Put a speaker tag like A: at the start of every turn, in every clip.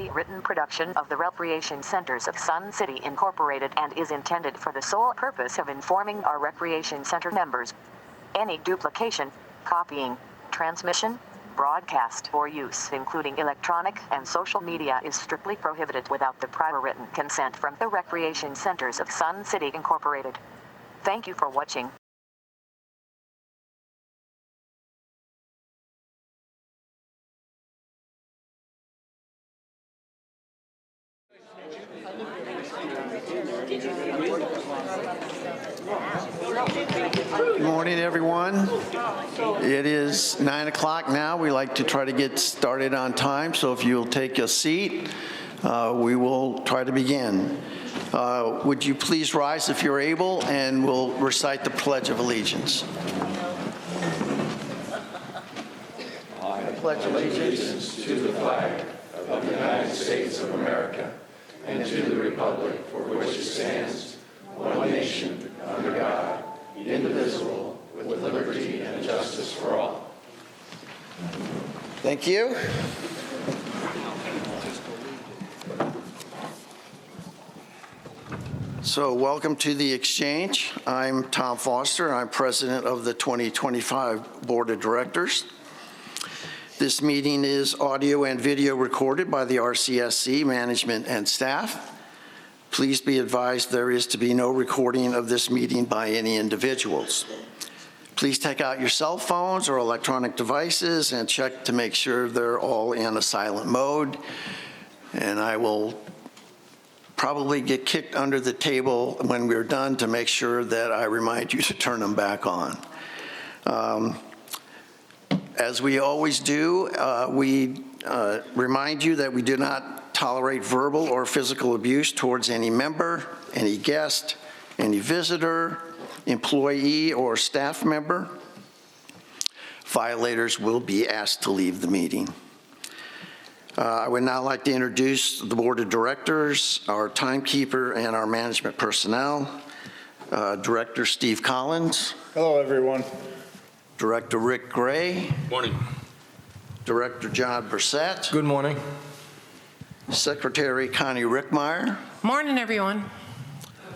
A: a written production of the Recreation Centers of Sun City Incorporated and is intended for the sole purpose of informing our Recreation Center members. Any duplication, copying, transmission, broadcast, or use, including electronic and social media, is strictly prohibited without the prior written consent from the Recreation Centers of Sun City Incorporated. Thank you for watching.
B: Good morning, everyone. It is 9 o'clock now. We like to try to get started on time, so if you'll take a seat, we will try to begin. Would you please rise if you're able, and we'll recite the Pledge of Allegiance. I pledge allegiance
C: to the flag of the United States of America and to the republic for which it stands, one nation, under God, indivisible, with liberty and justice for all.
B: Thank you. So welcome to the Exchange. I'm Tom Foster. I'm president of the 2025 Board of Directors. This meeting is audio and video recorded by the RCSC management and staff. Please be advised there is to be no recording of this meeting by any individuals. Please take out your cell phones or electronic devices and check to make sure they're all in a silent mode. And I will probably get kicked under the table when we're done to make sure that I remind you to turn them back on. As we always do, we remind you that we do not tolerate verbal or physical abuse towards any member, any guest, any visitor, employee, or staff member. Violators will be asked to leave the meeting. I would now like to introduce the Board of Directors, our timekeeper, and our management personnel. Director Steve Collins.
D: Hello, everyone.
B: Director Rick Gray.
E: Morning.
B: Director John Brissett.
D: Good morning.
B: Secretary Connie Rickmeyer.
F: Morning, everyone.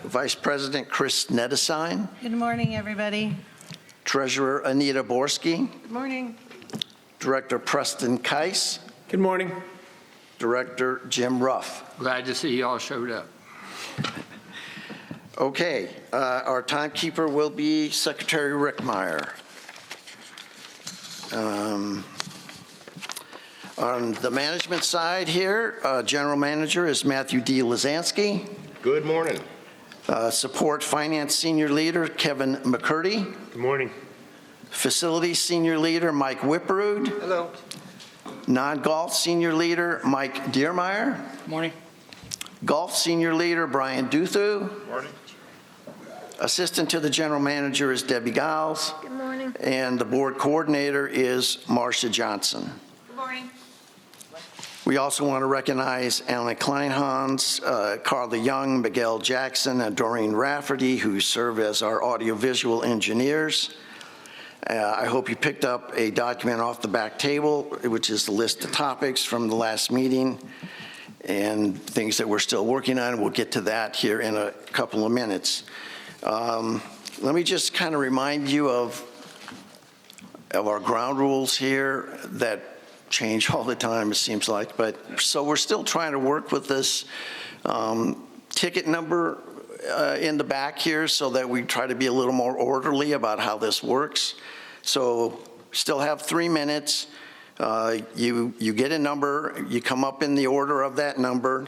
B: Vice President Chris Nedesine.
G: Good morning, everybody.
B: Treasurer Anita Borski.
G: Good morning.
B: Director Preston Keiss.
D: Good morning.
B: Director Jim Ruff.
E: Glad to see you all showed up.
B: Okay, our timekeeper will be Secretary Rickmeyer. On the management side here, General Manager is Matthew D. Lazansky.
D: Good morning.
B: Support Finance Senior Leader Kevin McCurdy.
D: Good morning.
B: Facilities Senior Leader Mike Whipperud.
D: Hello.
B: Non-Golf Senior Leader Mike Diermeyer.
E: Morning.
B: Golf Senior Leader Brian Duthu.
D: Morning.
B: Assistant to the General Manager is Debbie Giles.
G: Good morning.
B: And the Board Coordinator is Marcia Johnson.
G: Good morning.
B: We also want to recognize Alan Kleinhans, Carla Young, Miguel Jackson, and Doreen Rafferty, who serve as our audiovisual engineers. I hope you picked up a document off the back table, which is the list of topics from the last meeting and things that we're still working on. We'll get to that here in a couple of minutes. Let me just kind of remind you of our ground rules here that change all the time, it seems like. But so we're still trying to work with this ticket number in the back here so that we try to be a little more orderly about how this works. So still have 3 minutes. You get a number, you come up in the order of that number.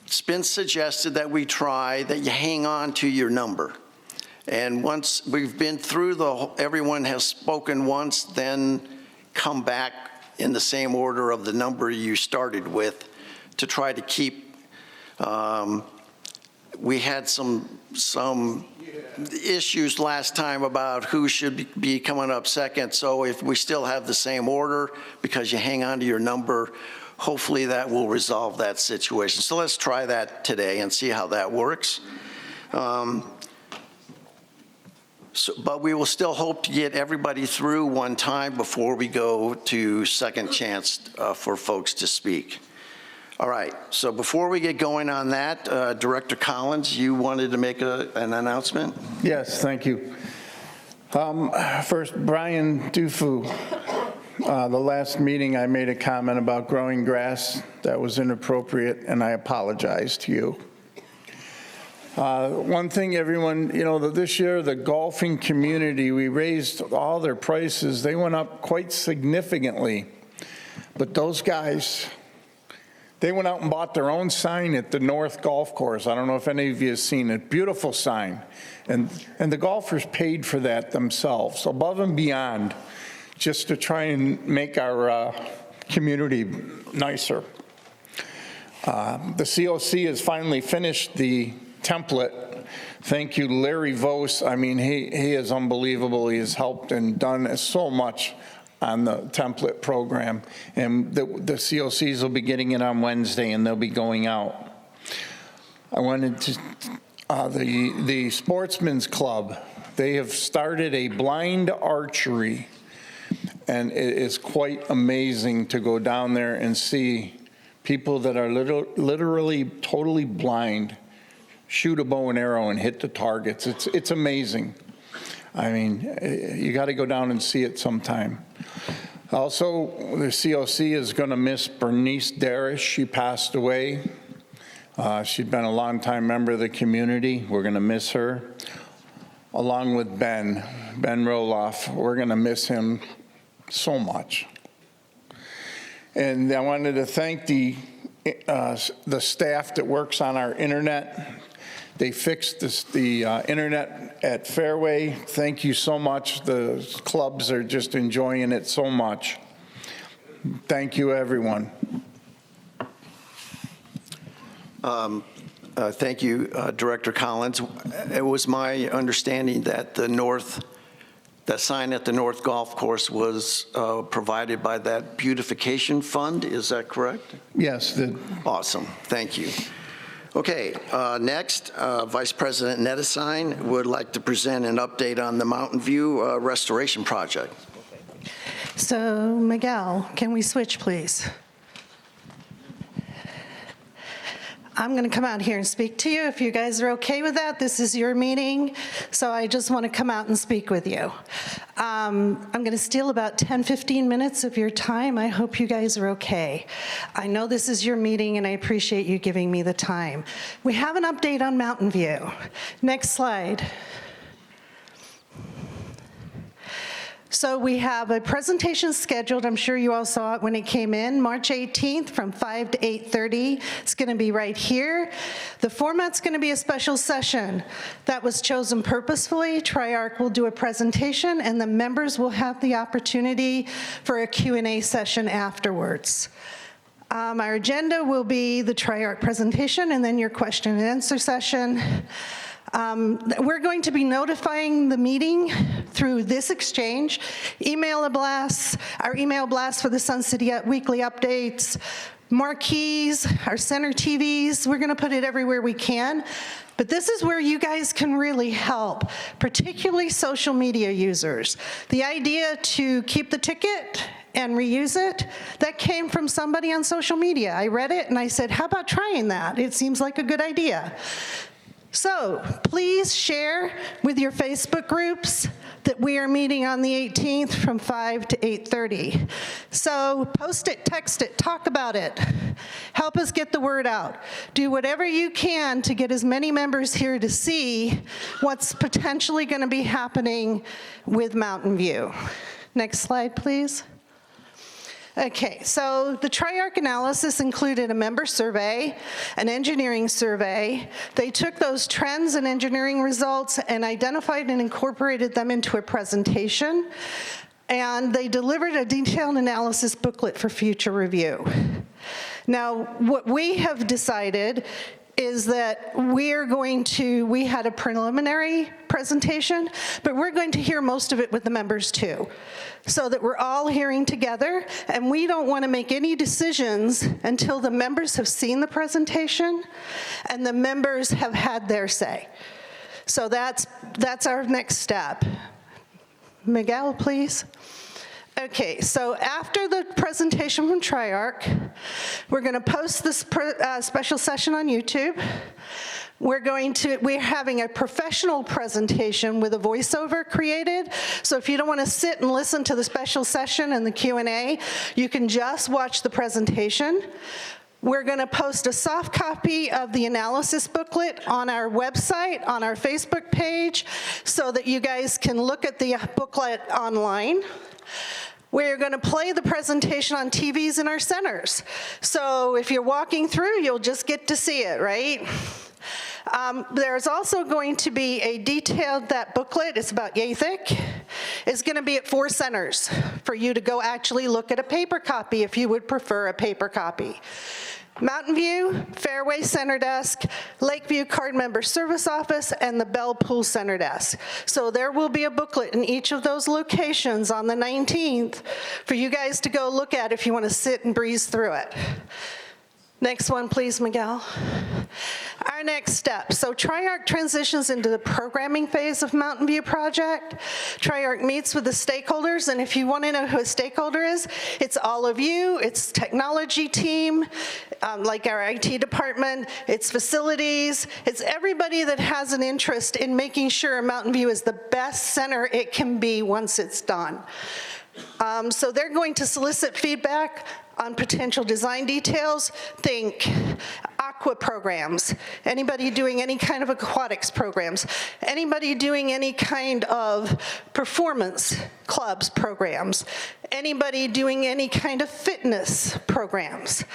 B: It's been suggested that we try that you hang on to your number. And once we've been through everyone has spoken once, then come back in the same order of the number you started with to try to keep, we had some issues last time about who should be coming up second. So if we still have the same order because you hang on to your number, hopefully that will resolve that situation. So let's try that today and see how that works. But we will still hope to get everybody through one time before we go to second chance for folks to speak. All right, so before we get going on that, Director Collins, you wanted to make an announcement?
D: Yes, thank you. First, Brian Dufu, the last meeting I made a comment about growing grass that was inappropriate, and I apologize to you. One thing, everyone, this year, the golfing community, we raised all their prices. They went up quite significantly. But those guys, they went out and bought their own sign at the North Golf Course. I don't know if any of you have seen it. Beautiful sign. And the golfers paid for that themselves, above and beyond, just to try and make our community nicer. The COC has finally finished the template. Thank you, Larry Vos. I mean, he is unbelievable. He has helped and done so much on the template program. And the COCs will be getting it on Wednesday, and they'll be going out. I wanted to, the Sportsman's Club, they have started a blind archery. And it is quite amazing to go down there and see people that are literally totally blind shoot a bow and arrow and hit the targets. It's amazing. I mean, you got to go down and see it sometime. Also, the COC is going to miss Bernice Darish. She passed away. She'd been a longtime member of the community. We're going to miss her, along with Ben Roloff. We're going to miss him so much. And I wanted to thank the staff that works on our internet. They fixed the internet at Fairway. Thank you so much. The clubs are just enjoying it so much. Thank you, everyone.
B: Thank you, Director Collins. It was my understanding that that sign at the North Golf Course was provided by that beautification fund. Is that correct?
D: Yes.
B: Awesome. Thank you. Okay, next, Vice President Nettesheim would like to present an update on the Mountain View restoration project.
E: So, Miguel, can we switch, please? I'm going to come out here and speak to you if you guys are okay with that. This is your meeting, so I just want to come out and speak with you. I'm going to steal about 10-15 minutes of your time. I hope you guys are okay. I know this is your meeting, and I appreciate you giving me the time. We have an update on Mountain View. Next slide. So we have a presentation scheduled. I'm sure you all saw it when it came in, March 18th from 5 to 8:30. It's going to be right here. The format's going to be a special session that was chosen purposefully. Triarch will do a presentation, and the members will have the opportunity for a Q&A session afterwards. Our agenda will be the Triarch presentation and then your question and answer session. We're going to be notifying the meeting through this exchange, email blasts, our email blasts for the Sun City weekly updates, marquees, our center TVs. We're going to put it everywhere we can. But this is where you guys can really help, particularly social media users. The idea to keep the ticket and reuse it, that came from somebody on social media. I read it and I said, how about trying that? It seems like a good idea. So please share with your Facebook groups that we are meeting on the 18th from 5 to 8:30. So post it, text it, talk about it. Help us get the word out. Do whatever you can to get as many members here to see what's potentially going to be happening with Mountain View. Next slide, please. Okay, so the Triarch analysis included a member survey, an engineering survey. They took those trends and engineering results and identified and incorporated them into a presentation, and they delivered a detailed analysis booklet for future review. Now, what we have decided is that we had a preliminary presentation, but we're going to hear most of it with the members too, so that we're all hearing together, and we don't want to make any decisions until the members have seen the presentation and the members have had their say. So that's our next step. Miguel, please. Okay, so after the presentation from Triarch, we're going to post this special session on YouTube. We're having a professional presentation with a voiceover created. So if you don't want to sit and listen to the special session and the Q&A, you can just watch the presentation. We're going to post a soft copy of the analysis booklet on our website, on our Facebook page, so that you guys can look at the booklet online. We're going to play the presentation on TVs in our centers. So if you're walking through, you'll just get to see it, right? There's also going to be a detailed, that booklet, it's about yay thick. It's going to be at 4 centers for you to go actually look at a paper copy if you would prefer a paper copy. Mountain View, Fairway Center Desk, Lakeview Card Member Service Office, and the Bell Pool Center Desk. So there will be a booklet in each of those locations on the 19th for you guys to go look at if you want to sit and breeze through it. Next one, please, Miguel. Our next step. So Triarch transitions into the programming phase of Mountain View project. Triarch meets with the stakeholders, and if you want to know who a stakeholder is, it's all of you, it's technology team, like our IT department, it's facilities, it's everybody that has an interest in making sure Mountain View is the best center it can be once it's done. So they're going to solicit feedback on potential design details. Think aqua programs, anybody doing any kind of aquatics programs, anybody doing any kind of performance clubs programs, anybody doing any kind of fitness programs.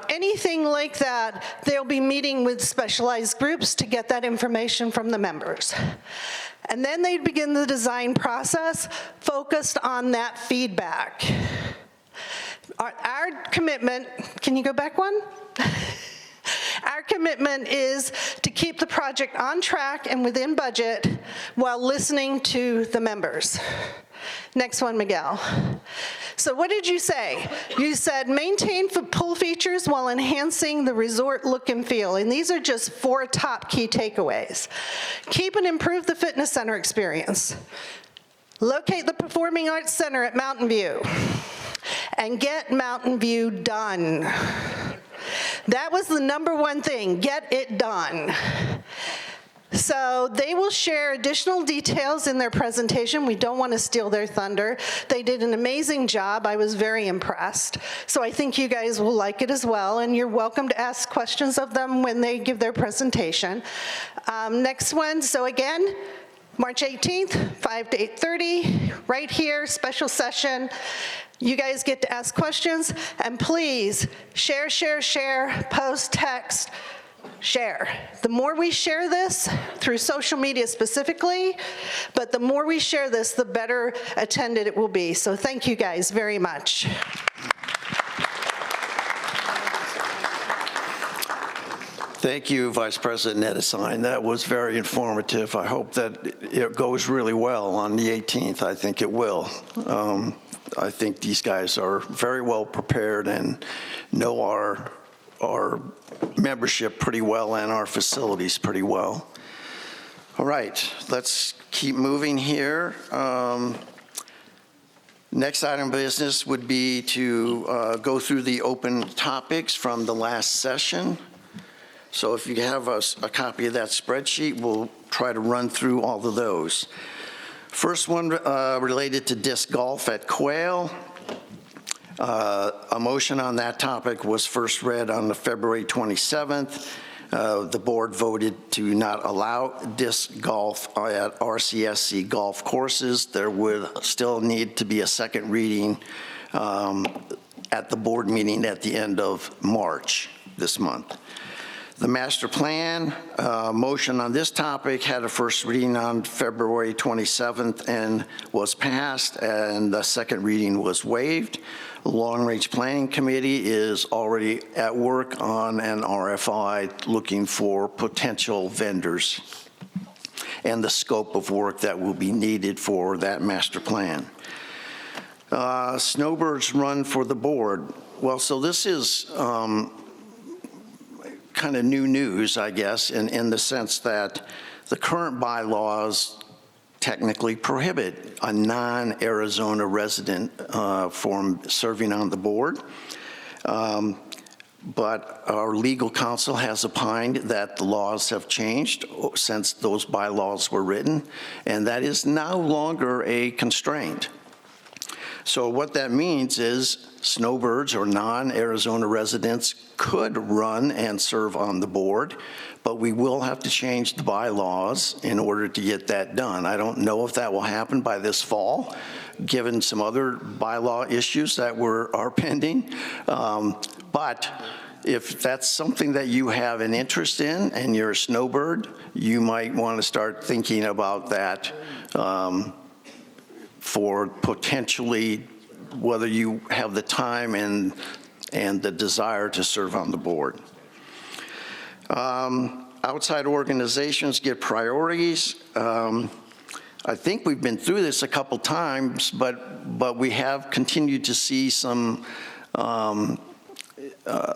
E: Anything like that, they'll be meeting with specialized groups to get that information from the members. And then they'd begin the design process focused on that feedback. Our commitment, can you go back one? Our commitment is to keep the project on track and within budget while listening to the members. Next one, Miguel. So what did you say? You said maintain pool features while enhancing the resort look and feel, and these are just 4 top key takeaways. Keep and improve the fitness center experience. Locate the Performing Arts Center at Mountain View. And get Mountain View done. That was the #1 thing, get it done. So they will share additional details in their presentation. We don't want to steal their thunder. They did an amazing job. I was very impressed. So I think you guys will like it as well, and you're welcome to ask questions of them when they give their presentation. Next one, so again, March 18th, 5 to 8:30, right here, special session. You guys get to ask questions, and please share, share, share, post, text, share. The more we share this through social media specifically, but the more we share this, the better attended it will be. So thank you guys very much.
B: Thank you, Vice President Edison. That was very informative. I hope that it goes really well on the 18th. I think it will. I think these guys are very well prepared and know our membership pretty well and our facilities pretty well. All right, let's keep moving here. Next item of business would be to go through the open topics from the last session. So if you have a copy of that spreadsheet, we'll try to run through all of those. First one related to disc golf at Quail. A motion on that topic was first read on the February 27th. The board voted to not allow disc golf at RCSC golf courses. There would still need to be a second reading at the board meeting at the end of March this month. The master plan motion on this topic had a first reading on February 27th and was passed, and the second reading was waived. The Long Range Planning Committee is already at work on an RFI looking for potential vendors and the scope of work that will be needed for that master plan. Snowbirds run for the board. Well, so this is kind of new news, I guess, in the sense that the current bylaws technically prohibit a non-Arizona resident from serving on the board. But our legal counsel has opined that the laws have changed since those bylaws were written, and that is no longer a constraint. So what that means is snowbirds or non-Arizona residents could run and serve on the board, but we will have to change the bylaws in order to get that done. I don't know if that will happen by this fall, given some other bylaw issues that are pending. But if that's something that you have an interest in and you're a snowbird, you might want to start thinking about that for potentially whether you have the time and the desire to serve on the board. Outside organizations get priorities. I think we've been through this a couple times, but we have continued to see some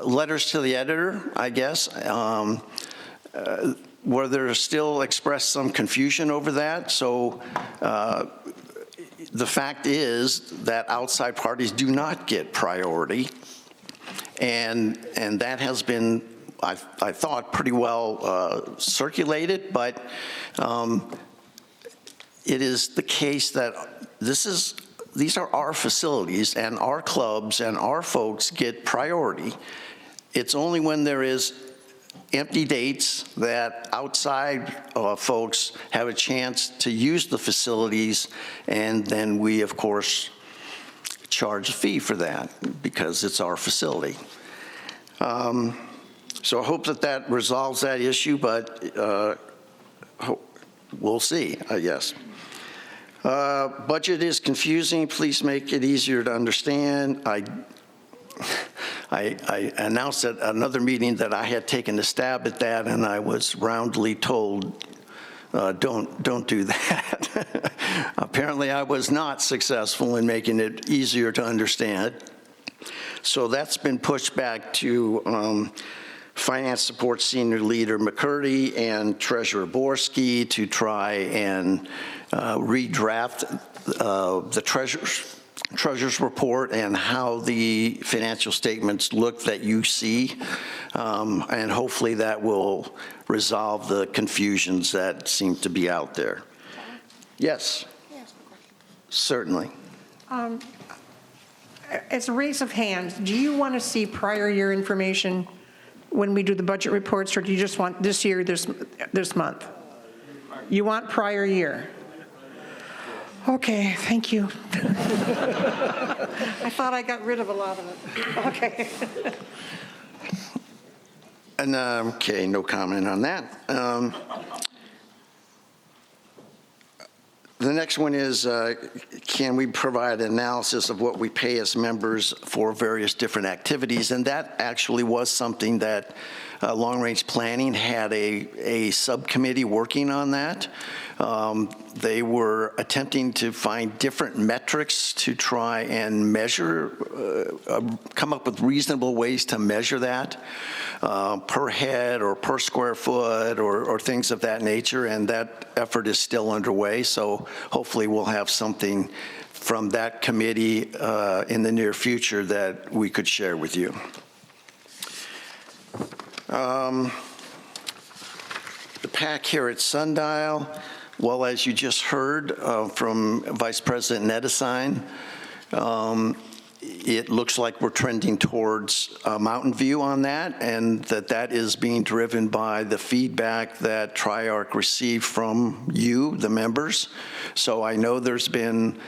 B: letters to the editor, I guess, where there's still expressed some confusion over that. So the fact is that outside parties do not get priority, and that has been, I thought, pretty well circulated, but it is the case that these are our facilities, and our clubs and our folks get priority. It's only when there is empty dates that outside folks have a chance to use the facilities, and then we, of course, charge a fee for that because it's our facility. So I hope that resolves that issue, but we'll see, I guess. Budget is confusing. Please make it easier to understand. I announced at another meeting that I had taken a stab at that, and I was roundly told, don't do that. Apparently, I was not successful in making it easier to understand. So that's been pushed back to Finance Support Senior Leader McCurdy and Treasurer Borski to try and redraft the treasurer's report and how the financial statements look that you see, and hopefully that will resolve the confusions that seem to be out there. Yes, certainly.
F: As a raise of hands, do you want to see prior year information when we do the budget reports, or do you just want this year, this month? You want prior year? Okay, thank you. I thought I got rid of a lot of it. Okay.
B: And okay, no comment on that. The next one is, can we provide an analysis of what we pay as members for various different activities? And that actually was something that long-range planning had a subcommittee working on that. They were attempting to find different metrics to try and measure, come up with reasonable ways to measure that per head or per square foot or things of that nature, and that effort is still underway. So hopefully we'll have something from that committee in the near future that we could share with you. The PAC here at Sundial, well, as you just heard from Vice President Nettesheim, it looks like we're trending towards Mountain View on that, and that is being driven by the feedback that Triarch received from you, the members. So I know there's been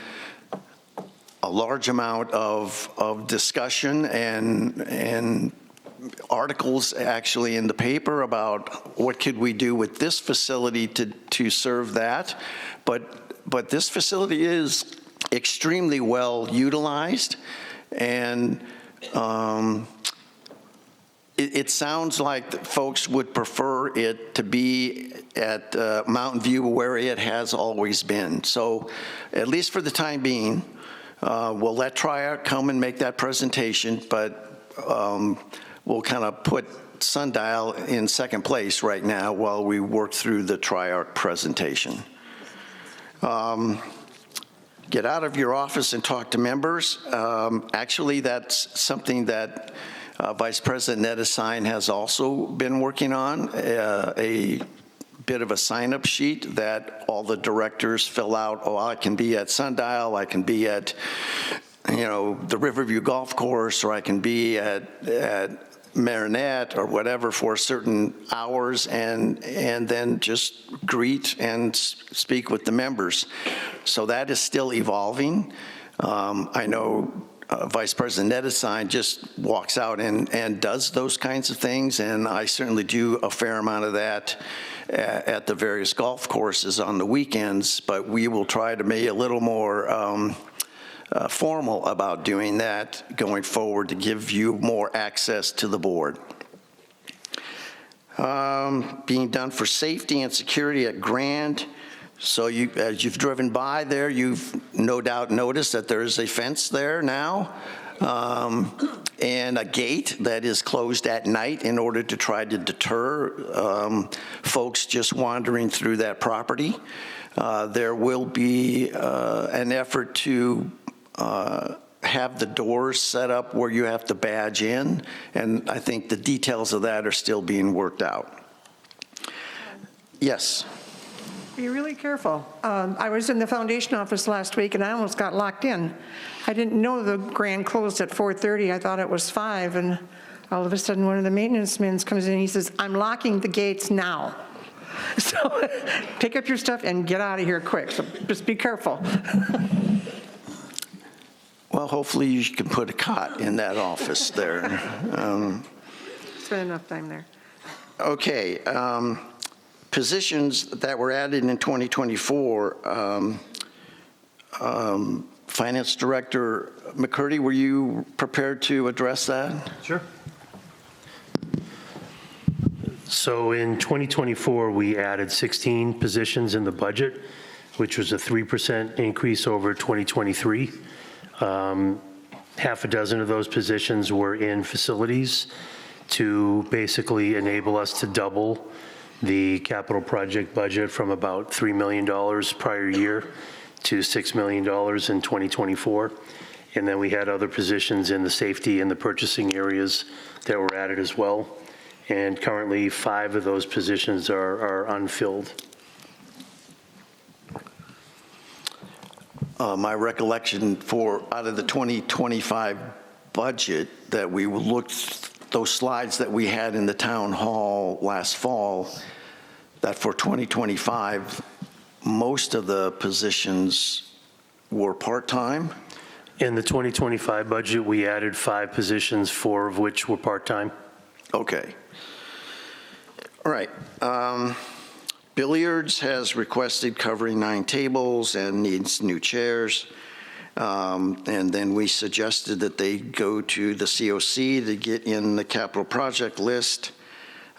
B: a large amount of discussion and articles actually in the paper about what could we do with this facility to serve that. But this facility is extremely well utilized, and it sounds like folks would prefer it to be at Mountain View where it has always been. So at least for the time being, we'll let Triarch come and make that presentation, but we'll kind of put Sundial in second place right now while we work through the Triarch presentation. Get out of your office and talk to members. Actually, that's something that Vice President Nedesine has also been working on, a bit of a sign-up sheet that all the directors fill out. Oh, I can be at Sundial, I can be at, the Riverview Golf Course, or I can be at Marinette or whatever for certain hours, and then just greet and speak with the members. So that is still evolving. I know Vice President Nedesine just walks out and does those kinds of things, and I certainly do a fair amount of that at the various golf courses on the weekends, but we will try to be a little more formal about doing that going forward to give you more access to the board. Being done for safety and security at Grand. So as you've driven by there, you've no doubt noticed that there is a fence there now and a gate that is closed at night in order to try to deter folks just wandering through that property. There will be an effort to have the doors set up where you have to badge in, and I think the details of that are still being worked out. Yes.
F: Be really careful. I was in the foundation office last week, and I almost got locked in. I didn't know the Grand closed at 4:30. I thought it was 5, and all of a sudden, one of the maintenance men comes in, and he says, "I'm locking the gates now." So pick up your stuff and get out of here quick. So just be careful.
B: Well, hopefully you can put a cot in that office there.
F: Spend enough time there.
B: Okay. Positions that were added in 2024, Finance Director McCurdy, were you prepared to address that?
H: Sure. So in 2024, we added 16 positions in the budget, which was a 3% increase over 2023. Half a dozen of those positions were in facilities to basically enable us to double the capital project budget from about $3 million prior year to $6 million in 2024. And then we had other positions in the safety and the purchasing areas that were added as well. And currently 5 of those positions are unfilled.
B: My recollection out of the 2025 budget that we looked, those slides that we had in the town hall last fall, that for 2025, most of the positions were part-time.
H: In the 2025 budget, we added 5 positions, 4 of which were part-time.
B: Okay. All right. Billiards has requested covering 9 tables and needs new chairs. And then we suggested that they go to the COC to get in the capital project list.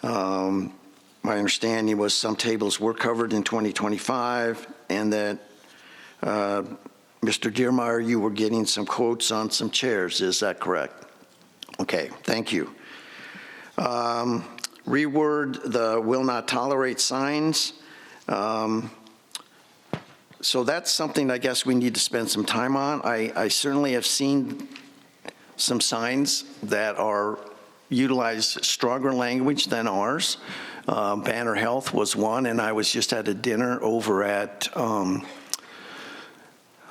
B: My understanding was some tables were covered in 2025, and that Mr. Diermeyer, you were getting some quotes on some chairs. Is that correct? Okay, thank you. Reword the will not tolerate signs. So that's something I guess we need to spend some time on. I certainly have seen some signs that utilize stronger language than ours. Banner Health was one, and I was just at a dinner over at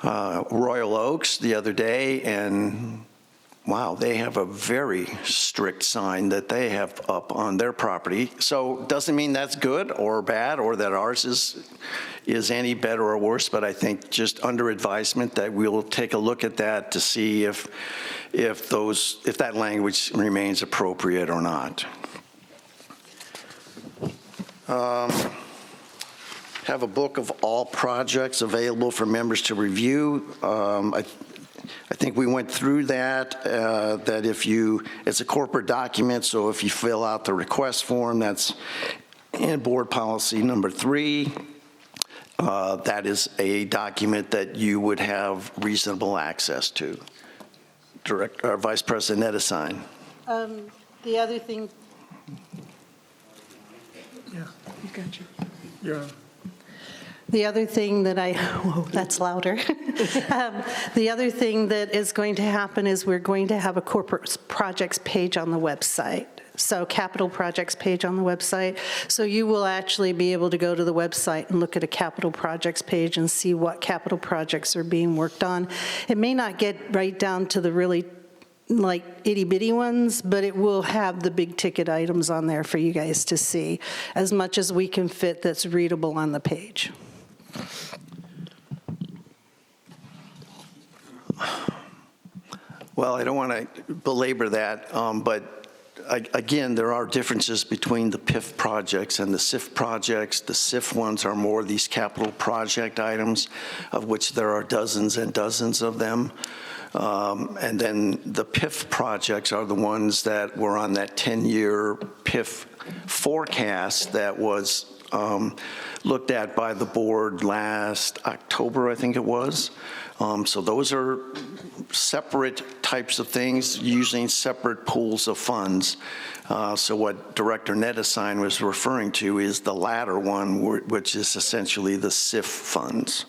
B: Royal Oaks the other day, and wow, they have a very strict sign that they have up on their property. So doesn't mean that's good or bad or that ours is any better or worse, but I think just under advisement that we'll take a look at that to see if that language remains appropriate or not. Have a book of all projects available for members to review. I think we went through that, that it's a corporate document, so if you fill out the request form, that's in board policy number 3. That is a document that you would have reasonable access to. Vice President Nedesine.
E: The other thing
D: Yeah,
F: You got you.
D: you're on.
E: The other thing that whoa, that's louder. The other thing that is going to happen is we're going to have a corporate projects page on the website. So capital projects page on the website. So you will actually be able to go to the website and look at a capital projects page and see what capital projects are being worked on. It may not get right down to the really like itty-bitty ones, but it will have the big ticket items on there for you guys to see, as much as we can fit that's readable on the page.
B: Well, I don't want to belabor that, but again, there are differences between the PIF projects and the SIF projects. The SIF ones are more these capital project items, of which there are dozens and dozens of them. And then the PIF projects are the ones that were on that 10-year PIF forecast that was looked at by the board last October, I think it was. So those are separate types of things using separate pools of funds. So what Director Nettesign was referring to is the latter one, which is essentially the SIF funds.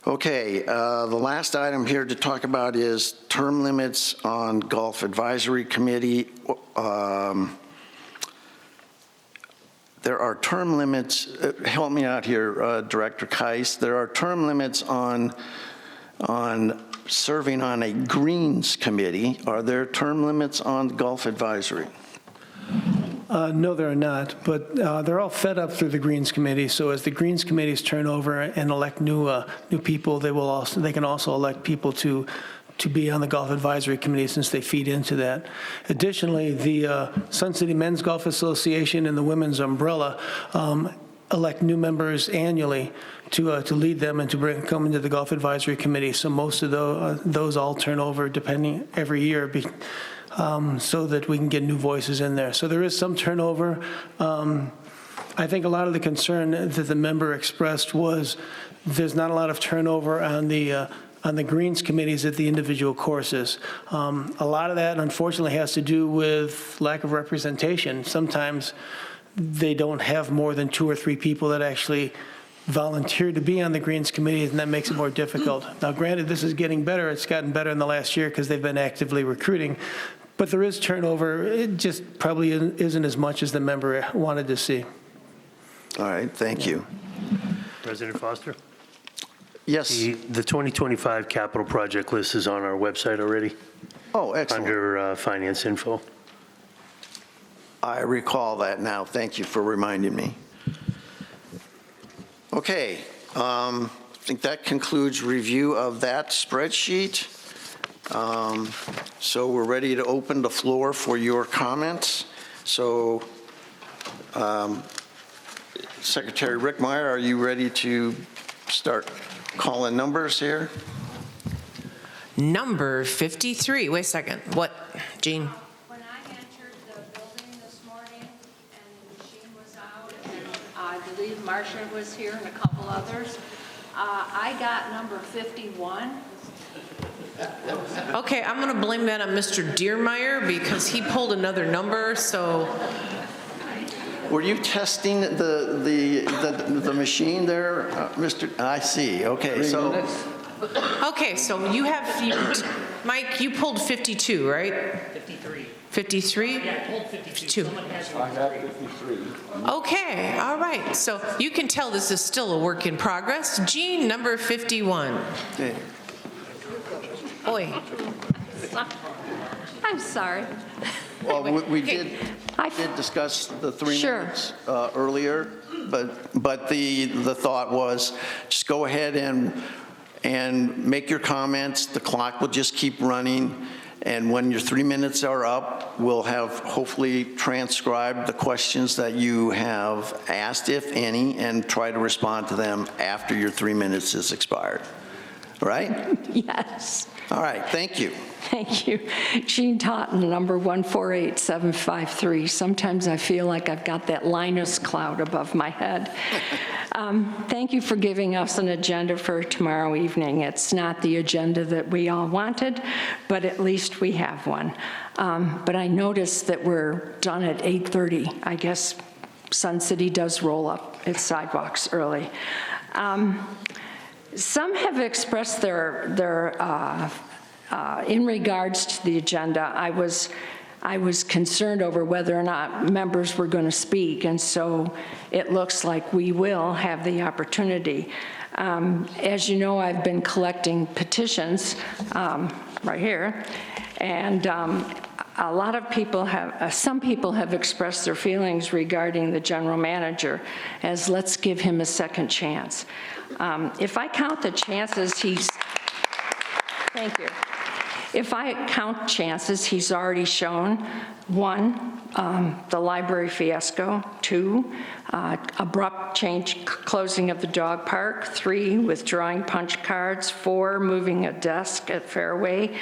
B: Okay, the last item here to talk about is term limits on Gulf Advisory Committee. There are term limits, help me out here, Director Kais. There are term limits on serving on a Greens Committee. Are there term limits on Gulf Advisory?
I: No, there are not, but they're all fed up through the Greens Committee. So as the Greens Committees turn over and elect new people, they can also elect people to be on the Golf Advisory Committee since they feed into that. Additionally, the Sun City Men's Golf Association and the Women's Umbrella elect new members annually to lead them and to come into the Golf Advisory Committee. So most of those all turn over depending every year. So that we can get new voices in there. So there is some turnover. I think a lot of the concern that the member expressed was there's not a lot of turnover on the Greens committees at the individual courses. A lot of that, unfortunately, has to do with lack of representation. Sometimes they don't have more than 2 or 3 people that actually volunteer to be on the Greens committees, and that makes it more difficult. Now, granted, this is getting better. It's gotten better in the last year because they've been actively recruiting. But there is turnover. It just probably isn't as much as the member wanted to see.
B: All right, thank you.
H: President Foster?
B: Yes.
H: The 2025 capital project list is on our website already.
B: Oh, excellent.
H: Under finance info.
B: I recall that now. Thank you for reminding me. Okay, I think that concludes review of that spreadsheet. So we're ready to open the floor for your comments. So Secretary Rickmeyer, are you ready to start calling numbers here?
J: Number 53. Wait a second. What, Jean?
K: When I entered the building this morning and the machine was out, and I believe Marcia was here and a couple others, I got number 51.
J: Okay, I'm going to blame that on Mr. Diermeyer because he pulled another number, so.
B: Were you testing the machine there, Mr.? I see. Okay, so.
J: Okay, so you have, Mike, you pulled 52, right?
L: 53.
J: 53?
L: Yeah, I pulled 52. Someone has 53.
J: Okay, all right. So you can tell this is still a work in progress. Jean, number 51.
B: Okay.
J: Oi.
K: I'm sorry.
B: Well, we did discuss the 3 minutes earlier, but the thought was just go ahead and make your comments. The clock will just keep running, and when your 3 minutes are up, we'll have hopefully transcribed the questions that you have asked, if any, and try to respond to them after your 3 minutes is expired. Right?
K: Yes.
B: All right, thank you.
M: Thank you. Jean Totten, number 148753. Sometimes I feel like I've got that Linus cloud above my head. Thank you for giving us an agenda for tomorrow evening. It's not the agenda that we all wanted, but at least we have one. But I noticed that we're done at 8:30. I guess Sun City does roll up its sidewalks early. Some have expressed their in regards to the agenda, I was concerned over whether or not members were going to speak, and so it looks like we will have the opportunity. As you know, I've been collecting petitions right here, and a lot of people have, some people have expressed their feelings regarding the general manager as let's give him a second chance. If I count the chances thank you. If I count chances, he's already shown: 1, the library fiasco; 2, abrupt closing of the dog park; 3, withdrawing punch cards; 4, moving a desk at Fairway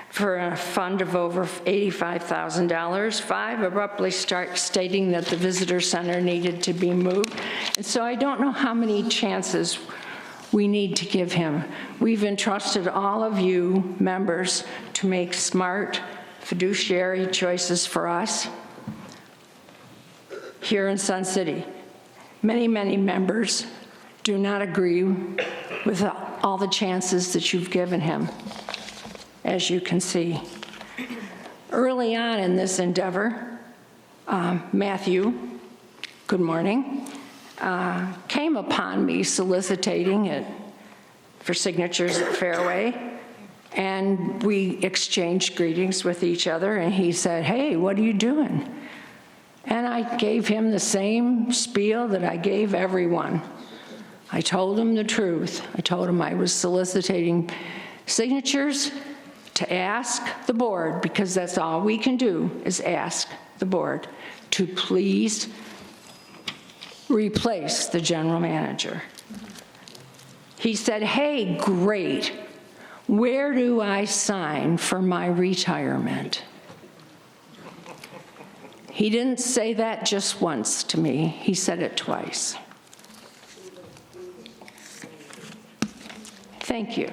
M: for a fund of over $85,000; 5, abruptly stating that the visitor center needed to be moved. And so I don't know how many chances we need to give him. We've entrusted all of you members to make smart fiduciary choices for us here in Sun City. Many, many members do not agree with all the chances that you've given him, as you can see. Early on in this endeavor, Matthew, good morning, came upon me soliciting it for signatures at Fairway, and we exchanged greetings with each other, and he said, "Hey, what are you doing?" And I gave him the same spiel that I gave everyone. I told him the truth. I told him I was soliciting signatures to ask the board, because that's all we can do is ask the board to please replace the general manager. He said, "Hey, great. Where do I sign for my retirement?" He didn't say that just once to me. He said it twice. Thank you.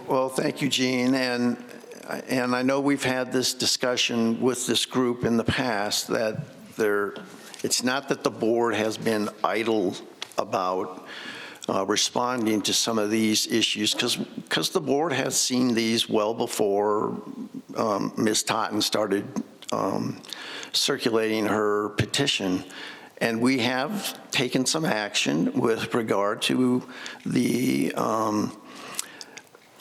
B: Well, thank you, Jean. And I know we've had this discussion with this group in the past that it's not that the board has been idle about responding to some of these issues, because the board has seen these well before Ms. Totten started circulating her petition. And we have taken some action with regard to the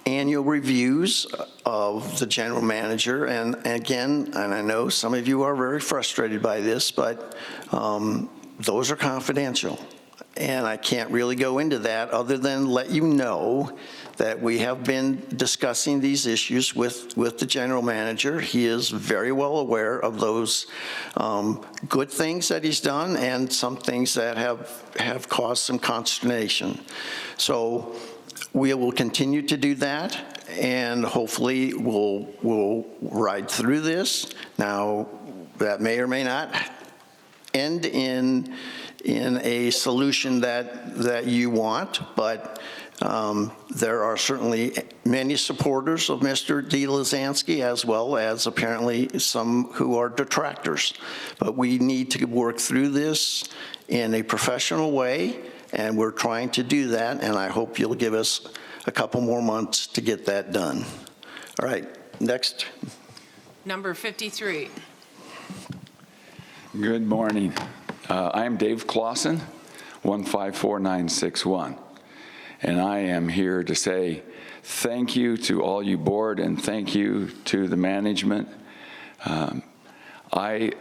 B: annual reviews of the general manager. And again, and I know some of you are very frustrated by this, but those are confidential. And I can't really go into that other than let you know that we have been discussing these issues with the general manager. He is very well aware of those good things that he's done and some things that have caused some consternation. So we will continue to do that, and hopefully we'll ride through this. Now, that may or may not end in a solution that you want, but there are certainly many supporters of Mr. D. Lazansky, as well as apparently some who are detractors. But we need to work through this in a professional way, and we're trying to do that, and I hope you'll give us a couple more months to get that done. All right, next.
J: Number 53.
N: Good morning. I'm Dave Clausen, 154961, and I am here to say thank you to all you board and thank you to the management. I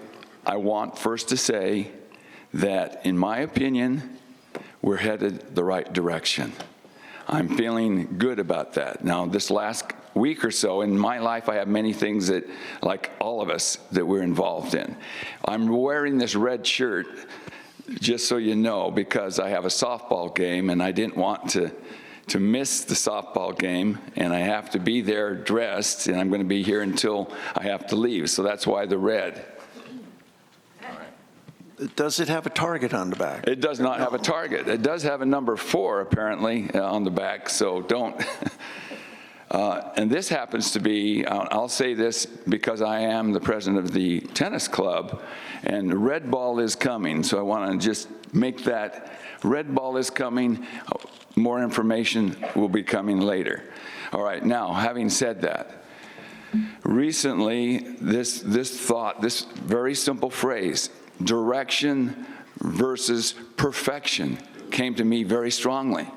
N: want first to say that, in my opinion, we're headed the right direction. I'm feeling good about that. Now, this last week or so in my life, I have many things that, like all of us, that we're involved in. I'm wearing this red shirt just so you know, because I have a softball game and I didn't want to miss the softball game, and I have to be there dressed, and I'm going to be here until I have to leave. So that's why the red.
B: Does it have a target on the back?
N: It does not have a target. It does have a number 4, apparently, on the back, so don't. And this happens to be, I'll say this because I am the president of the tennis club, and the red ball is coming, so I want to just make that, red ball is coming. More information will be coming later. All right, now, having said that, recently, this thought, this very simple phrase, direction versus perfection, came to me very strongly.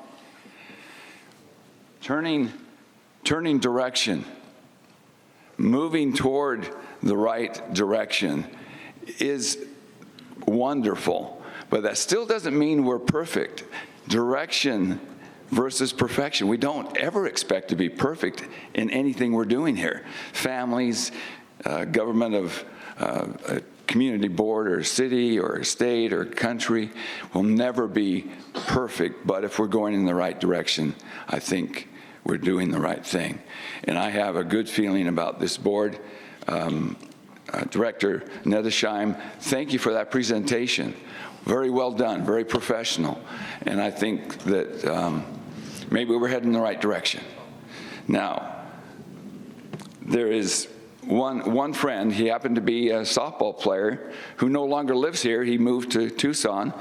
N: Turning direction, moving toward the right direction is wonderful, but that still doesn't mean we're perfect. Direction versus perfection. We don't ever expect to be perfect in anything we're doing here. Families, government of a community board or city or state or country will never be perfect, but if we're going in the right direction, I think we're doing the right thing. And I have a good feeling about this board. Director Nedesheim, thank you for that presentation. Very well done, very professional. And I think that maybe we're heading in the right direction. Now, there is one friend, he happened to be a softball player who no longer lives here. He moved to Tucson.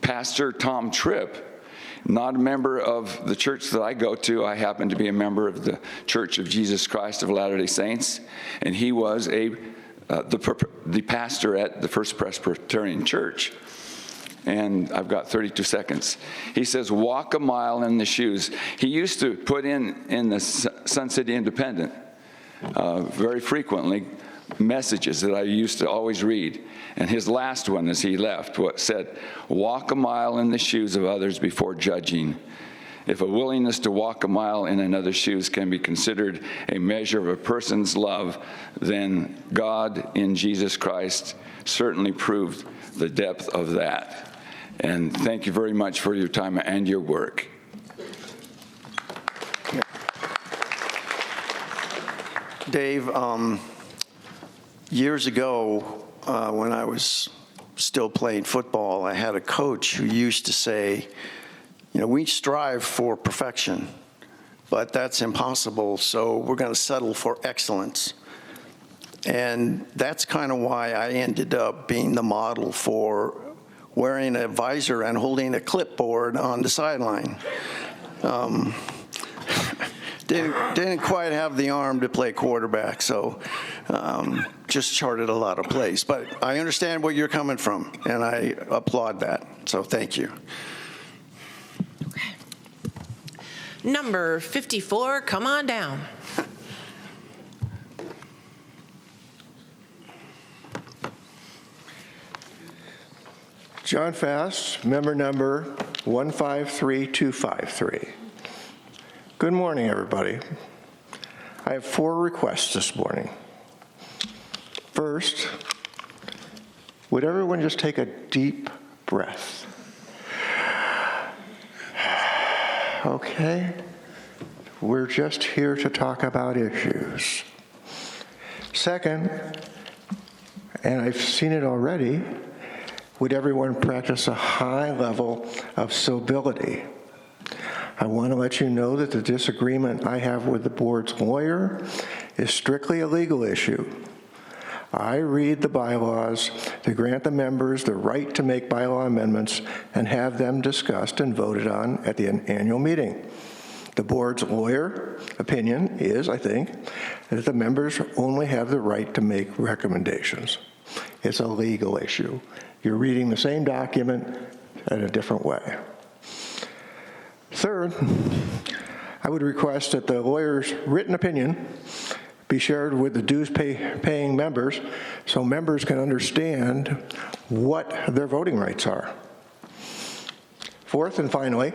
N: Pastor Tom Tripp, not a member of the church that I go to. I happen to be a member of the Church of Jesus Christ of Latter-day Saints, and he was the pastor at the First Presbyterian Church. And I've got 32 seconds. He says, walk a mile in the shoes. He used to put in the Sun City Independent very frequently messages that I used to always read. And his last one as he left said, walk a mile in the shoes of others before judging. If a willingness to walk a mile in another's shoes can be considered a measure of a person's love, then God in Jesus Christ certainly proved the depth of that. And thank you very much for your time and your work.
B: Dave, years ago, when I was still playing football, I had a coach who used to say, you know, we strive for perfection, but that's impossible, so we're going to settle for excellence. And that's kind of why I ended up being the model for wearing a visor and holding a clipboard on the sideline. Didn't quite have the arm to play quarterback, so just charted a lot of plays. But I understand where you're coming from, and I applaud that, so thank you.
J: Okay. Number 54, come on down.
O: John Fast, member number 153253. Good morning, everybody. I have 4 requests this morning. First, would everyone just take a deep breath? Okay, we're just here to talk about issues. Second, and I've seen it already, would everyone practice a high level of civility? I want to let you know that the disagreement I have with the board's lawyer is strictly a legal issue. I read the bylaws to grant the members the right to make bylaw amendments and have them discussed and voted on at the annual meeting. The board's lawyer opinion is, I think, that the members only have the right to make recommendations. It's a legal issue. You're reading the same document in a different way. Third, I would request that the lawyer's written opinion be shared with the dues-paying members so members can understand what their voting rights are. Fourth and finally,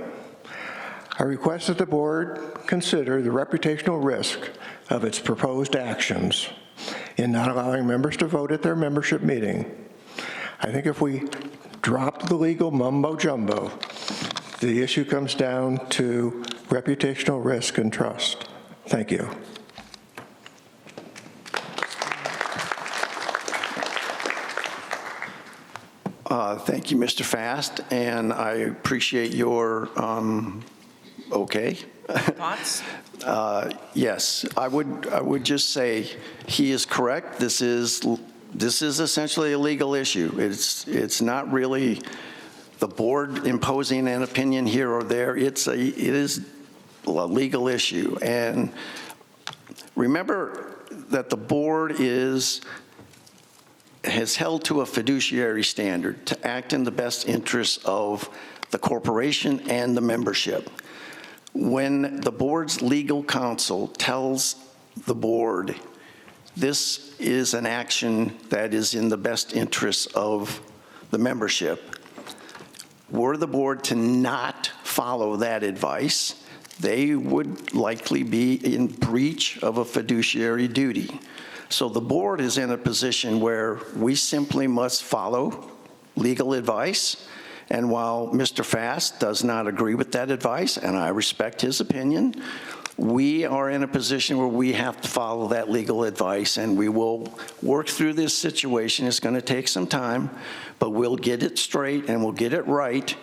O: I request that the board consider the reputational risk of its proposed actions in not allowing members to vote at their membership meeting. I think if we drop the legal mumbo jumbo, the issue comes down to reputational risk and trust. Thank you.
B: Thank you, Mr. Fast, and I appreciate your okay.
J: Thoughts?
B: Yes, I would just say he is correct. This is essentially a legal issue. It's not really the board imposing an opinion here or there. It is a legal issue. And remember that the board has held to a fiduciary standard to act in the best interests of the corporation and the membership. When the board's legal counsel tells the board this is an action that is in the best interests of the membership, were the board to not follow that advice, they would likely be in breach of a fiduciary duty. So the board is in a position where we simply must follow legal advice. And while Mr. Fast does not agree with that advice, and I respect his opinion, we are in a position where we have to follow that legal advice, and we will work through this situation. It's going to take some time, but we'll get it straight and we'll get it right.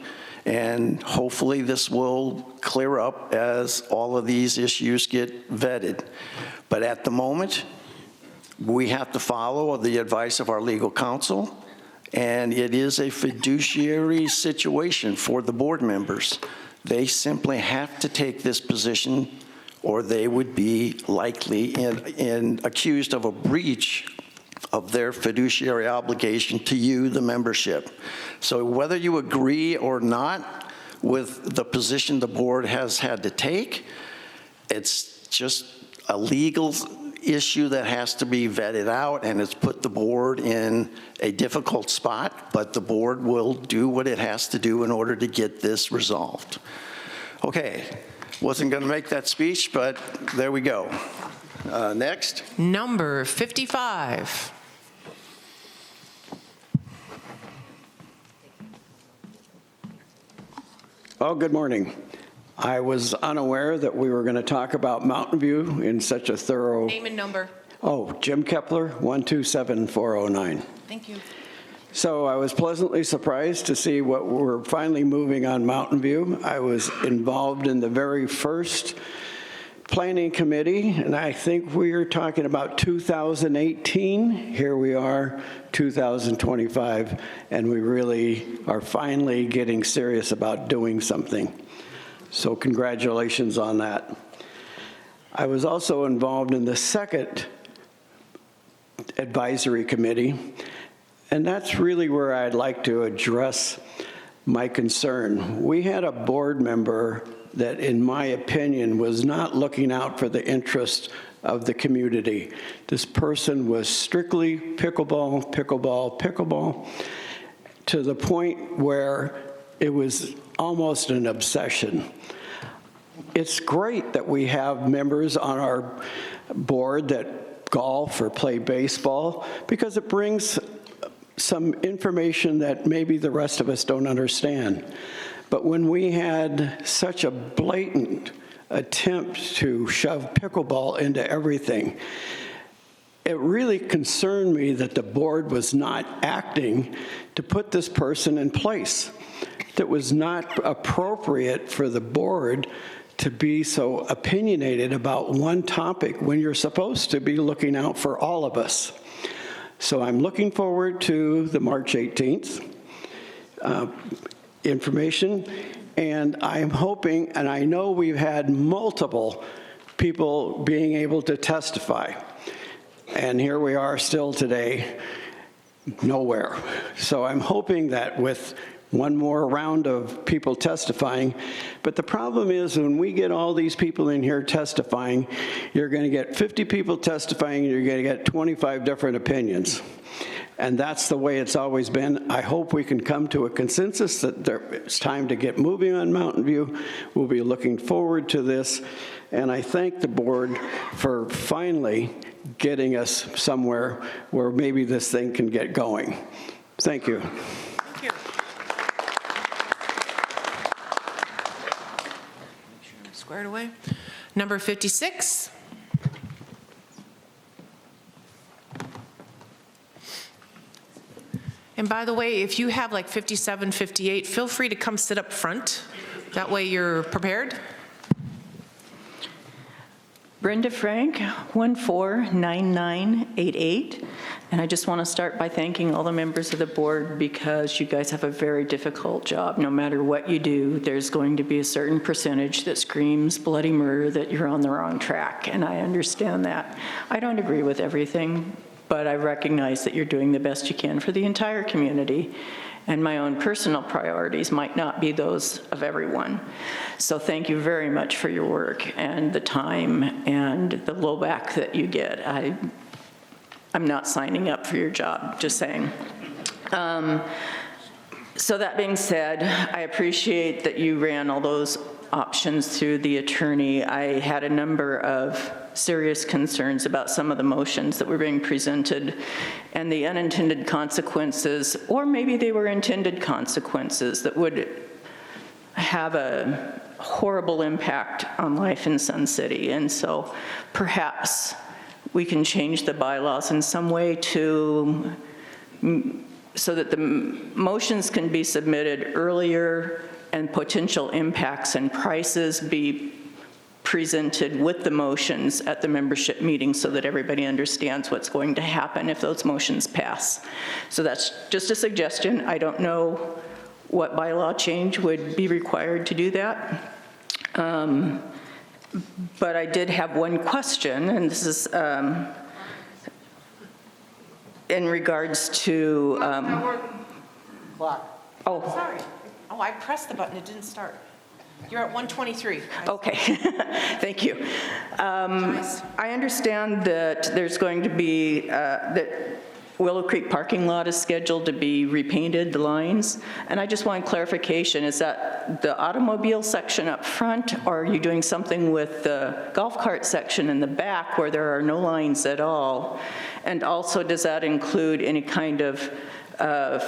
B: And hopefully this will clear up as all of these issues get vetted. But at the moment, we have to follow the advice of our legal counsel, and it is a fiduciary situation for the board members. They simply have to take this position, or they would be likely accused of a breach of their fiduciary obligation to you, the membership. So whether you agree or not with the position the board has had to take, it's just a legal issue that has to be vetted out, and it's put the board in a difficult spot, but the board will do what it has to do in order to get this resolved. Okay, wasn't going to make that speech, but there we go. Next.
J: Number 55.
P: Oh, good morning. I was unaware that we were going to talk about Mountain View in such a thorough...
J: Name and number.
P: Oh, Jim Kepler, 127409.
J: Thank you.
P: So I was pleasantly surprised to see what we're finally moving on Mountain View. I was involved in the very first planning committee, and I think we are talking about 2018. Here we are, 2025, and we really are finally getting serious about doing something. So congratulations on that. I was also involved in the second advisory committee, and that's really where I'd like to address my concern. We had a board member that, in my opinion, was not looking out for the interest of the community. This person was strictly pickleball, pickleball, pickleball, to the point where it was almost an obsession. It's great that we have members on our board that golf or play baseball, because it brings some information that maybe the rest of us don't understand. But when we had such a blatant attempt to shove pickleball into everything, it really concerned me that the board was not acting to put this person in place. That was not appropriate for the board to be so opinionated about one topic when you're supposed to be looking out for all of us. So I'm looking forward to the March 18th information, and I'm hoping, and I know we've had multiple people being able to testify, and here we are still today, nowhere. So I'm hoping that with one more round of people testifying. But the problem is, when we get all these people in here testifying, you're going to get 50 people testifying, and you're going to get 25 different opinions. And that's the way it's always been. I hope we can come to a consensus that it's time to get moving on Mountain View. We'll be looking forward to this. And I thank the board for finally getting us somewhere where maybe this thing can get going. Thank you.
J: Thank you. Squared away. Number 56. And by the way, if you have like 57, 58, feel free to come sit up front. That way you're prepared.
Q: Brenda Frank, 149988. And I just want to start by thanking all the members of the board because you guys have a very difficult job. No matter what you do, there's going to be a certain percentage that screams bloody murder that you're on the wrong track, and I understand that. I don't agree with everything, but I recognize that you're doing the best you can for the entire community, and my own personal priorities might not be those of everyone. So thank you very much for your work and the time and the blowback that you get. I'm not signing up for your job, just saying. So that being said, I appreciate that you ran all those options through the attorney. I had a number of serious concerns about some of the motions that were being presented and the unintended consequences, or maybe they were intended consequences that would have a horrible impact on life in Sun City. And so perhaps we can change the bylaws in some way to, so that the motions can be submitted earlier and potential impacts and prices be presented with the motions at the membership meeting so that everybody understands what's going to happen if those motions pass. So that's just a suggestion. I don't know what bylaw change would be required to do that. But I did have one question, and this is in regards to...
J: Oh, sorry. Oh, I pressed the button, it didn't start. You're at 123.
Q: Okay, thank you. I understand that there's going to be, that Willow Creek parking lot is scheduled to be repainted, the lines, and I just want clarification. Is that the automobile section up front, or are you doing something with the golf cart section in the back where there are no lines at all? And also, does that include any kind of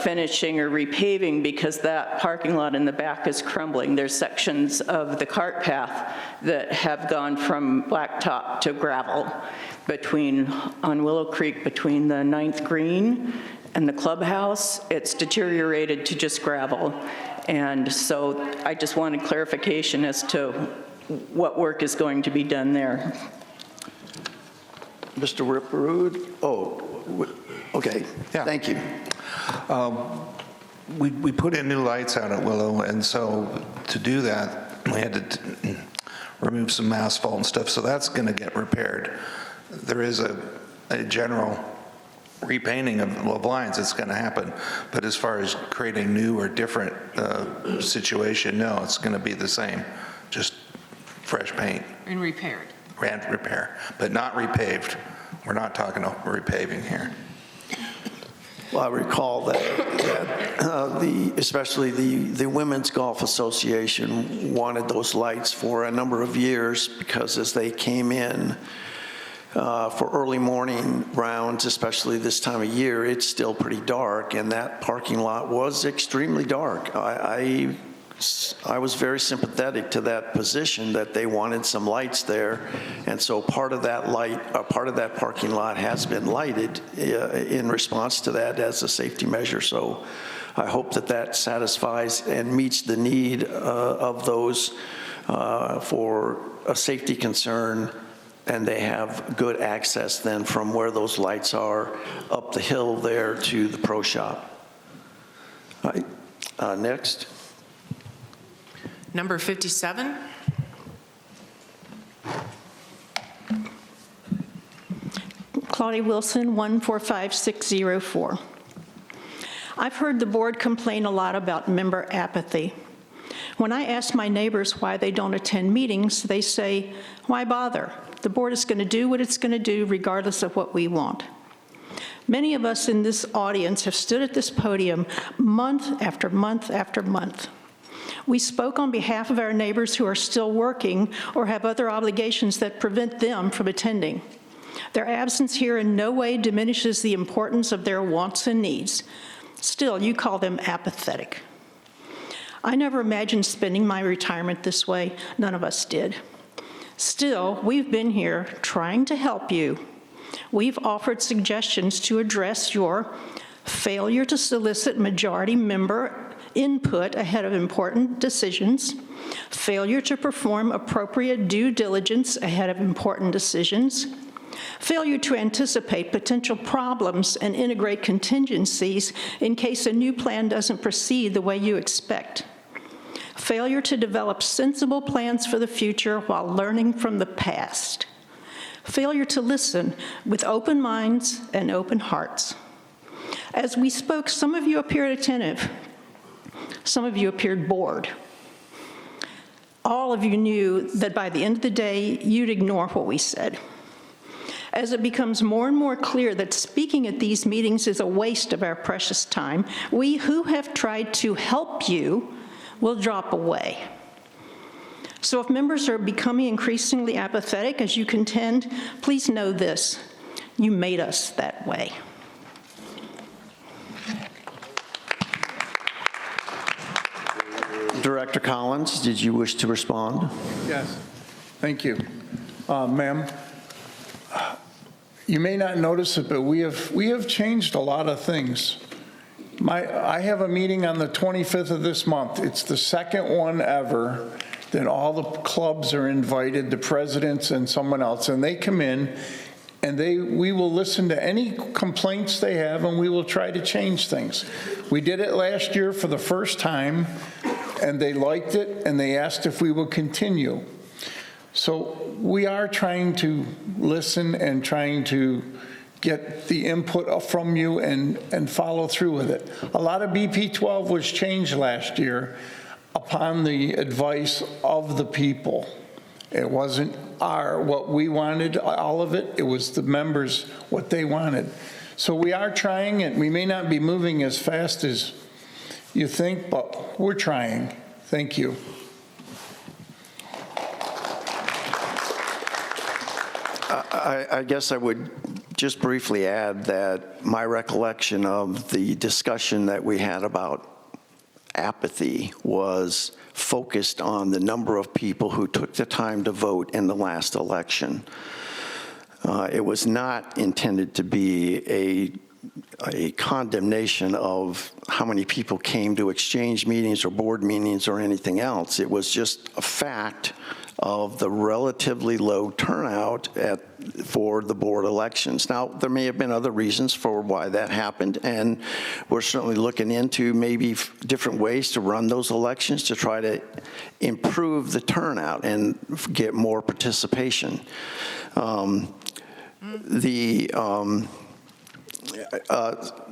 Q: finishing or repaving, because that parking lot in the back is crumbling? There's sections of the cart path that have gone from blacktop to gravel on Willow Creek between the 9th Green and the clubhouse. It's deteriorated to just gravel. And so I just wanted clarification as to what work is going to be done there.
B: Mr. Ripperud? Oh, okay.
R: Yeah.
B: Thank you.
R: We put in new lights out at Willow, and so to do that, we had to remove some asphalt and stuff, so that's going to get repaired. There is a general repainting of lines that's going to happen, but as far as creating new or different situation, no, it's going to be the same, just fresh paint.
J: And repaired.
R: And repair, but not repaved. We're not talking about repaving here.
B: Well, I recall that especially the Women's Golf Association wanted those lights for a number of years, because as they came in for early morning rounds, especially this time of year, it's still pretty dark, and that parking lot was extremely dark. I was very sympathetic to that position, that they wanted some lights there, and so part of that parking lot has been lighted in response to that as a safety measure. So I hope that satisfies and meets the need of those for a safety concern, and they have good access then from where those lights are up the hill there to the pro shop. All right. Next.
J: Number 57.
S: Claudia Wilson, 145604. I've heard the board complain a lot about member apathy. When I ask my neighbors why they don't attend meetings, they say, why bother? The board is going to do what it's going to do regardless of what we want. Many of us in this audience have stood at this podium month after month after month. We spoke on behalf of our neighbors who are still working or have other obligations that prevent them from attending. Their absence here in no way diminishes the importance of their wants and needs. Still, you call them apathetic. I never imagined spending my retirement this way. None of us did. Still, we've been here trying to help you. We've offered suggestions to address your failure to solicit majority member input ahead of important decisions, failure to perform appropriate due diligence ahead of important decisions, failure to anticipate potential problems and integrate contingencies in case a new plan doesn't proceed the way you expect, failure to develop sensible plans for the future while learning from the past, failure to listen with open minds and open hearts. As we spoke, some of you appeared attentive. Some of you appeared bored. All of you knew that by the end of the day, you'd ignore what we said. As it becomes more and more clear that speaking at these meetings is a waste of our precious time, we who have tried to help you will drop away. So if members are becoming increasingly apathetic as you contend, please know this: you made us that way.
B: Director Collins, did you wish to respond?
D: Yes, thank you. Ma'am, you may not notice it, but we have changed a lot of things. I have a meeting on the 25th of this month. It's the second one ever that all the clubs are invited, the presidents and someone else, and they come in and we will listen to any complaints they have and we will try to change things. We did it last year for the first time, and they liked it, and they asked if we would continue. So we are trying to listen and trying to get the input from you and follow through with it. A lot of BP 12 was changed last year upon the advice of the people. It wasn't what we wanted, all of it. It was the members, what they wanted. So we are trying it. We may not be moving as fast as you think, but we're trying. Thank you.
B: I guess I would just briefly add that my recollection of the discussion that we had about apathy was focused on the number of people who took the time to vote in the last election. It was not intended to be a condemnation of how many people came to exchange meetings or board meetings or anything else. It was just a fact of the relatively low turnout for the board elections. Now, there may have been other reasons for why that happened, and we're certainly looking into maybe different ways to run those elections to try to improve the turnout and get more participation.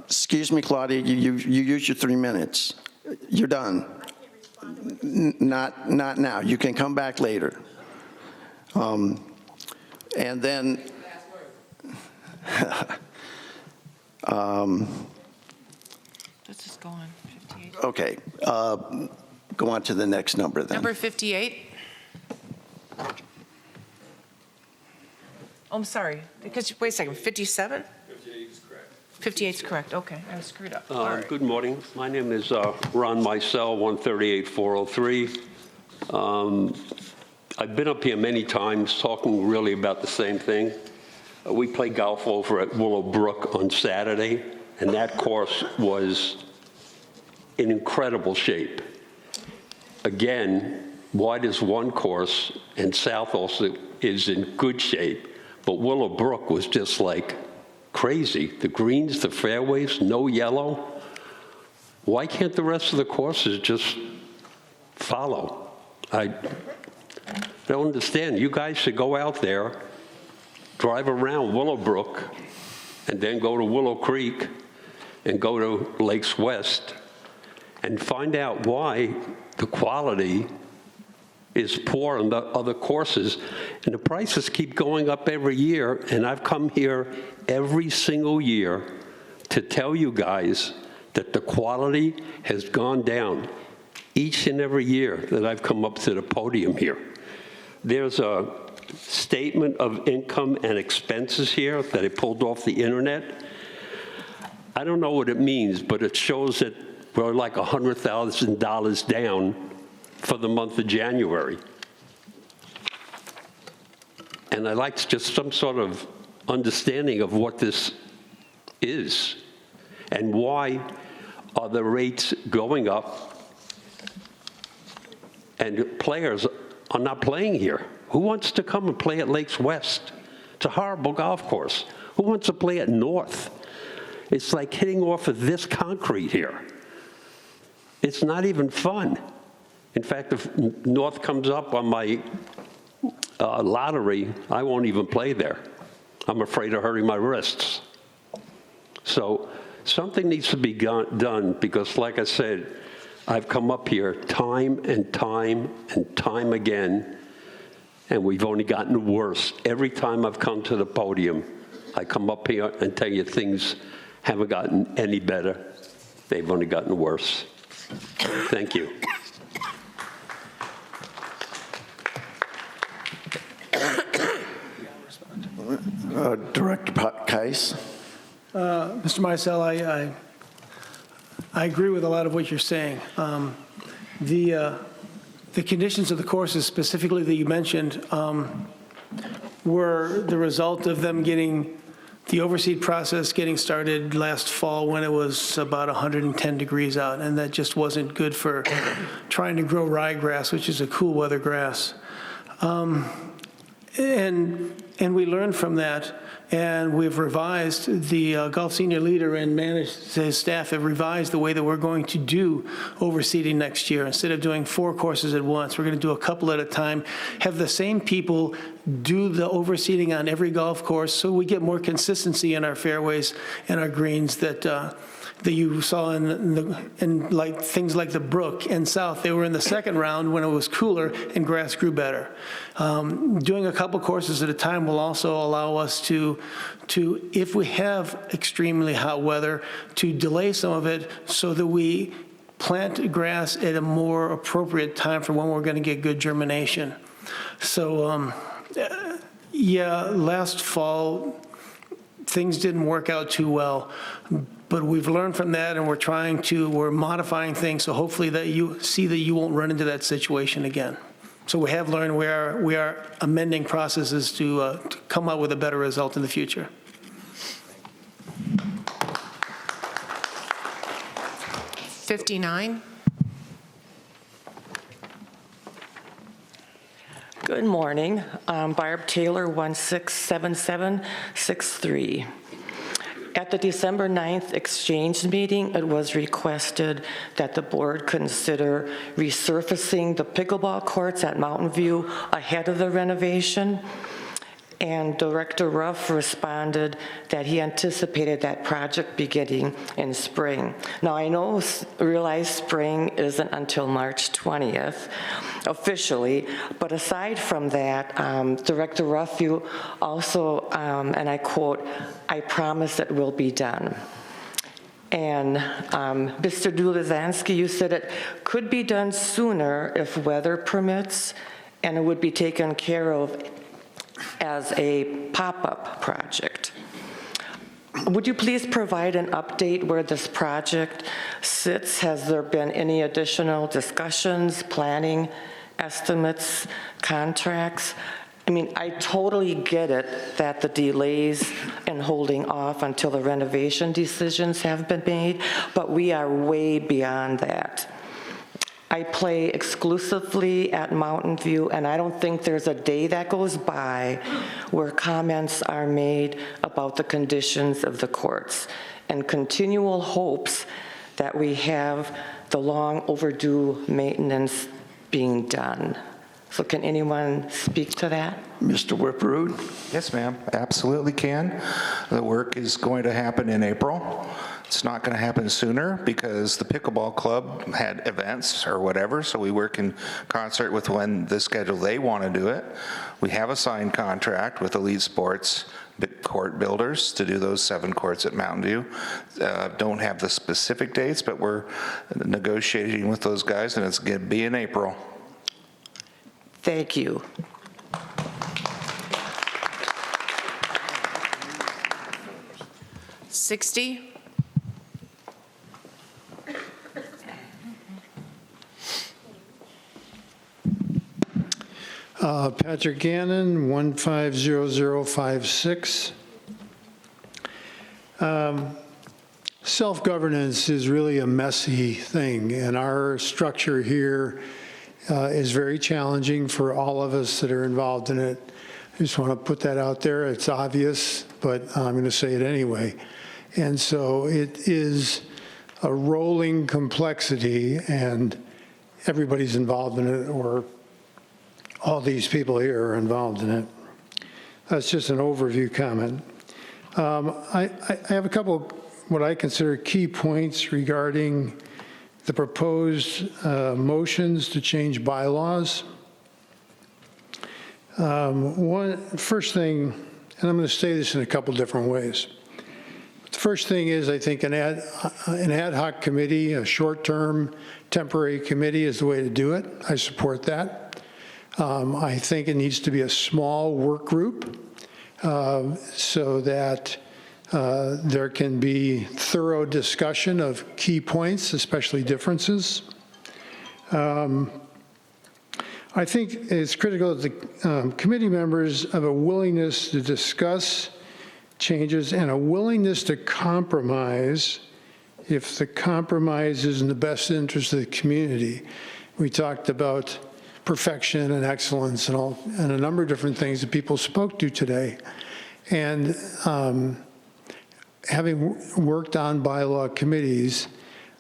B: Excuse me, Claudia, you used your 3 minutes. You're done. Not now. You can come back later. And then,
J: Let's just go on. 58.
B: okay, go on to the next number then.
J: Number 58. Oh, I'm sorry. Because wait a second. 57.
L: 58 is correct.
J: 58 is correct. Okay, I was screwed up. All right.
L: Good morning. My name is Ron Micel, 138-403. I've been up here many times talking really about the same thing. We play golf over at Willowbrook on Saturday, and that course was in incredible shape. Again, wide is one course, and South also is in good shape, but Willowbrook was just like crazy. The greens, the fairways, no yellow. Why can't the rest of the courses just follow? I don't understand. You guys should go out there, drive around Willowbrook, and then go to Willow Creek and go to Lakes West and find out why the quality is poor on the other courses. And the prices keep going up every year, and I've come here every single year to tell you guys that the quality has gone down each and every year that I've come up to the podium here. There's a statement of income and expenses here that I pulled off the internet. I don't know what it means, but it shows that we're like $100,000 down for the month of January. And I'd like just some sort of understanding of what this is and why are the rates going up and players are not playing here. Who wants to come and play at Lakes West? It's a horrible golf course. Who wants to play at North? It's like hitting off of this concrete here. It's not even fun. In fact, if North comes up on my lottery, I won't even play there. I'm afraid of hurting my wrists. So something needs to be done because, like I said, I've come up here time and time and time again, and we've only gotten worse. Every time I've come to the podium, I come up here and tell you things haven't gotten any better. They've only gotten worse. Thank you.
B: Director Kais.
I: Mr. Mizell, I agree with a lot of what you're saying. The conditions of the courses specifically that you mentioned were the result of them getting the overseed process getting started last fall when it was about 110 degrees out, and that just wasn't good for trying to grow ryegrass, which is a cool weather grass. And we learned from that, and we've revised, the golf senior leader and his staff have revised the way that we're going to do overseeding next year. Instead of doing 4 courses at once, we're going to do a couple at a time, have the same people do the overseeding on every golf course so we get more consistency in our fairways and our greens that you saw in like things like the Brook and South. They were in the second round when it was cooler and grass grew better. Doing a couple courses at a time will also allow us to, if we have extremely hot weather, to delay some of it so that we plant grass at a more appropriate time for when we're going to get good germination. So, yeah, last fall, things didn't work out too well. But we've learned from that, and we're modifying things, so hopefully that you see that you won't run into that situation again. So we have learned we are amending processes to come up with a better result in the future.
J: '59.
T: Good morning. Barb Taylor, 167763. At the December 9th exchange meeting, it was requested that the board consider resurfacing the pickleball courts at Mountain View ahead of the renovation. And Director Ruff responded that he anticipated that project beginning in spring. Now, I realize spring isn't until March 20th officially, but aside from that, Director Ruff, you also, and I quote, "I promise it will be done." And Mr. Dulazansky, you said it could be done sooner if weather permits, and it would be taken care of as a pop-up project. Would you please provide an update where this project sits? Has there been any additional discussions, planning, estimates, contracts? I mean, I totally get it that the delays in holding off until the renovation decisions have been made, but we are way beyond that. I play exclusively at Mountain View, and I don't think there's a day that goes by where comments are made about the conditions of the courts and continual hopes that we have the long overdue maintenance being done. So can anyone speak to that?
B: Mr. Whipperud?
R: Yes, ma'am, absolutely can. The work is going to happen in April. It's not going to happen sooner because the pickleball club had events or whatever, so we work in concert with when the schedule they want to do it. We have a signed contract with Elite Sports court builders to do those 7 courts at Mountain View. Don't have the specific dates, but we're negotiating with those guys, and it's going to be in April.
T: Thank you.
J: '60.
U: Patrick Gannon, 150056. Self-governance is really a messy thing, and our structure here is very challenging for all of us that are involved in it. I just want to put that out there. It's obvious, but I'm going to say it anyway. And so it is a rolling complexity, and everybody's involved in it, or all these people here are involved in it. That's just an overview comment. I have a couple what I consider key points regarding the proposed motions to change bylaws. First thing, and I'm going to say this in a couple different ways. The first thing is, I think an ad hoc committee, a short-term temporary committee is the way to do it. I support that. I think it needs to be a small work group so that there can be thorough discussion of key points, especially differences. I think it's critical that the committee members have a willingness to discuss changes and a willingness to compromise if the compromise is in the best interest of the community. We talked about perfection and excellence and a number of different things that people spoke to today. And having worked on bylaw committees,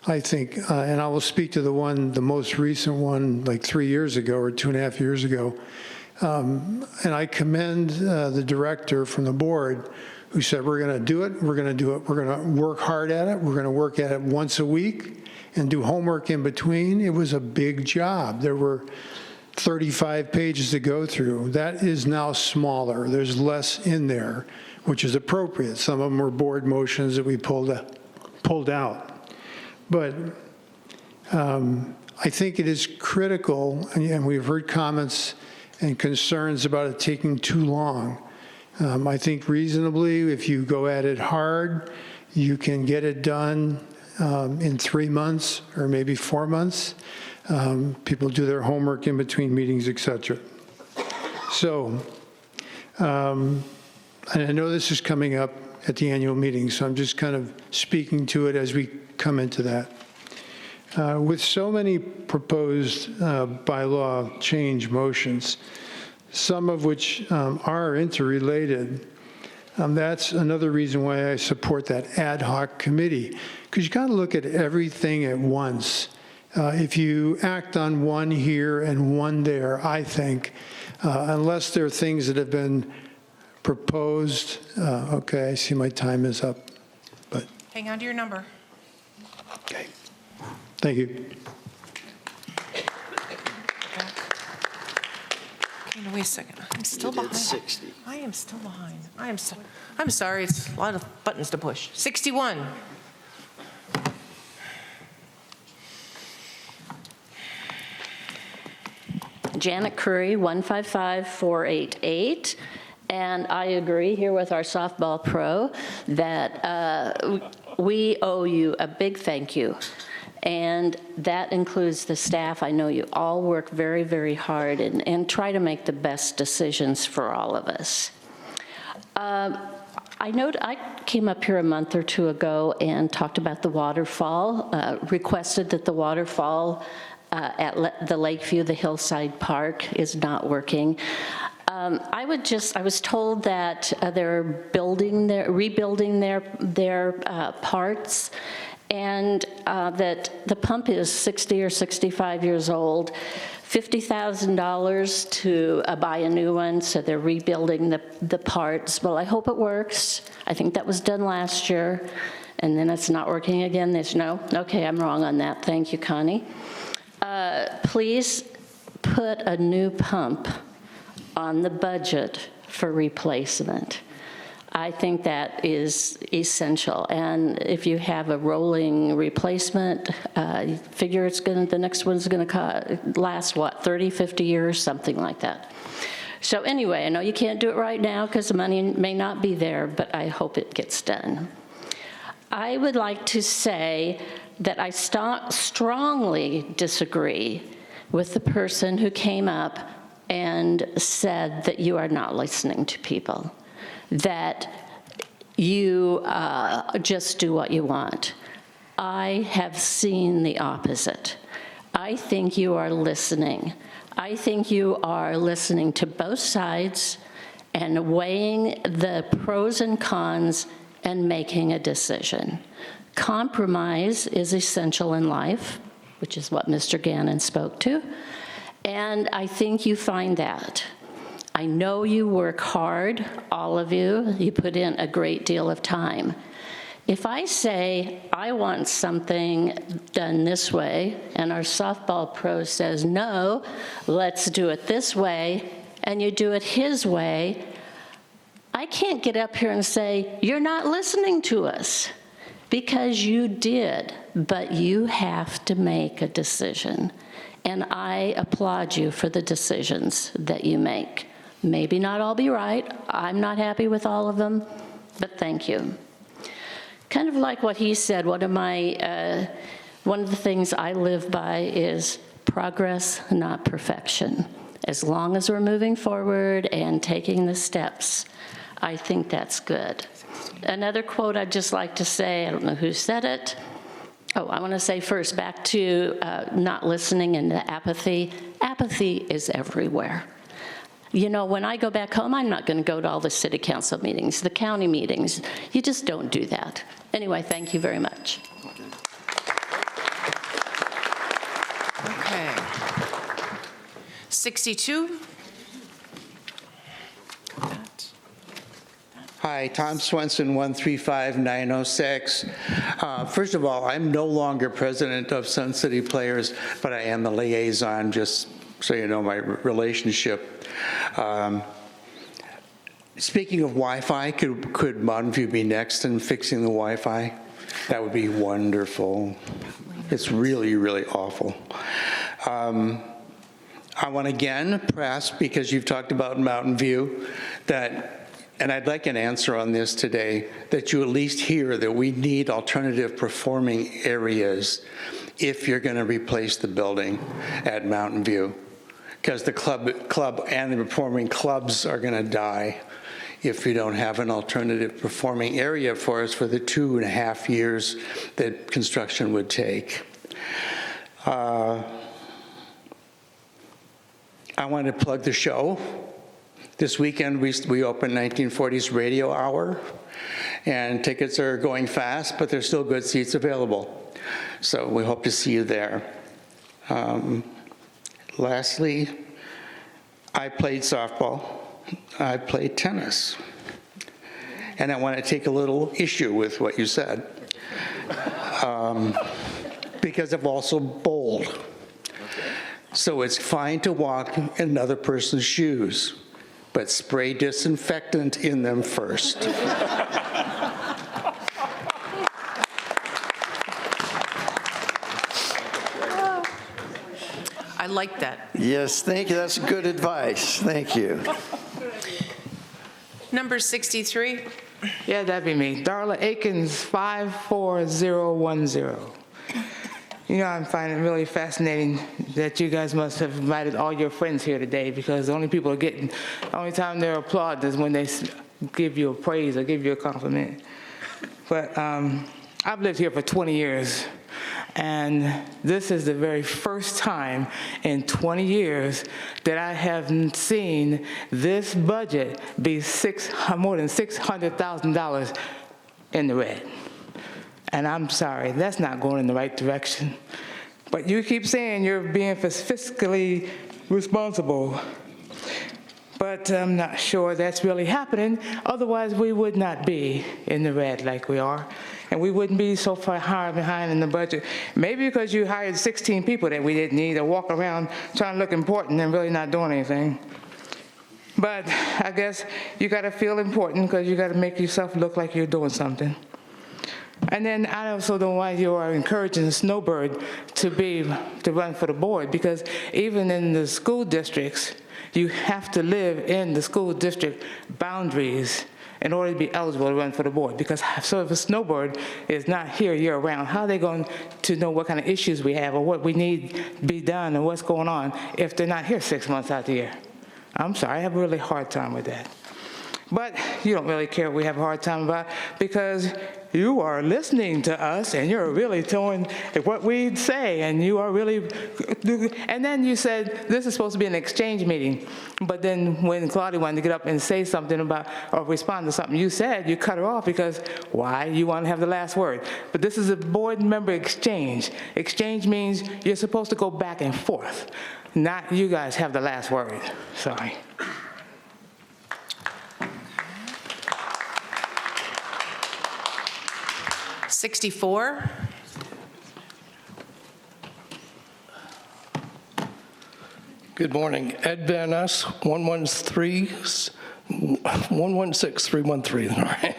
U: I think, and I will speak to the most recent one, like 3 years ago or 2.5 years ago, and I commend the director from the board who said, we're going to do it, we're going to work hard at it, we're going to work at it once a week and do homework in between. It was a big job. There were 35 pages to go through. That is now smaller. There's less in there, which is appropriate. Some of them were board motions that we pulled out. But I think it is critical, and we've heard comments and concerns about it taking too long. I think reasonably, if you go at it hard, you can get it done in 3 months or maybe 4 months. People do their homework in between meetings, et cetera. So, and I know this is coming up at the annual meeting, so I'm just kind of speaking to it as we come into that. With so many proposed bylaw change motions, some of which are interrelated, that's another reason why I support that ad hoc committee, because you got to look at everything at once. If you act on one here and one there, I think, unless there are things that have been proposed, okay, I see my time is up, but.
J: Hang on to your number.
U: Okay, thank you.
J: Okay, wait a second. I'm still behind. 60. I am still behind. I'm sorry. It's a lot of buttons to push. 61.
V: Janet Curry, 155488. And I agree here with our softball pro that we owe you a big thank you. And that includes the staff. I know you all work very, very hard and try to make the best decisions for all of us. I came up here a month or two ago and talked about the waterfall, requested that the waterfall at the Lakeview, the Hillside Park, is not working. I was told that they're rebuilding their parts, and that the pump is 60 or 65 years old, $50,000 to buy a new one, so they're rebuilding the parts. Well, I hope it works. I think that was done last year, and then it's not working again. Okay, I'm wrong on that. Thank you, Connie. Please put a new pump on the budget for replacement. I think that is essential. And if you have a rolling replacement, figure the next one's going to last, 30, 50 years, something like that. So anyway, I know you can't do it right now because the money may not be there, but I hope it gets done. I would like to say that I strongly disagree with the person who came up and said that you are not listening to people, that you just do what you want. I have seen the opposite. I think you are listening. I think you are listening to both sides and weighing the pros and cons and making a decision. Compromise is essential in life, which is what Mr. Gannon spoke to, and I think you find that. I know you work hard, all of you. You put in a great deal of time. If I say, I want something done this way, and our softball pro says, no, let's do it this way, and you do it his way, I can't get up here and say, you're not listening to us, because you did, but you have to make a decision. And I applaud you for the decisions that you make. Maybe not all be right. I'm not happy with all of them, but thank you. Kind of like what he said, one of the things I live by is progress, not perfection. As long as we're moving forward and taking the steps, I think that's good. Another quote I'd just like to say, I don't know who said it. Oh, I want to say first, back to not listening and the apathy. Apathy is everywhere. You know, when I go back home, I'm not going to go to all the city council meetings, the county meetings. You just don't do that. Anyway, thank you very much.
J: Okay. 62.
A: Hi, Tom Swenson, 135906. First of all, I'm no longer president of Sun City Players, but I am the liaison, just so you know my relationship. Speaking of Wi-Fi, could Mountain View be next in fixing the Wi-Fi? That would be wonderful. It's really, really awful. I want to again press, because you've talked about Mountain View, that, and I'd like an answer on this today, that you at least hear that we need alternative performing areas if you're going to replace the building at Mountain View, because the club and the performing clubs are going to die if we don't have an alternative performing area for us for the 2.5 years that construction would take. I want to plug the show. This weekend, we open 1940s Radio Hour, and tickets are going fast, but there's still good seats available. So we hope to see you there. Lastly, I played softball. I played tennis. And I want to take a little issue with what you said, because I've also bowled. So it's fine to walk in another person's shoes, but spray disinfectant in them first.
J: I like that.
B: Yes, thank you. That's good advice. Thank you.
J: Number 63.
C: Yeah, that'd be me. Darla Akins, 54010. You know, I'm finding it really fascinating that you guys must have invited all your friends here today, because the only people are getting, the only time they're applauded is when they give you a praise or give you a compliment. But I've lived here for 20 years, and this is the very first time in 20 years that I have seen this budget be more than $600,000 in the red. And I'm sorry, that's not going in the right direction. But you keep saying you're being fiscally responsible. But I'm not sure that's really happening. Otherwise, we would not be in the red like we are. And we wouldn't be so far behind in the budget. Maybe because you hired 16 people that we didn't need to walk around trying to look important and really not doing anything. But I guess you got to feel important, because you got to make yourself look like you're doing something. And then I also don't know why you are encouraging Snowbird to run for the board, because even in the school districts, you have to live in the school district boundaries in order to be eligible to run for the board. Because so if a Snowbird is not here year-round, how are they going to know what kind of issues we have or what we need to be done and what's going on if they're not here 6 months out of the year? I'm sorry, I have a really hard time with that. But you don't really care what we have a hard time about because you are listening to us and you're really doing what we say and you are really, and then you said this is supposed to be an exchange meeting. But then when Claudia wanted to get up and say something about or respond to something you said, you cut her off because why? You want to have the last word. But this is a board member exchange. Exchange means you're supposed to go back and forth, not you guys have the last word. Sorry.
J: '64.
F: Good morning. Ed Van Ness, 116313. Right.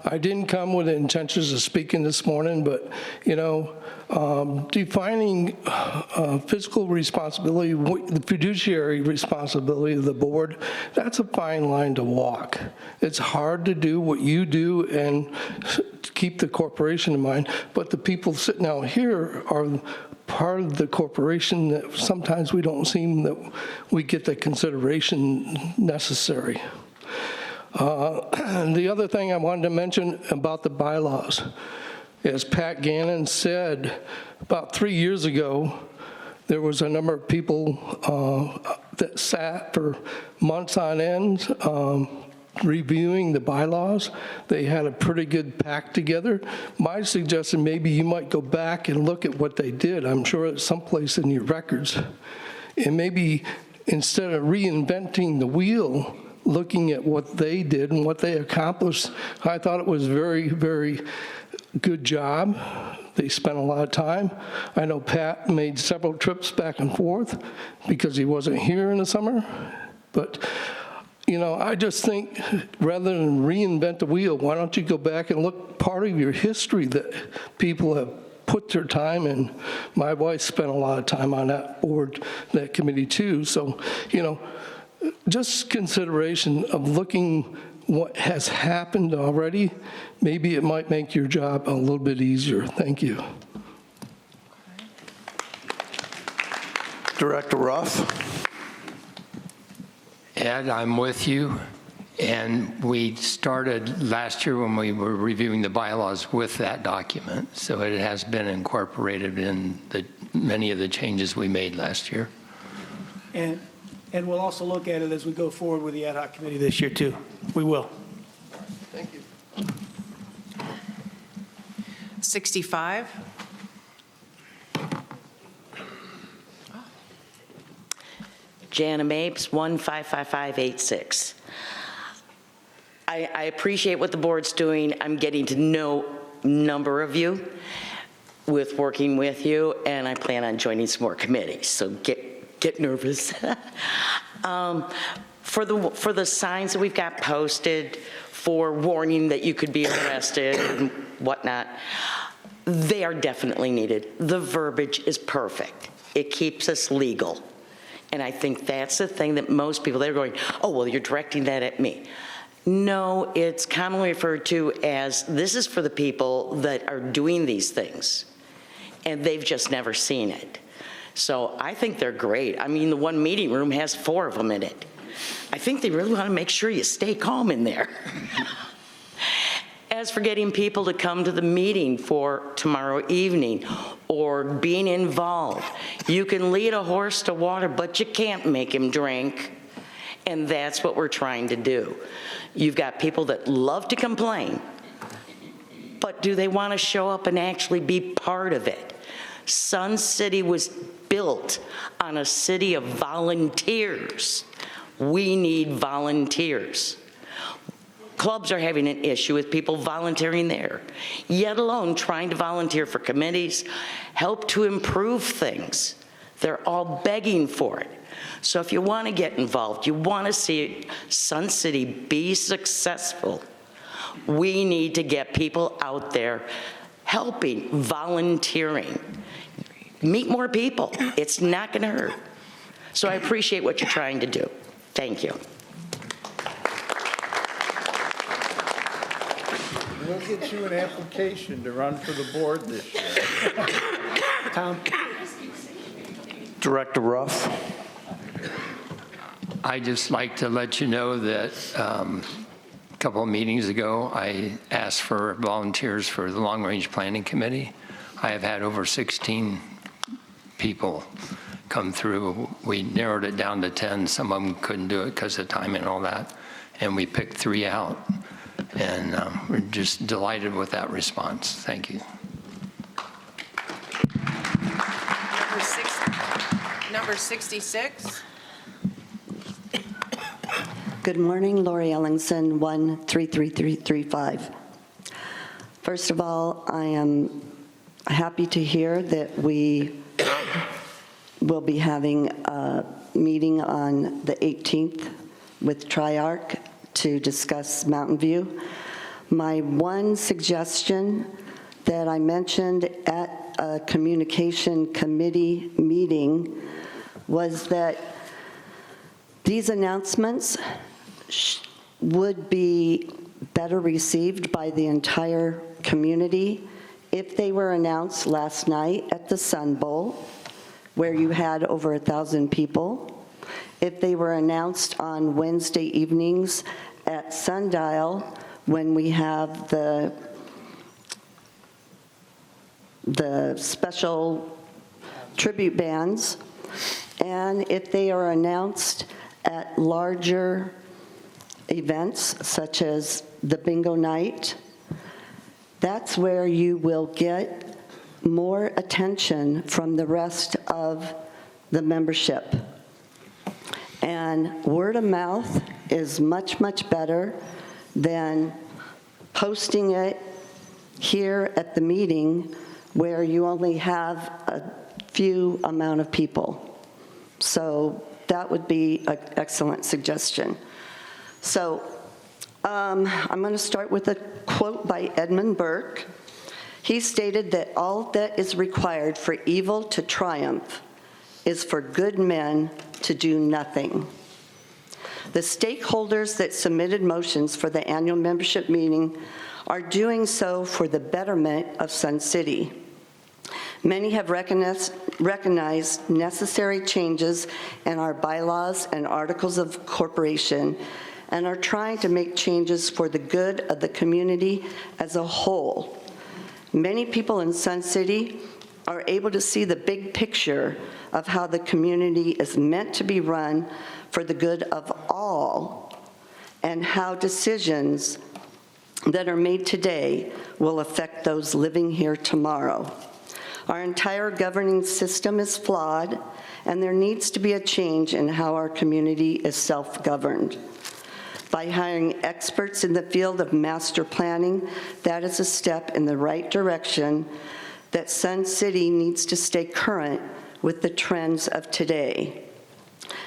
F: I didn't come with the intentions of speaking this morning, but, you know, defining fiscal responsibility, the fiduciary responsibility of the board, that's a fine line to walk. It's hard to do what you do and keep the corporation in mind, but the people sitting out here are part of the corporation that sometimes we don't seem that we get the consideration necessary. And the other thing I wanted to mention about the bylaws, as Pat Gannon said, about 3 years ago, there was a number of people that sat for months on end reviewing the bylaws. They had a pretty good pack together. My suggestion, maybe you might go back and look at what they did. I'm sure it's someplace in your records. And maybe instead of reinventing the wheel, looking at what they did and what they accomplished, I thought it was very, very good job. They spent a lot of time. I know Pat made several trips back and forth because he wasn't here in the summer. But you know, I just think rather than reinvent the wheel, why don't you go back and look part of your history that people have put their time in. My wife spent a lot of time on that board, that committee too. So, you know, just consideration of looking what has happened already, maybe it might make your job a little bit easier. Thank you.
B: Director Ruff.
G: Ed, I'm with you. And we started last year when we were reviewing the bylaws with that document. So it has been incorporated in many of the changes we made last year.
I: And we'll also look at it as we go forward with the ad hoc committee this year, too. We will.
B: Thank you.
J: 65.
W: Jana Mapes, 155586. I appreciate what the board's doing. I'm getting to know a number of you with working with you, and I plan on joining some more committees, so get nervous. For the signs that we've got posted for warning that you could be arrested and whatnot, they are definitely needed. The verbiage is perfect. It keeps us legal. And I think that's the thing that most people, they're going, oh, well, you're directing that at me. No, it's commonly referred to as, this is for the people that are doing these things, and they've just never seen it. So I think they're great. I mean, the one meeting room has 4 of them in it. I think they really want to make sure you stay calm in there. As for getting people to come to the meeting for tomorrow evening or being involved, you can lead a horse to water, but you can't make him drink. And that's what we're trying to do. You've got people that love to complain, but do they want to show up and actually be part of it? Sun City was built on a city of volunteers. We need volunteers. Clubs are having an issue with people volunteering there, yet alone trying to volunteer for committees, help to improve things. They're all begging for it. So if you want to get involved, you want to see Sun City be successful, we need to get people out there helping, volunteering. Meet more people. It's not going to hurt. So I appreciate what you're trying to do. Thank you.
D: We'll get you an application to run for the board this year.
I: Tom?
B: Director Ruff.
G: I'd just like to let you know that a couple of meetings ago, I asked for volunteers for the Long Range Planning Committee. I have had over 16 people come through. We narrowed it down to 10. Some of them couldn't do it because of timing and all that. And we picked 3 out. And we're just delighted with that response. Thank you.
J: Number 66.
E: Good morning, Lori Ellingson, 133335. First of all, I am happy to hear that we will be having a meeting on the 18th with Triarch to discuss Mountain View. My one suggestion that I mentioned at a communication committee meeting was that these announcements would be better received by the entire community if they were announced last night at the Sun Bowl, where you had over 1,000 people, if they were announced on Wednesday evenings at Sundial when we have the special tribute bands, and if they are announced at larger events such as the bingo night, that's where you will get more attention from the rest of the membership. And word of mouth is much, much better than posting it here at the meeting where you only have a few amount of people. So that would be an excellent suggestion. So I'm going to start with a quote by Edmund Burke. He stated that all that is required for evil to triumph is for good men to do nothing. The stakeholders that submitted motions for the annual membership meeting are doing so for the betterment of Sun City. Many have recognized necessary changes in our bylaws and articles of corporation and are trying to make changes for the good of the community as a whole. Many people in Sun City are able to see the big picture of how the community is meant to be run for the good of all, and how decisions that are made today will affect those living here tomorrow. Our entire governing system is flawed, and there needs to be a change in how our community is self-governed. By hiring experts in the field of master planning, that is a step in the right direction that Sun City needs to stay current with the trends of today.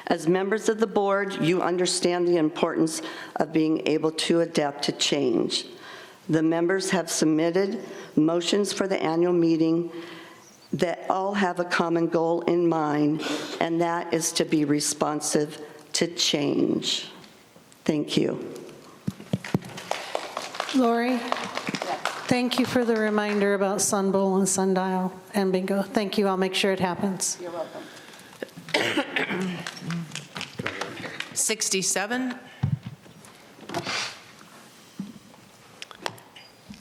E: As members of the board, you understand the importance of being able to adapt to change. The members have submitted motions for the annual meeting that all have a common goal in mind, and that is to be responsive to change. Thank you.
H: Lori, thank you for the reminder about Sun Bowl and Sundial and bingo. Thank you. I'll make sure it happens.
E: You're welcome.
J: 67.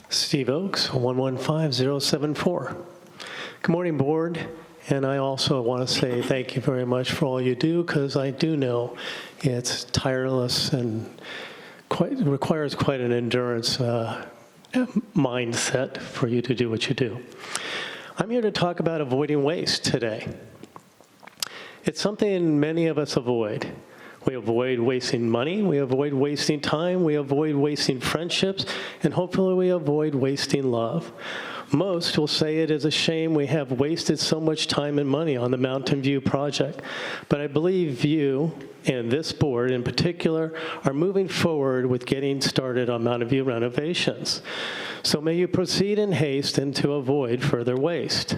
K: Steve Oakes, 115074. Good morning, board. And I also want to say thank you very much for all you do, because I do know it's tireless and requires quite an endurance mindset for you to do what you do. I'm here to talk about avoiding waste today. It's something many of us avoid. We avoid wasting money, we avoid wasting time, we avoid wasting friendships, and hopefully we avoid wasting love. Most will say it is a shame we have wasted so much time and money on the Mountain View project, but I believe you and this board in particular are moving forward with getting started on Mountain View renovations. So may you proceed in haste and to avoid further waste.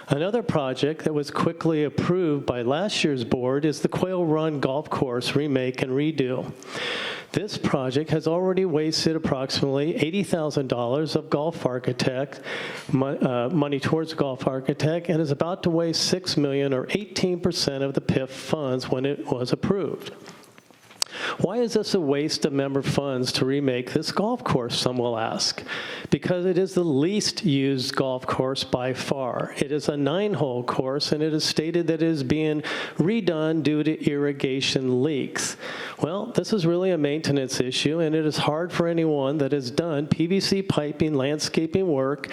K: Another project that was quickly approved by last year's board is the Quail Run Golf Course remake and redo. This project has already wasted approximately $80,000 of golf architect money towards golf architect, and is about to waste $6 million or 18% of the PIF funds when it was approved. Why is this a waste of member funds to remake this golf course, some will ask? Because it is the least used golf course by far. It is a 9-hole course, and it is stated that it is being redone due to irrigation leaks. Well, this is really a maintenance issue, and it is hard for anyone that has done PVC piping, landscaping work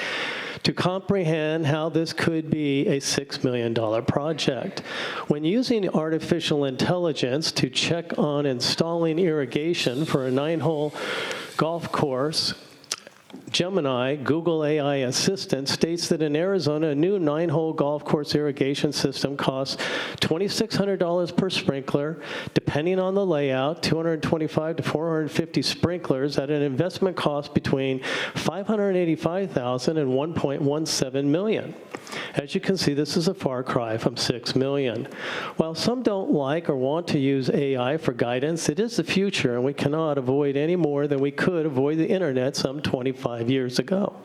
K: to comprehend how this could be a $6 million project. When using artificial intelligence to check on installing irrigation for a 9-hole golf course, Gemini, Google AI assistant, states that in Arizona, a new 9-hole golf course irrigation system costs $2,600 per sprinkler, depending on the layout, 225 to 450 sprinklers at an investment cost between $585,000 and $1.17 million. As you can see, this is a far cry from $6 million. While some don't like or want to use AI for guidance, it is the future, and we cannot avoid any more than we could avoid the internet some 25 years ago.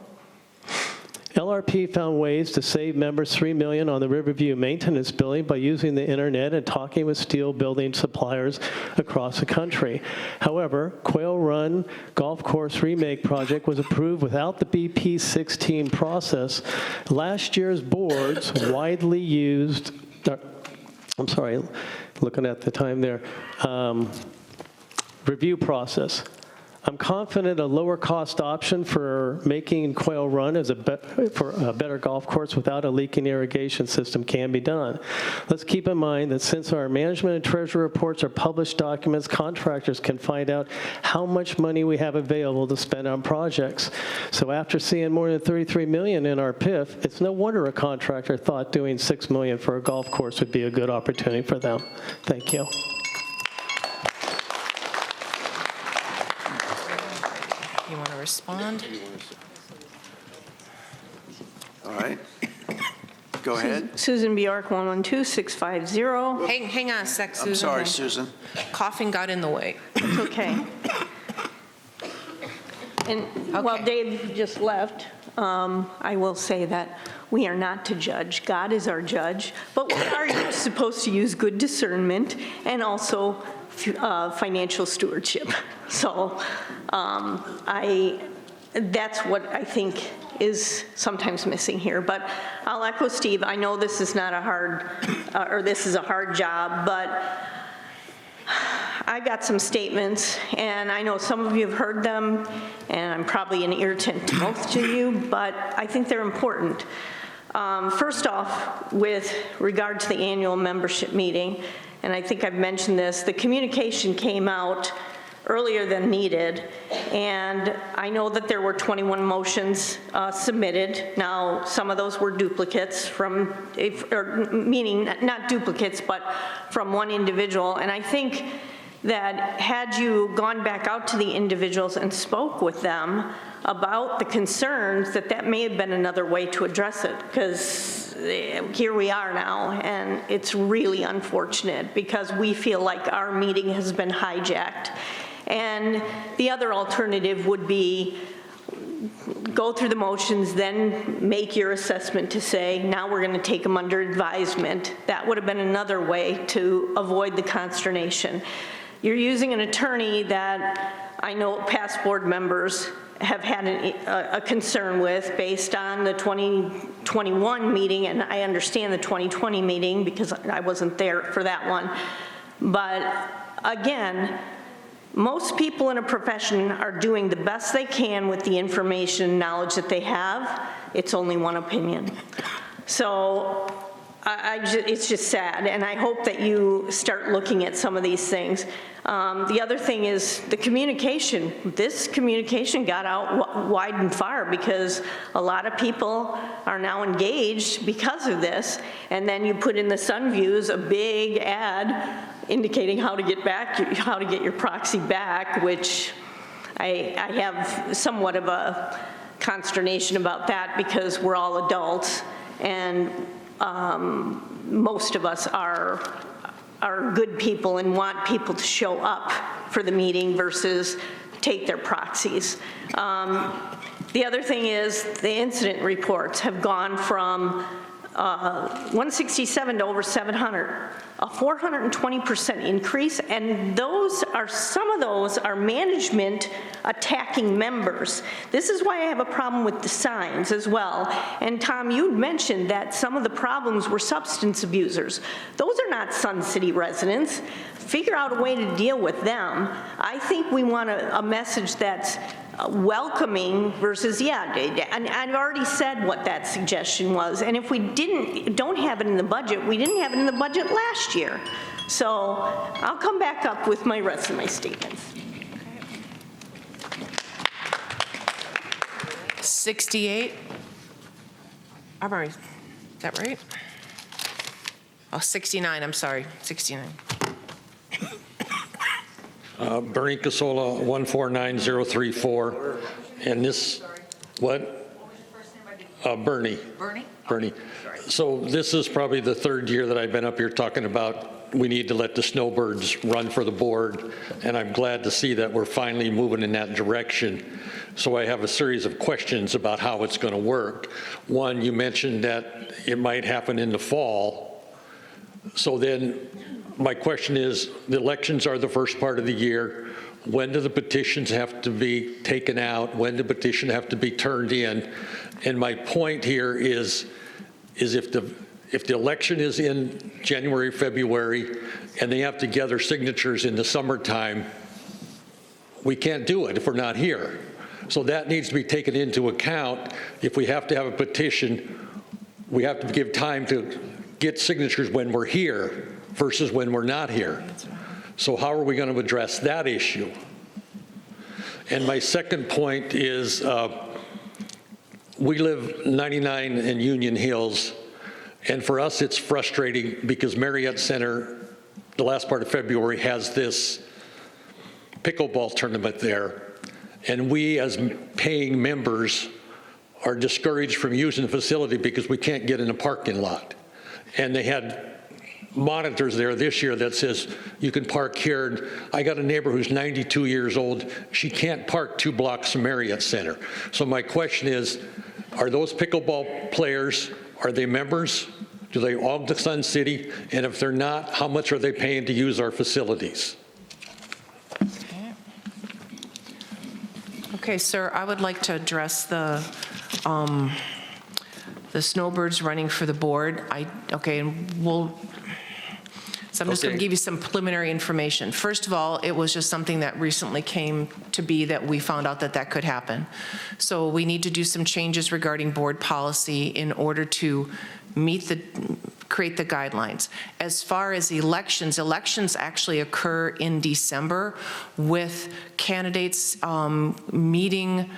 K: LRP found ways to save members $3 million on the Riverview maintenance billing by using the internet and talking with steel building suppliers across the country. However, Quail Run Golf Course Remake Project was approved without the BP16 process. Last year's board's widely used, looking at the time there, review process. I'm confident a lower cost option for making Quail Run as for a better golf course without a leaking irrigation system can be done. Let's keep in mind that since our management and treasury reports are published documents, contractors can find out how much money we have available to spend on projects. So after seeing more than $33 million in our PIF, it's no wonder a contractor thought doing $6 million for a golf course would be a good opportunity for them. Thank you.
J: You want to respond?
B: All right. Go ahead.
S: Susan Bjork, 112650.
J: Hang on a sec, Susan.
B: I'm sorry, Susan.
J: Coughing got in the way.
S: It's okay. And while Dave just left, I will say that we are not to judge. God is our judge. But we are supposed to use good discernment and also financial stewardship. So that's what I think is sometimes missing here. But I'll echo Steve. I know this is not a hard, or this is a hard job, but I got some statements, and I know some of you have heard them, and I'm probably an irritant to most of you, but I think they're important. First off, with regard to the annual membership meeting, and I think I've mentioned this, the communication came out earlier than needed, and I know that there were 21 motions submitted. Now, some of those were duplicates from, meaning not duplicates, but from one individual, and I think that had you gone back out to the individuals and spoke with them about the concerns, that may have been another way to address it, because here we are now, and it's really unfortunate because we feel like our meeting has been hijacked. And the other alternative would be go through the motions, then make your assessment to say, now we're going to take them under advisement. That would have been another way to avoid the consternation. You're using an attorney that I know past board members have had a concern with based on the 2021 meeting, and I understand the 2020 meeting because I wasn't there for that one. But again, most people in a profession are doing the best they can with the information and knowledge that they have. It's only one opinion. So it's just sad, and I hope that you start looking at some of these things. The other thing is the communication. This communication got out wide and far because a lot of people are now engaged because of this, and then you put in the Sun Views a big ad indicating how to get your proxy back, which I have somewhat of a consternation about that because we're all adults, and most of us are good people and want people to show up for the meeting versus take their proxies. The other thing is the incident reports have gone from
M: 167 to over 700, a 420% increase, and some of those are management attacking members. This is why I have a problem with the signs as well. And Tom, you mentioned that some of the problems were substance abusers. Those are not Sun City residents. Figure out a way to deal with them. I think we want a message that's welcoming versus, and I've already said what that suggestion was. And if we don't have it in the budget, we didn't have it in the budget last year. So I'll come back up with my rest of my statements.
J: 68. I'm already, is that right? Oh, 69, I'm sorry, 69.
N: Bernie Casola, 149034. And this, what? Bernie.
J: Bernie?
N: Bernie. So this is probably the third year that I've been up here talking about we need to let the snowbirds run for the board, and I'm glad to see that we're finally moving in that direction. So I have a series of questions about how it's going to work. One, you mentioned that it might happen in the fall. So then my question is, the elections are the first part of the year. When do the petitions have to be taken out? When do the petitions have to be turned in? And my point here is if the election is in January, February, and they have to gather signatures in the summertime, we can't do it if we're not here. So that needs to be taken into account. If we have to have a petition, we have to give time to get signatures when we're here versus when we're not here. So how are we going to address that issue? And my second point is we live 99 in Union Hills, and for us it's frustrating because Marriott Center, the last part of February, has this pickleball tournament there. And we as paying members are discouraged from using the facility because we can't get in a parking lot. And they had monitors there this year that says you can park here. And I got a neighbor who's 92 years old. She can't park 2 blocks from Marriott Center. So my question is, are those pickleball players, are they members? Do they all to Sun City? And if they're not, how much are they paying to use our facilities?
J: Okay, sir, I would like to address the snowbirds running for the board. So I'm just going to give you some preliminary information. First of all, it was just something that recently came to be that we found out that could happen. So we need to do some changes regarding board policy in order to create the guidelines. As far as elections actually occur in December with candidates meeting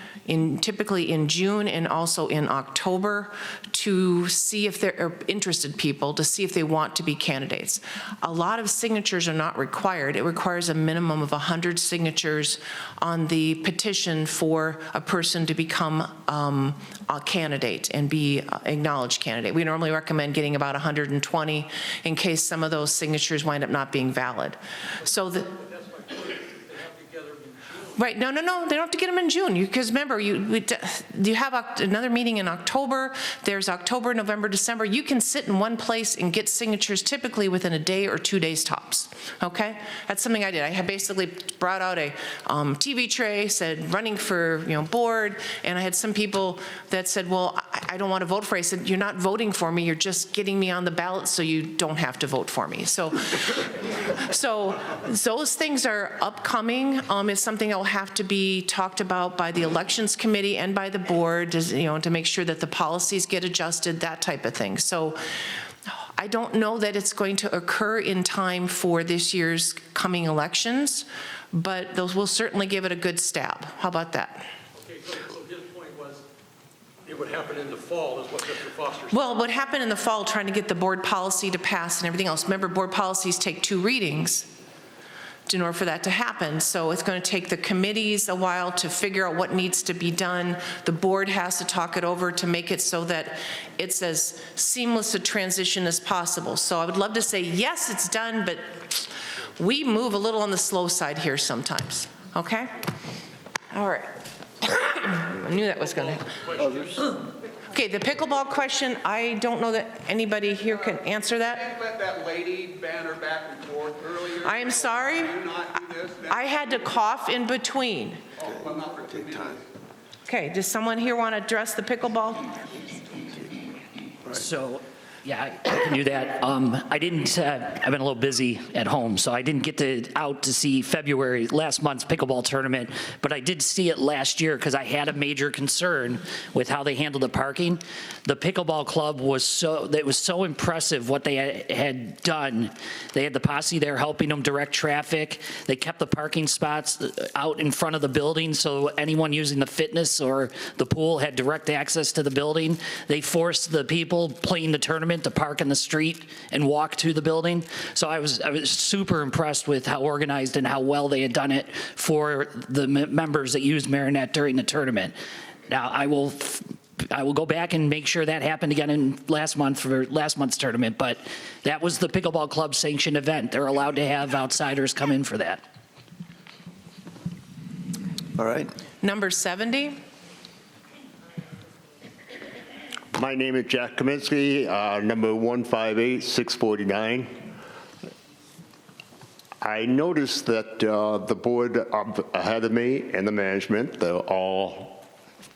J: typically in June and also in October to see if there are interested people, to see if they want to be candidates. A lot of signatures are not required. It requires a minimum of 100 signatures on the petition for a person to become a candidate and be acknowledged candidate. We normally recommend getting about 120 in case some of those signatures wind up not being valid. So right, no, they don't have to get them in June, because remember, you have another meeting in October, there's October, November, December. You can sit in one place and get signatures typically within a day or 2 days tops, okay? That's something I did. I had basically brought out a TV tray, said running for board, and I had some people that said, well, I don't want to vote for you. I said, you're not voting for me, you're just getting me on the ballot so you don't have to vote for me. So those things are upcoming. It's something that will have to be talked about by the elections committee and by the board, to make sure that the policies get adjusted, that type of thing. So I don't know that it's going to occur in time for this year's coming elections, but those will certainly give it a good stab. How about that?
N: Okay, so his point was it would happen in the fall, is what Mr. Foster said.
J: Well, what happened in the fall, trying to get the board policy to pass and everything else. Remember, board policies take 2 readings in order for that to happen. So it's going to take the committees a while to figure out what needs to be done. The board has to talk it over to make it so that it's as seamless a transition as possible. So I would love to say, yes, it's done, but we move a little on the slow side here sometimes, okay? All right. I knew that was going to happen. Okay, the pickleball question, I don't know that anybody here can answer that.
A: Let that lady banter back and forth earlier.
J: I am sorry. I had to cough in between.
A: Oh, well, not for 2 minutes.
J: Okay, does someone here want to address the pickleball?
O: So, yeah, I can do that. I didn't, I've been a little busy at home, so I didn't get out to see last month's pickleball tournament, but I did see it last year because I had a major concern with how they handled the parking. The pickleball club was so impressive what they had done. They had the posse there helping them direct traffic. They kept the parking spots out in front of the building so anyone using the fitness or the pool had direct access to the building. They forced the people playing the tournament to park in the street and walk to the building. So I was super impressed with how organized and how well they had done it for the members that used Marinette during the tournament. Now I will go back and make sure that happened again in last month's tournament, but that was the pickleball club sanctioned event. They're allowed to have outsiders come in for that.
B: All right.
J: Number 70.
P: My name is Jack Kaminsky, number 158649. I noticed that the board ahead of me and the management, they're all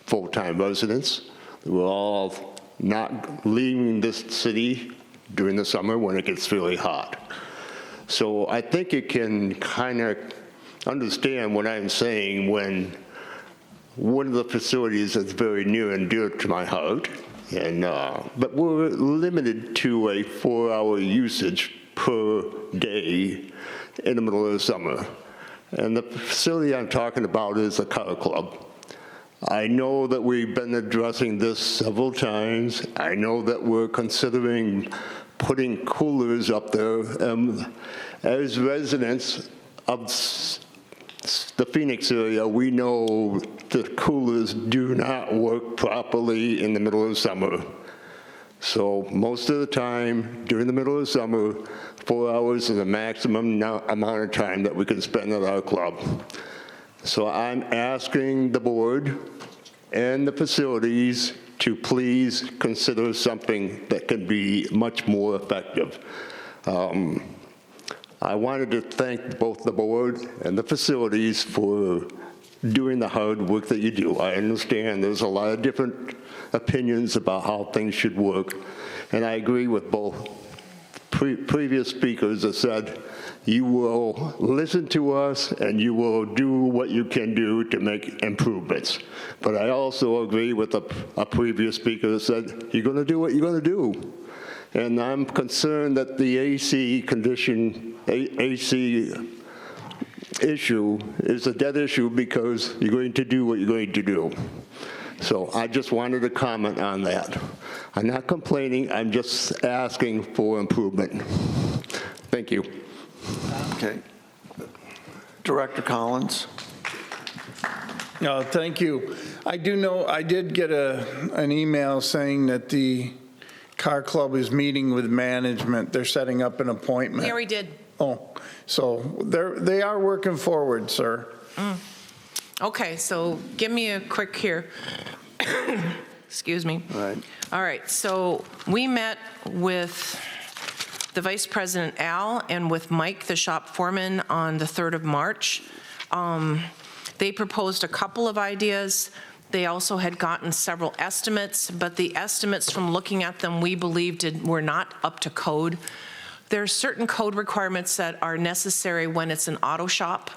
P: full-time residents. They were all not leaving this city during the summer when it gets really hot. So I think you can kind of understand what I'm saying when one of the facilities is very near and dear to my heart. But we're limited to a 4-hour usage per day in the middle of the summer. And the facility I'm talking about is a car club. I know that we've been addressing this several times. I know that we're considering putting coolers up there. As residents of the Phoenix area, we know that coolers do not work properly in the middle of summer. So most of the time, during the middle of summer, 4 hours is the maximum amount of time that we can spend at our club. So I'm asking the board and the facilities to please consider something that can be much more effective. I wanted to thank both the board and the facilities for doing the hard work that you do. I understand there's a lot of different opinions about how things should work, and I agree with both previous speakers that said you will listen to us and you will do what you can do to make improvements. But I also agree with a previous speaker that said you're going to do what you're going to do. And I'm concerned that the AC issue is a dead issue because you're going to do what you're going to do. So I just wanted to comment on that. I'm not complaining, I'm just asking for improvement. Thank you.
B: Okay. Director Collins.
D: Thank you. I do know, I did get an email saying that the car club is meeting with management. They're setting up an appointment.
J: Yeah, we did.
D: Oh, so they are working forward, sir.
J: Okay, so give me a quick here. Excuse me.
B: All right.
J: All right, so we met with the Vice President Al and with Mike, the shop foreman, on the 3rd of March. They proposed a couple of ideas. They also had gotten several estimates, but the estimates from looking at them, we believed were not up to code. There are certain code requirements that are necessary when it's an auto shop,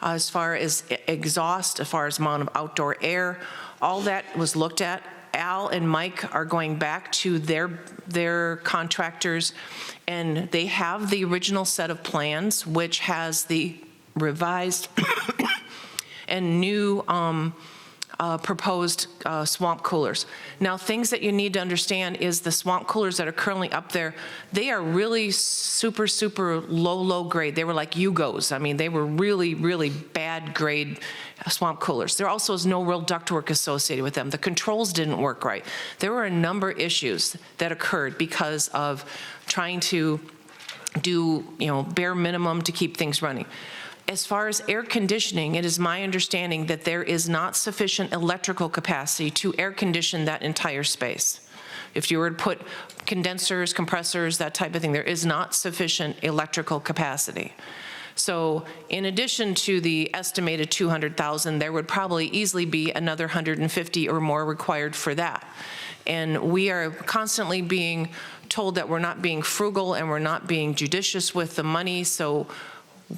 J: as far as exhaust, as far as amount of outdoor air. All that was looked at. Al and Mike are going back to their contractors, and they have the original set of plans, which has the revised and new proposed swamp coolers. Now, things that you need to understand is the swamp coolers that are currently up there, they are really super, super low grade. They were like Yugos. I mean, they were really, really bad grade swamp coolers. There also is no real ductwork associated with them. The controls didn't work right. There were a number of issues that occurred because of trying to do, bare minimum to keep things running. As far as air conditioning, it is my understanding that there is not sufficient electrical capacity to air condition that entire space. If you were to put condensers, compressors, that type of thing, there is not sufficient electrical capacity. So in addition to the estimated 200,000, there would probably easily be another 150 or more required for that. And we are constantly being told that we're not being frugal and we're not being judicious with the money, so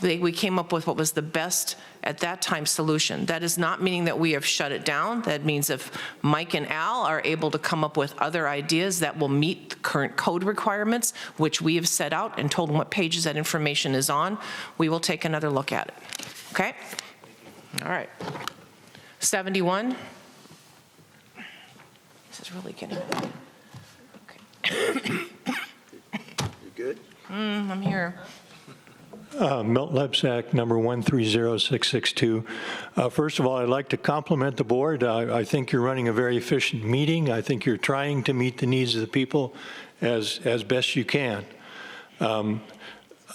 J: we came up with what was the best at that time solution. That is not meaning that we have shut it down. That means if Mike and Al are able to come up with other ideas that will meet the current code requirements, which we have set out and told them what pages that information is on, we will take another look at it. Okay? All right. 71. This is really getting. Okay.
B: You good?
J: I'm here.
L: Milt Lebsack, number 130662. First of all, I'd like to compliment the board. I think you're running a very efficient meeting. I think you're trying to meet the needs of the people as best you can. My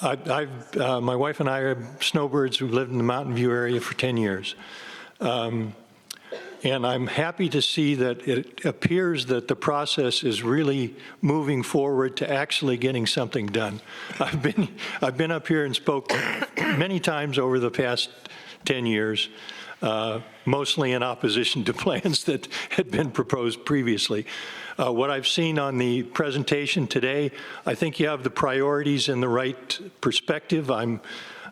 L: wife and I are snowbirds who've lived in the Mountain View area for 10 years. And I'm happy to see that it appears that the process is really moving forward to actually getting something done. I've been up here and spoke many times over the past 10 years, mostly in opposition to plans that had been proposed previously. What I've seen on the presentation today, I think you have the priorities in the right perspective.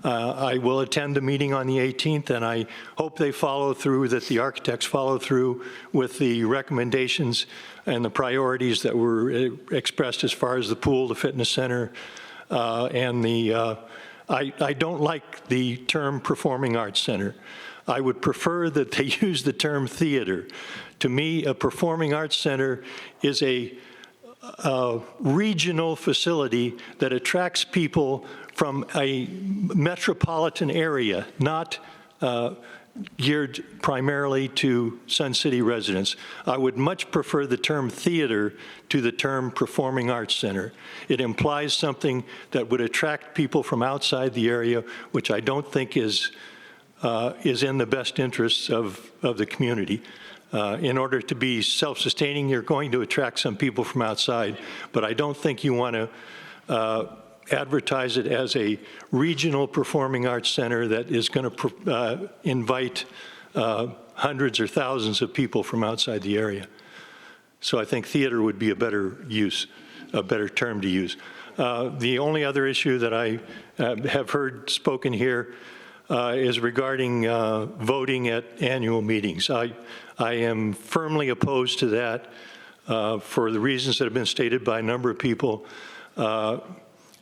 L: I will attend the meeting on the 18th, and I hope they follow through, that the architects follow through with the recommendations and the priorities that were expressed as far as the pool, the fitness center, and the, I don't like the term performing arts center. I would prefer that they use the term theater. To me, a performing arts center is a regional facility that attracts people from a metropolitan area, not geared primarily to Sun City residents. I would much prefer the term theater to the term performing arts center. It implies something that would attract people from outside the area, which I don't think is in the best interests of the community. In order to be self-sustaining, you're going to attract some people from outside, but I don't think you want to advertise it as a regional performing arts center that is going to invite hundreds or thousands of people from outside the area. So I think theater would be a better use, a better term to use. The only other issue that I have heard spoken here is regarding voting at annual meetings. I am firmly opposed to that for the reasons that have been stated by a number of people.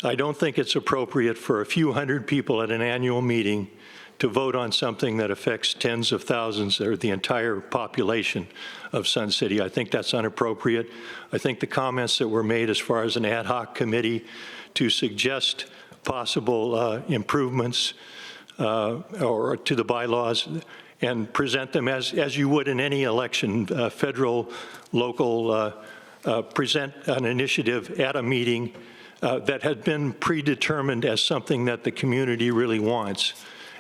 L: I don't think it's appropriate for a few hundred people at an annual meeting to vote on something that affects tens of thousands or the entire population of Sun City. I think that's inappropriate. I think the comments that were made as far as an ad hoc committee to suggest possible improvements or to the bylaws and present them as you would in any election, federal, local, present an initiative at a meeting that had been predetermined as something that the community really wants,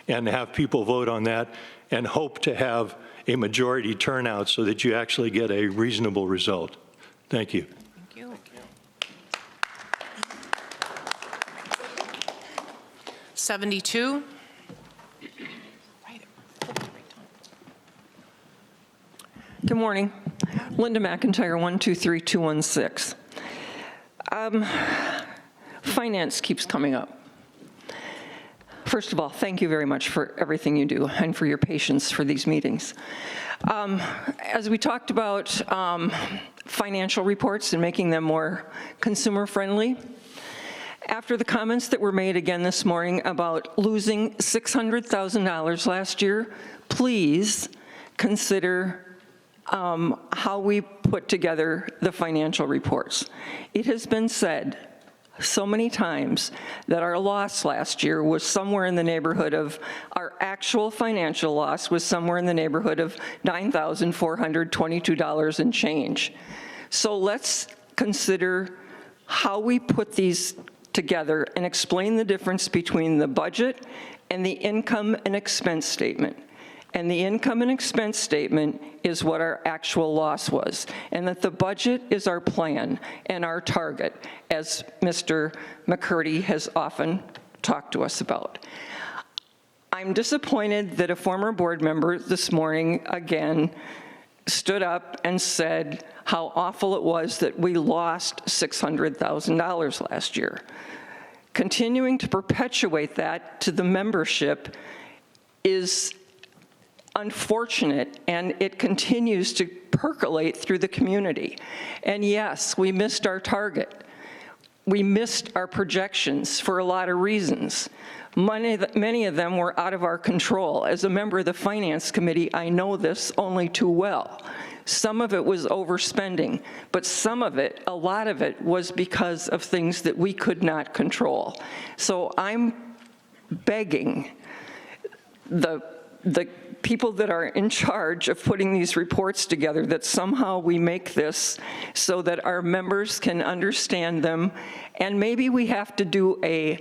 L: and have people vote on that and hope to have a majority turnout so that you actually get a reasonable result. Thank you.
J: Thank you. 72.
Q: Good morning. Linda McIntyre, 123216. Finance keeps coming up. First of all, thank you very much for everything you do and for your patience for these meetings. As we talked about financial reports and making them more consumer-friendly, after the comments that were made again this morning about losing $600,000 last year, please consider how we put together the financial reports. It has been said so many times that our loss last year was somewhere in the neighborhood of, our actual financial loss was somewhere in the neighborhood of $9,422 and change. So let's consider how we put these together and explain the difference between the budget and the income and expense statement. And the income and expense statement is what our actual loss was, and that the budget is our plan and our target, as Mr. McCurdy has often talked to us about. I'm disappointed that a former board member this morning, again, stood up and said how awful it was that we lost $600,000 last year. Continuing to perpetuate that to the membership is unfortunate, and it continues to percolate through the community. And yes, we missed our target. We missed our projections for a lot of reasons. Many of them were out of our control. As a member of the Finance Committee, I know this only too well. Some of it was overspending, but some of it, a lot of it, was because of things that we could not control. So I'm begging the people that are in charge of putting these reports together that somehow we make this so that our members can understand them, and maybe we have to do a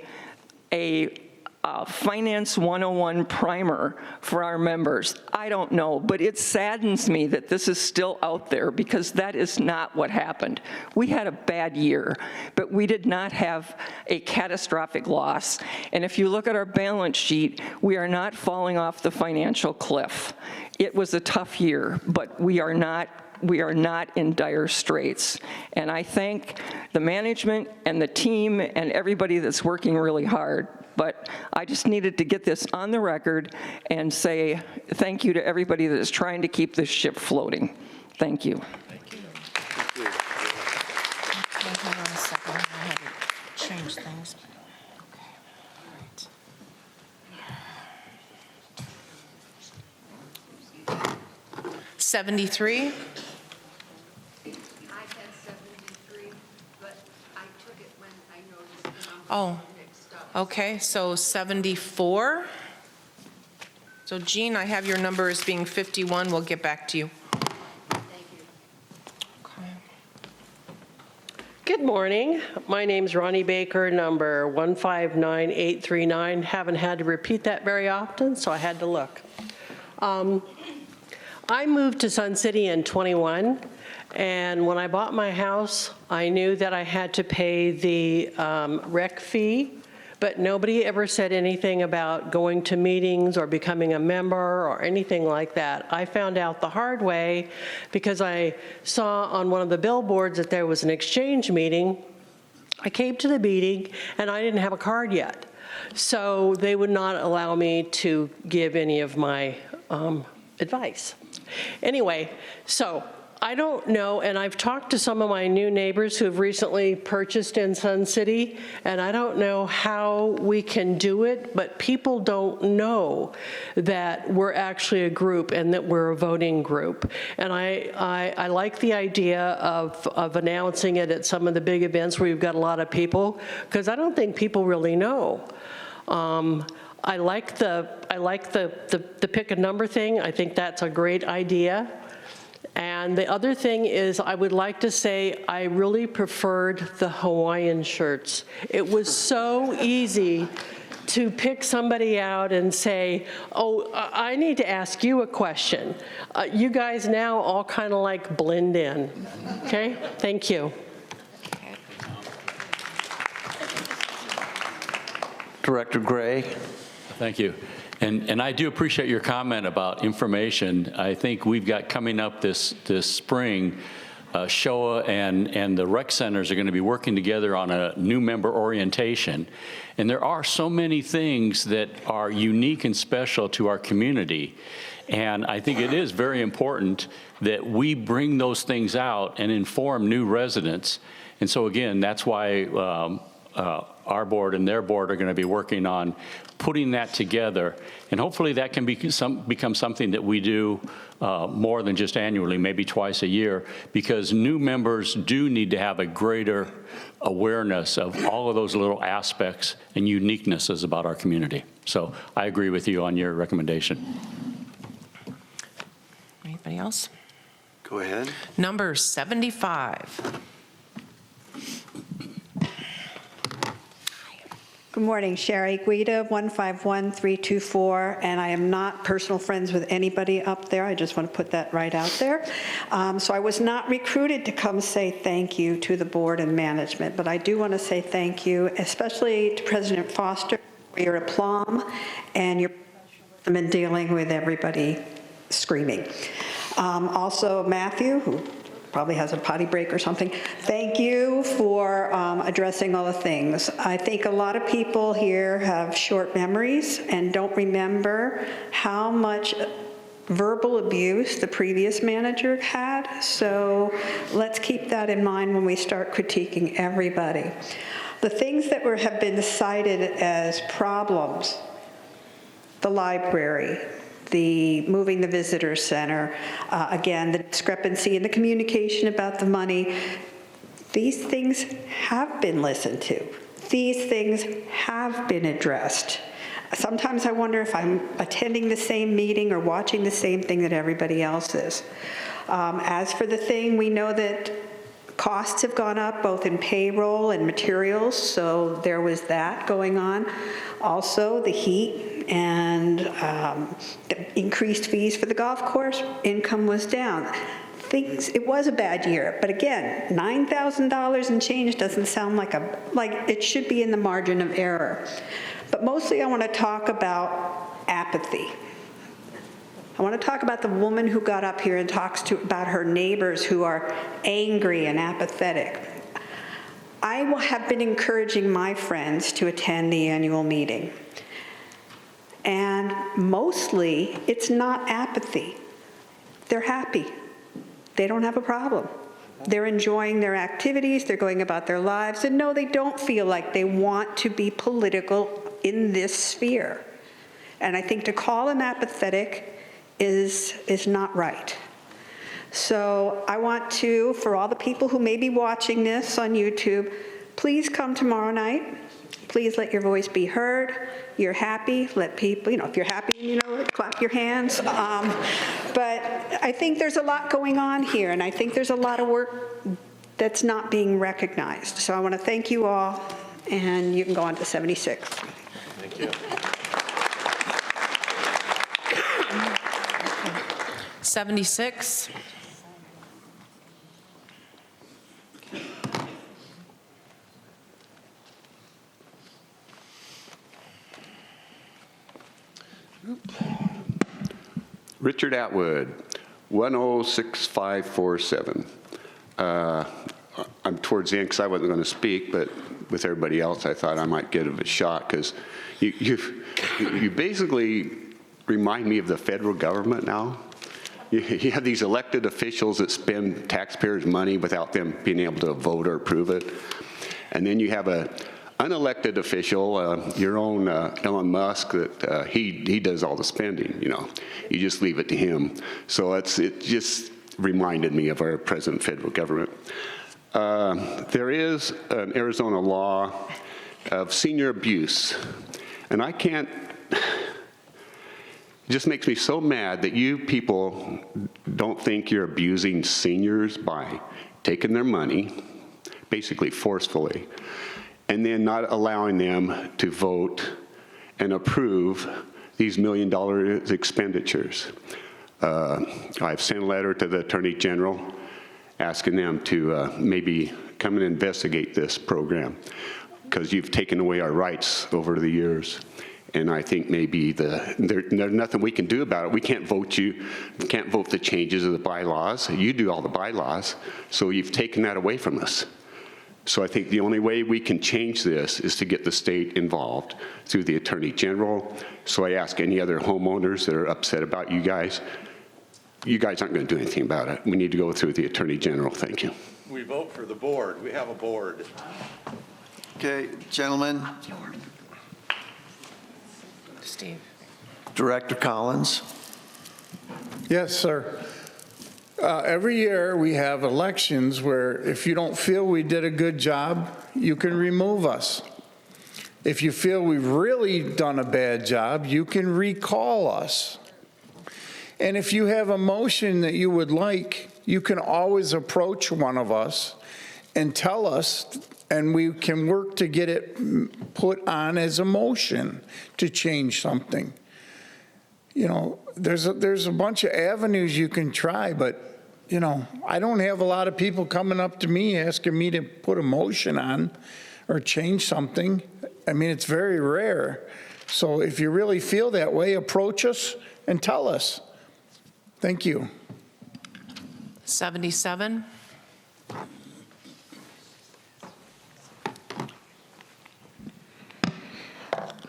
Q: Finance 101 primer for our members. I don't know, but it saddens me that this is still out there, because that is not what happened. We had a bad year, but we did not have a catastrophic loss. And if you look at our balance sheet, we are not falling off the financial cliff. It was a tough year, but we are not in dire straits. And I thank the management and the team and everybody that's working really hard. But I just needed to get this on the record and say thank you to everybody that is trying to keep this ship floating. Thank you.
J: Thank you. Hold on a second. I had to change things. Okay. All right. 73.
R: I had 73, but I took it when I noticed the number mixed up.
J: Okay, so 74. So Jean, I have your number as being 51. We'll get back to you.
R: Thank you.
J: Okay.
T: Good morning. My name's Ronnie Baker, number 159839. Haven't had to repeat that very often, so I had to look. I moved to Sun City in 21, and when I bought my house, I knew that I had to pay the rec fee, but nobody ever said anything about going to meetings or becoming a member or anything like that. I found out the hard way because I saw on one of the billboards that there was an exchange meeting. I came to the meeting, and I didn't have a card yet. So they would not allow me to give any of my advice. Anyway, so I don't know, and I've talked to some of my new neighbors who have recently purchased in Sun City, and I don't know how we can do it, but people don't know that we're actually a group and that we're a voting group. And I like the idea of announcing it at some of the big events where you've got a lot of people, because I don't think people really know. I like the pick a number thing. I think that's a great idea. And the other thing is, I would like to say I really preferred the Hawaiian shirts. It was so easy to pick somebody out and say, oh, I need to ask you a question. You guys now all kind of like blend in. Okay? Thank you.
U: Director Gray.
X: Thank you. And I do appreciate your comment about information. I think we've got coming up this spring, SHOA and the rec centers are going to be working together on a new member orientation. And there are so many things that are unique and special to our community. And I think it is very important that we bring those things out and inform new residents. And so again, that's why our board and their board are going to be working on putting that together. And hopefully that can become something that we do more than just annually, maybe twice a year, because new members do need to have a greater awareness of all of those little aspects and uniquenesses about our community. So I agree with you on your recommendation.
J: Anybody else?
B: Go ahead.
J: Number 75.
C: Good morning, Sherry Guida, 151324, and I am not personal friends with anybody up there. I just want to put that right out there. So I was not recruited to come say thank you to the board and management, but I do want to say thank you, especially to President Foster, for your aplomb and your professionalism in dealing with everybody screaming. Also, Matthew, who probably has a potty break or something. Thank you for addressing all the things. I think a lot of people here have short memories and don't remember how much verbal abuse the previous manager had. So let's keep that in mind when we start critiquing everybody. The things that have been cited as problems, the library, the moving the visitor center, again, the discrepancy in the communication about the money, these things have been listened to. These things have been addressed. Sometimes I wonder if I'm attending the same meeting or watching the same thing that everybody else is. As for the thing, we know that costs have gone up both in payroll and materials, so there was that going on. Also, the heat and the increased fees for the golf course, income was down. It was a bad year, but again, $9,000 and change doesn't sound like it should be in the margin of error. But mostly I want to talk about apathy. I want to talk about the woman who got up here and talks about her neighbors who are angry and apathetic. I have been encouraging my friends to attend the annual meeting. And mostly, it's not apathy. They're happy. They don't have a problem. They're enjoying their activities, they're going about their lives, and no, they don't feel like they want to be political in this sphere. And I think to call them apathetic is not right. So I want to, for all the people who may be watching this on YouTube, please come tomorrow night. Please let your voice be heard. You're happy, let people, if you're happy, clap your hands. But I think there's a lot going on here, and I think there's a lot of work that's not being recognized. So I want to thank you all, and you can go on to 76.
N: Thank you.
J: 76.
F: Richard Atwood, 106547. I'm towards the end because I wasn't going to speak, but with everybody else, I thought I might give it a shot because you basically remind me of the federal government now. You have these elected officials that spend taxpayers' money without them being able to vote or approve it. And then you have a unelected official, your own Elon Musk, that he does all the spending, You just leave it to him. So it just reminded me of our present federal government. There is an Arizona law of senior abuse, and I can't, it just makes me so mad that you people don't think you're abusing seniors by taking their money, basically forcefully, and then not allowing them to vote and approve these $1 million expenditures. I've sent a letter to the Attorney General asking them to maybe come and investigate this program because you've taken away our rights over the years. And I think maybe there's nothing we can do about it. We can't vote the changes of the bylaws. You do all the bylaws, so you've taken that away from us. So I think the only way we can change this is to get the state involved through the Attorney General. So I ask any other homeowners that are upset about you guys aren't going to do anything about it. We need to go through the Attorney General. Thank you.
V: We vote for the board. We have a board.
B: Okay, gentlemen.
J: Steve.
B: Director Collins.
D: Yes, sir. Every year we have elections where if you don't feel we did a good job, you can remove us. If you feel we've really done a bad job, you can recall us. And if you have a motion that you would like, you can always approach one of us and tell us, and we can work to get it put on as a motion to change something. You know, there's a bunch of avenues you can try, but, you know, I don't have a lot of people coming up to me asking me to put a motion on or change something. I mean, it's very rare. So if you really feel that way, approach us and tell us. Thank you.
J: 77.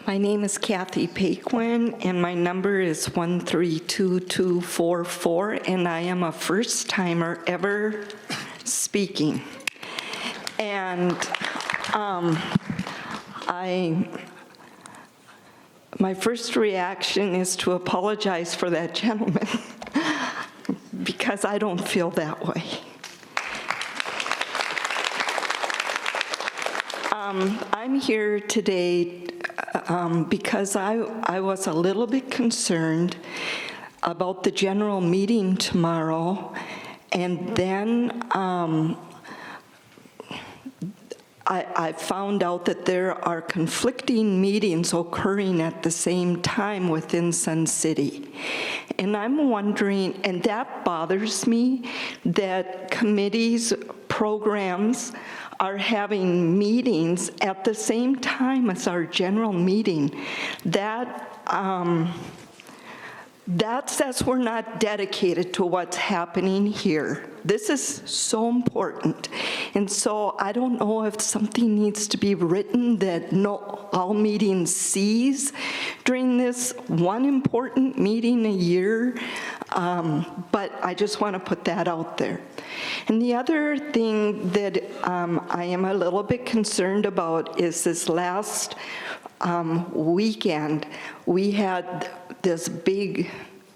G: My name is Kathy Paquin, and my number is 132244, and I am a first-timer ever speaking. And my first reaction is to apologize for that gentleman because I don't feel that way. I'm here today because I was a little bit concerned about the general meeting tomorrow, and then I found out that there are conflicting meetings occurring at the same time within Sun City. And I'm wondering, and that bothers me, that committees, programs are having meetings at the same time as our general meeting. That says we're not dedicated to what's happening here. This is so important. And so I don't know if something needs to be written that all meetings cease during this one important meeting a year. But I just want to put that out there. And the other thing that I am a little bit concerned about is this last weekend, we had this big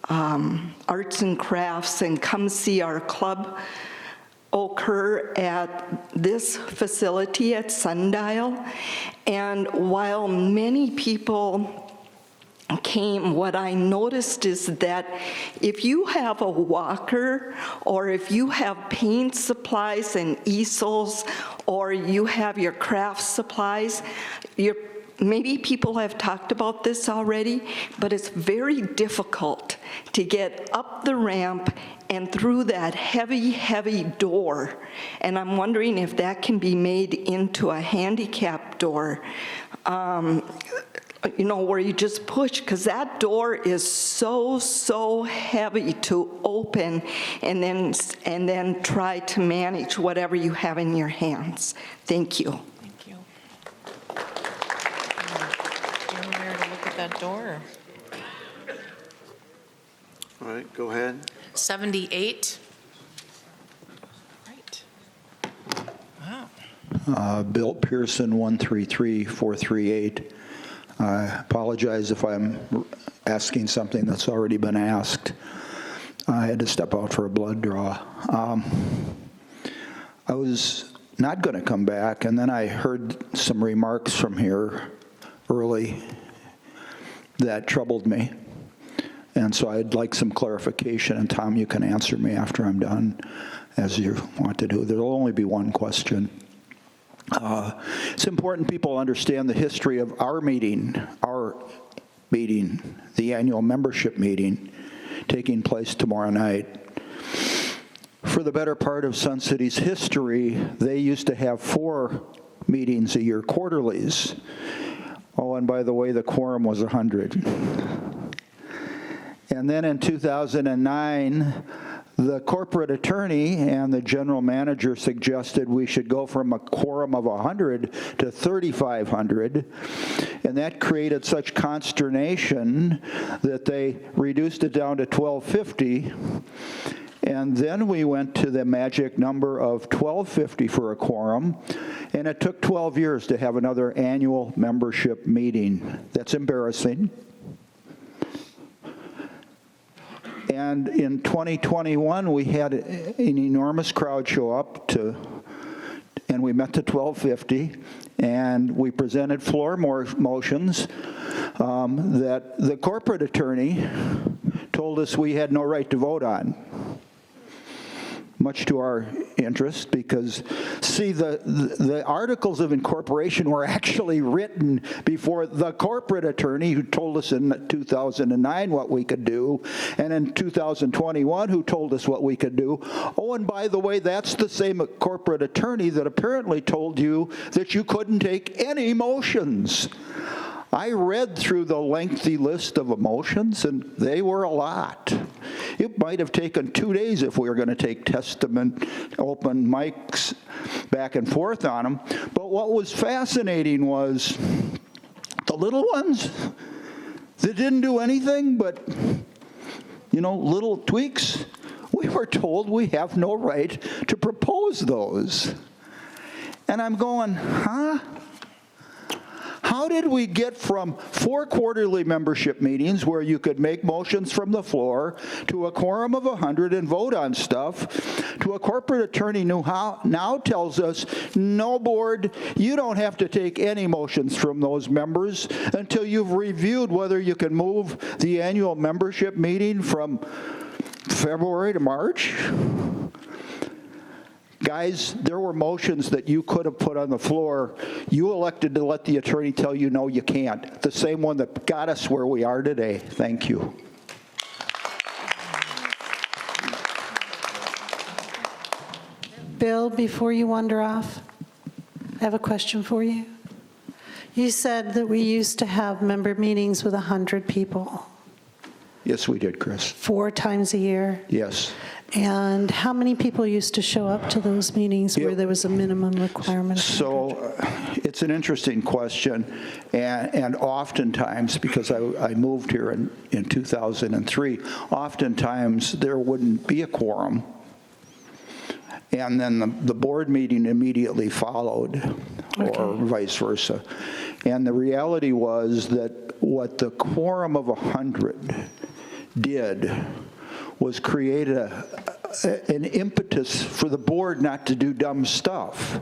G: arts and crafts and come see our club occur at this facility at Sundial. And while many people came, what I noticed is that if you have a walker, or if you have paint supplies and easels, or you have your craft supplies, maybe people have talked about this already, but it's very difficult to get up the ramp and through that heavy, heavy door. And I'm wondering if that can be made into a handicap door, you know, where you just push, because that door is so heavy to open and then try to manage whatever you have in your hands. Thank you.
J: That door.
B: All right, go ahead.
J: 78. Right. Wow.
H: Bill Pearson, 133438. I apologize if I'm asking something that's already been asked. I had to step out for a blood draw. I was not going to come back, and then I heard some remarks from here early that troubled me. And so I'd like some clarification, and Tom, you can answer me after I'm done, as you want to do. There'll only be one question. It's important people understand the history of our meeting, the annual membership meeting, taking place tomorrow night. For the better part of Sun City's history, they used to have 4 meetings a year, quarterlies. Oh, and by the way, the quorum was 100. And then in 2009, the corporate attorney and the general manager suggested we should go from a quorum of 100 to 3,500. And that created such consternation that they reduced it down to 1,250. And then we went to the magic number of 1,250 for a quorum, and it took 12 years to have another annual membership meeting. That's embarrassing. And in 2021, we had an enormous crowd show up and we met to 1,250, and we presented floor motions that the corporate attorney told us we had no right to vote on. much to our interest because, see, the articles of incorporation were actually written before the corporate attorney who told us in 2009 what we could do, and in 2021 who told us what we could do. Oh, and by the way, that's the same corporate attorney that apparently told you that you couldn't take any motions. I read through the lengthy list of emotions, and they were a lot. It might have taken 2 days if we were going to take testament, open mics back and forth on them. But what was fascinating was the little ones that didn't do anything but, little tweaks. We were told we have no right to propose those. And I'm going, huh? How did we get from 4 quarterly membership meetings where you could make motions from the floor to a quorum of 100 and vote on stuff to a corporate attorney who now tells us, no, board, you don't have to take any motions from those members until you've reviewed whether you can move the annual membership meeting from February to March? Guys, there were motions that you could have put on the floor. You elected to let the attorney tell you, no, you can't. The same one that got us where we are today. Thank you.
E: Bill, before you wander off, I have a question for you. You said that we used to have member meetings with 100 people.
H: Yes, we did, Chris.
E: 4 times a year.
H: Yes.
E: And how many people used to show up to those meetings where there was a minimum requirement?
H: So it's an interesting question, and oftentimes, because I moved here in 2003, oftentimes there wouldn't be a quorum, and then the board meeting immediately followed, or vice versa. And the reality was that what the quorum of 100 did was create an impetus for the board not to do dumb stuff.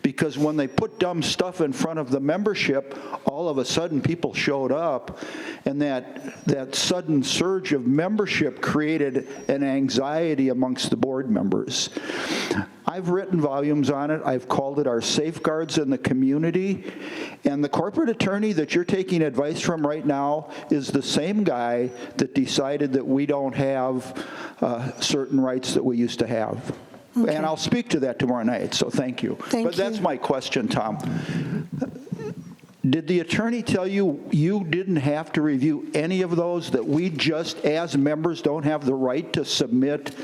H: Because when they put dumb stuff in front of the membership, all of a sudden people showed up, and that sudden surge of membership created an anxiety amongst the board members. I've written volumes on it. I've called it our safeguards in the community. And the corporate attorney that you're taking advice from right now is the same guy that decided that we don't have certain rights that we used to have. Okay. And I'll speak to that tomorrow night, so thank you. But that's my question, Tom. Did the attorney tell you you didn't have to review any of those, that we just as members don't have the right to submit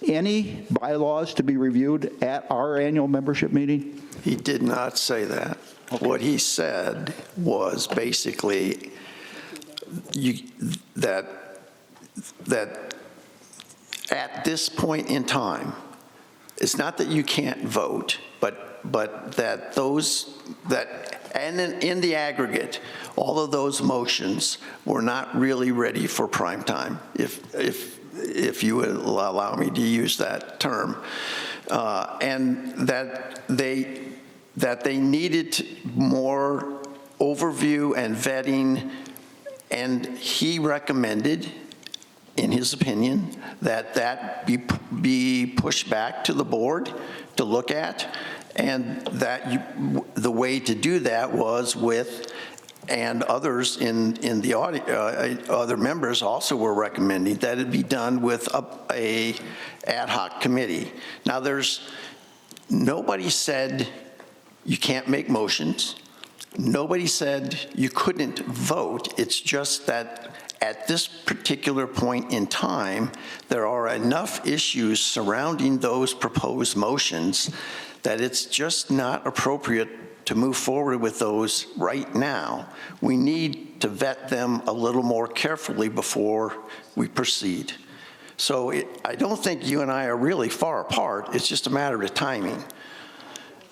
H: any bylaws to be reviewed at our annual membership meeting?
B: He did not say that. Okay. What he said was basically that at this point in time, it's not that you can't vote, but that and in the aggregate, all of those motions were not really ready for prime time, if you would allow me to use that term, and that they needed more overview and vetting, and he recommended, in his opinion, that be pushed back to the board to look at, and that the way to do that was with, and others in the other members also were recommending that it be done with a ad hoc committee. Now, nobody said you can't make motions. Nobody said you couldn't vote. It's just that at this particular point in time, there are enough issues surrounding those proposed motions that it's just not appropriate to move forward with those right now. We need to vet them a little more carefully before we proceed. So I don't think you and I are really far apart. It's just a matter of timing.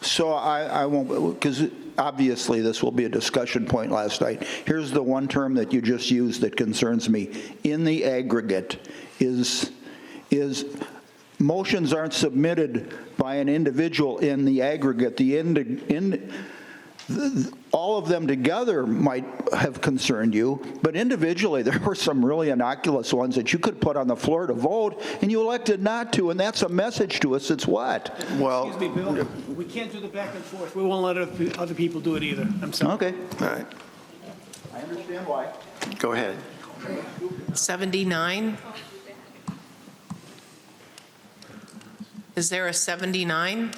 H: So I won't, because obviously this will be a discussion point last night. Here's the one term that you just used that concerns me. In the aggregate is motions aren't submitted by an individual in the aggregate. all of them together might have concerned you, but individually, there were some really innocuous ones that you could put on the floor to vote, and you elected not to, and that's a message to us. It's what?
B: Well,
I: Excuse me, Bill, we can't do the back and forth. We won't let other people do it either. I'm sorry.
H: Okay.
B: all right,
H: I understand why.
B: go ahead.
J: 79? Is there a 79?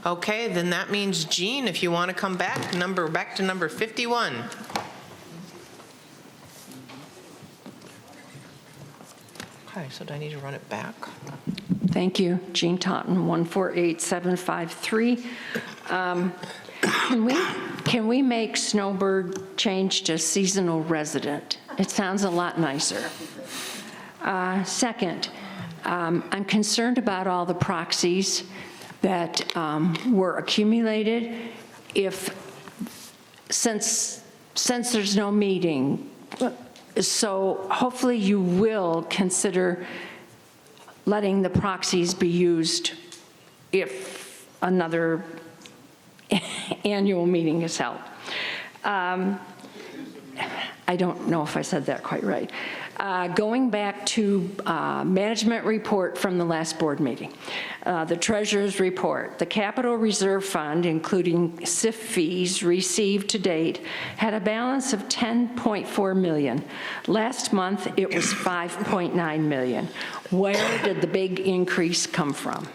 J: Okay, then that means, Gene, if you want to come back to number 51. Okay, so do I need to run it back?
Q: Thank you. Jean Totten, 148753. Can we make Snowbird change to seasonal resident? It sounds a lot nicer. Second, I'm concerned about all the proxies that were accumulated. Since there's no meeting, so hopefully you will consider letting the proxies be used if another annual meeting is held. I don't know if I said that quite right. Going back to management report from the last board meeting, the treasurer's report, the capital reserve fund, including SIF fees received to date, had a balance of $10.4 million. Last month, it was $5.9 million. Where did the big increase come from?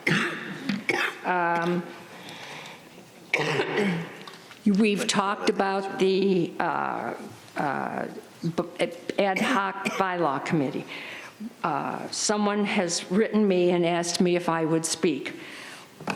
Q: We've talked about the ad hoc bylaw committee. Someone has written me and asked me if I would speak.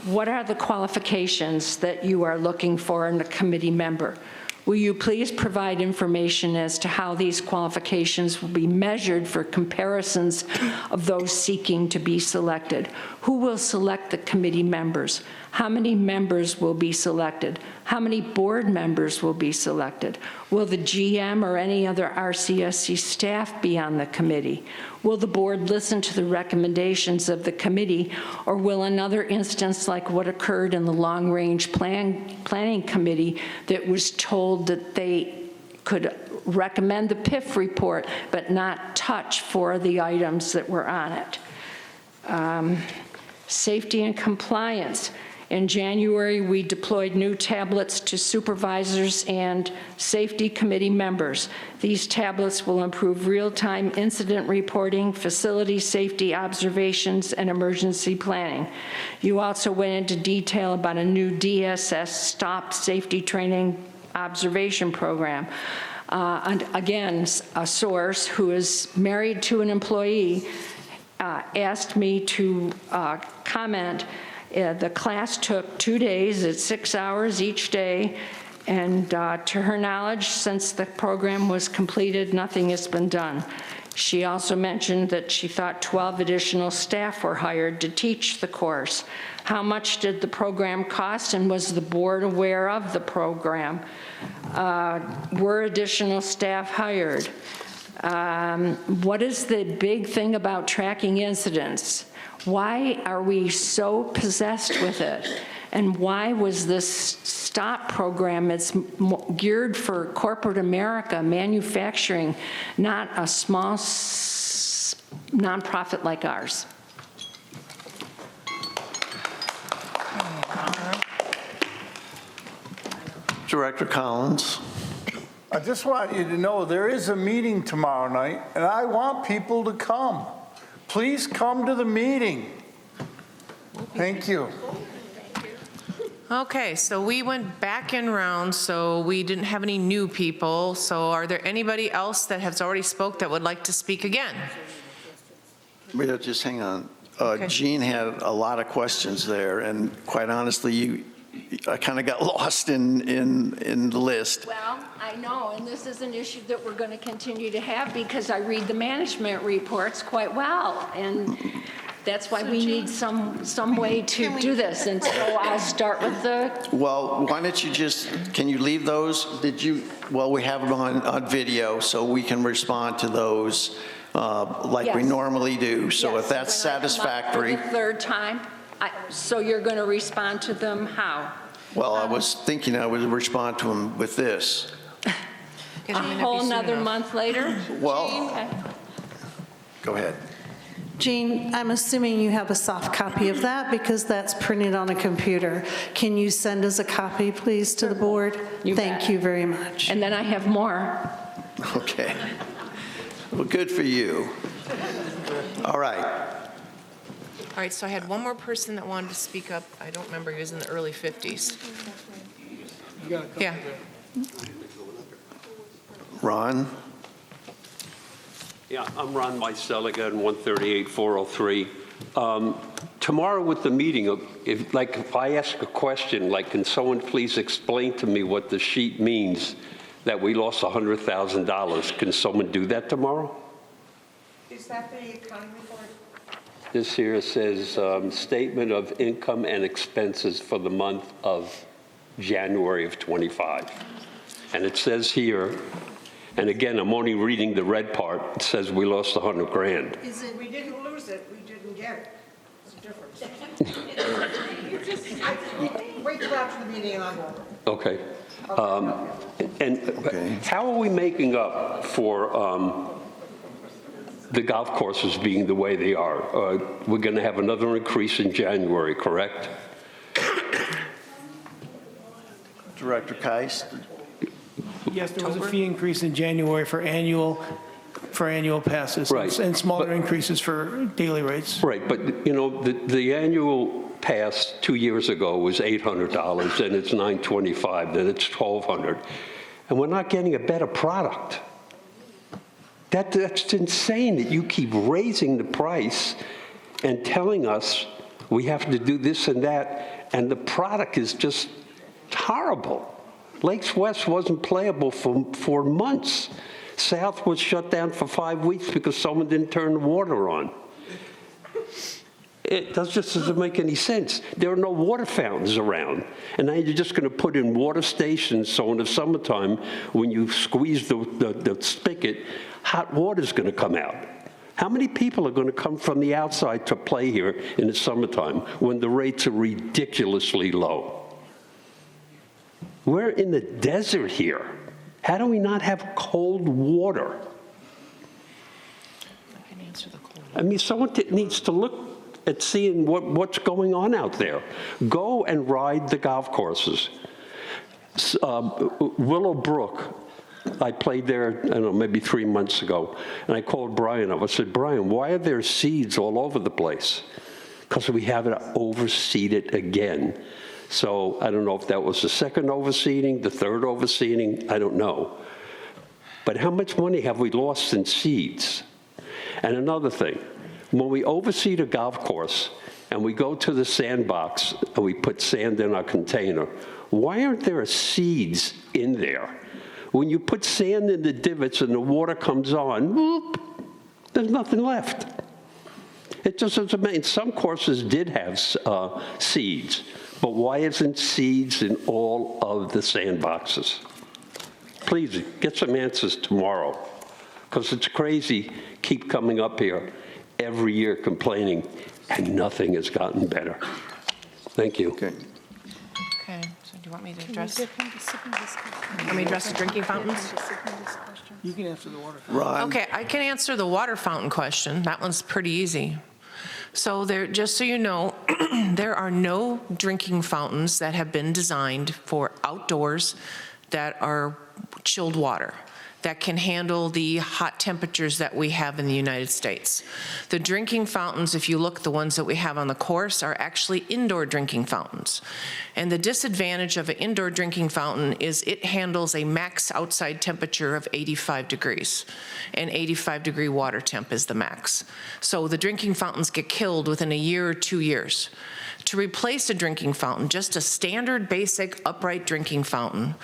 Q: What are the qualifications that you are looking for in a committee member? Will you please provide information as to how these qualifications will be measured for comparisons of those seeking to be selected? Who will select the committee members? How many members will be selected? How many board members will be selected? Will the GM or any other RCSC staff be on the committee? Will the board listen to the recommendations of the committee, or will another instance like what occurred in the long-range planning committee that was told that they could recommend the PIF report but not touch 4 of the items that were on it? Safety and compliance. In January, we deployed new tablets to supervisors and safety committee members. These tablets will improve real-time incident reporting, facility safety observations, and emergency planning. You also went into detail about a new DSS STOP safety training observation program. And again, a source who is married to an employee asked me to comment. The class took 2 days at 6 hours each day, and to her knowledge, since the program was completed, nothing has been done. She also mentioned that she thought 12 additional staff were hired to teach the course. How much did the program cost, and was the board aware of the program? Were additional staff hired? What is the big thing about tracking incidents? Why are we so possessed with it? And why was this STOP program, it's geared for corporate America, manufacturing, not a small nonprofit like ours?
B: Director Collins.
D: I just want you to know there is a meeting tomorrow night, and I want people to come. Please come to the meeting. Thank you.
J: Okay, so we went back in rounds, so we didn't have any new people. So are there anybody else that has already spoke that would like to speak again?
B: Rita, just hang on. Jean had a lot of questions there, and quite honestly, I kind of got lost in the list.
E: Well, I know, and this is an issue that we're going to continue to have because I read the management reports quite well, and that's why we need some way to do this. And so I'll start with the...
B: Well, why don't you can you leave those? Well, we have them on video, so we can respond to those like we normally do. So if that's satisfactory.
E: For the third time, so you're going to respond to them how?
B: Well, I was thinking I would respond to him with this.
E: A whole nother month later?
B: Well,
E: Okay.
B: go ahead.
K: Jean, I'm assuming you have a soft copy of that because that's printed on a computer. Can you send us a copy, please, to the board? Thank you very much.
E: And then I have more.
B: Okay. Well, good for you. All right.
J: All right, so I had one more person that wanted to speak up. I don't remember, he was in the early 50s. Yeah.
B: Ron?
M: Yeah, I'm Ron Meiselga, again, 138-403. Tomorrow with the meeting, if I ask a question, like, can someone please explain to me what the sheet means that we lost $100,000? Can someone do that tomorrow?
R: Is that the economy report?
M: This here says statement of income and expenses for the month of January of 25. And it says here, and again, I'm only reading the red part, it says we lost 100 grand.
R: Is it? We didn't lose it, we didn't get it. It's a difference. Wait till after the meeting and I'll go over it.
M: Okay. And how are we making up for the golf courses being the way they are? We're going to have another increase in January, correct?
B: Director Keist?
I: Yes, there was a fee increase in January for annual passes.
M: Right.
I: And smaller increases for daily rates.
M: Right, but, you know, the annual pass 2 years ago was $800, and it's $925, then it's $1,200. And we're not getting a better product. That's insane that you keep raising the price and telling us we have to do this and that, and the product is just horrible. Lakes West wasn't playable for months. South was shut down for 5 weeks because someone didn't turn the water on. It just doesn't make any sense. There are no water fountains around. And now you're just going to put in water stations, so in the summertime, when you squeeze the spigot, hot water's going to come out. How many people are going to come from the outside to play here in the summertime when the rates are ridiculously low? We're in the desert here. How do we not have cold water?
J: I can answer the cold.
M: I mean, someone needs to look at seeing what's going on out there. Go and ride the golf courses. Willowbrook, I played there, I don't know, maybe 3 months ago, and I called Brian up. I said, Brian, why are there seeds all over the place? Because we have it overseeded again. So I don't know if that was the second overseeding, the third overseeding, I don't know. But how much money have we lost in seeds? And another thing, when we overseed a golf course and we go to the sandbox and we put sand in our container, why aren't there seeds in there? When you put sand in the divots and the water comes on, whoop, there's nothing left. It just doesn't make, some courses did have seeds, but why isn't seeds in all of the sandboxes? Please, get some answers tomorrow, because it's crazy, keep coming up here every year complaining, and nothing has gotten better. Thank you.
J: Okay, so do you want me to address? Want me to address the drinking fountains?
I: You can answer the water.
J: Okay, I can answer the water fountain question. That one's pretty easy. So there, just so you know, there are no drinking fountains that have been designed for outdoors that are chilled water, that can handle the hot temperatures that we have in the United States. The drinking fountains, if you look, the ones that we have on the course are actually indoor drinking fountains. And the disadvantage of an indoor drinking fountain is it handles a max outside temperature of 85 degrees. And 85-degree water temp is the max. So the drinking fountains get killed within a year or 2 years. To replace a drinking fountain, just a standard basic upright drinking fountain,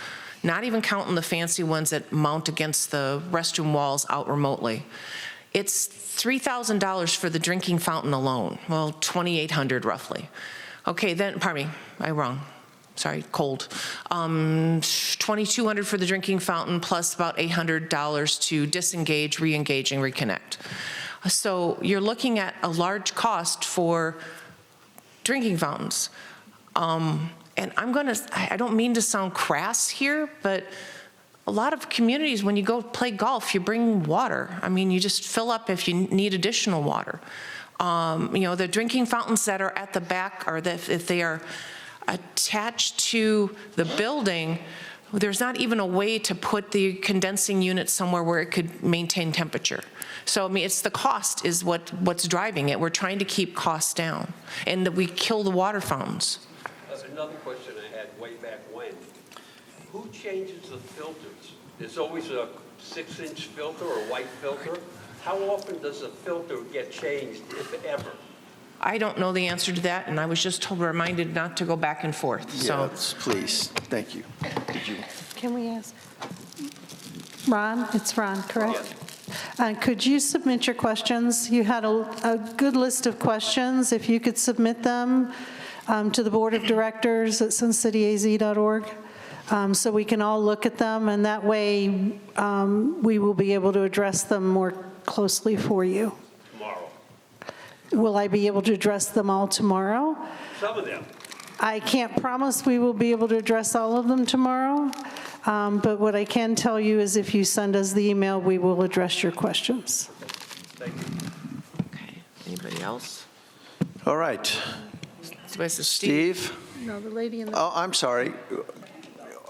J: not even counting the fancy ones that mount against the restroom walls out remotely. It's $3,000 for the drinking fountain alone. Well, $2,800 roughly. Okay, then, pardon me, I'm wrong. Sorry, cold. $2,200 for the drinking fountain plus about $800 to disengage, re-engage, and reconnect. So you're looking at a large cost for drinking fountains. and I don't mean to sound crass here, but a lot of communities, when you go play golf, you bring water. I mean, you just fill up if you need additional water. The drinking fountains that are at the back, or if they are attached to the building, there's not even a way to put the condensing unit somewhere where it could maintain temperature. So, I mean, it's the cost is what's driving it. We're trying to keep costs down, and we kill the water fountains.
M: Another question I had way back when. Who changes the filters? There's always a 6-inch filter or white filter. How often does a filter get changed, if ever?
J: I don't know the answer to that, and I was just reminded not to go back and forth. So,
B: Yes, please. Thank you.
K: Can we ask? Ron, it's Ron, correct? Could you submit your questions? You had a good list of questions. If you could submit them to the Board of Directors at suncityaz.org, so we can all look at them, and that way we will be able to address them more closely for you.
M: Tomorrow.
K: Will I be able to address them all tomorrow?
M: Some of them.
K: I can't promise we will be able to address all of them tomorrow, but what I can tell you is if you send us the email, we will address your questions.
M: Thank you.
J: okay. Anybody else?
B: All right. Steve?
K: No, the lady in the...
B: Oh, I'm sorry.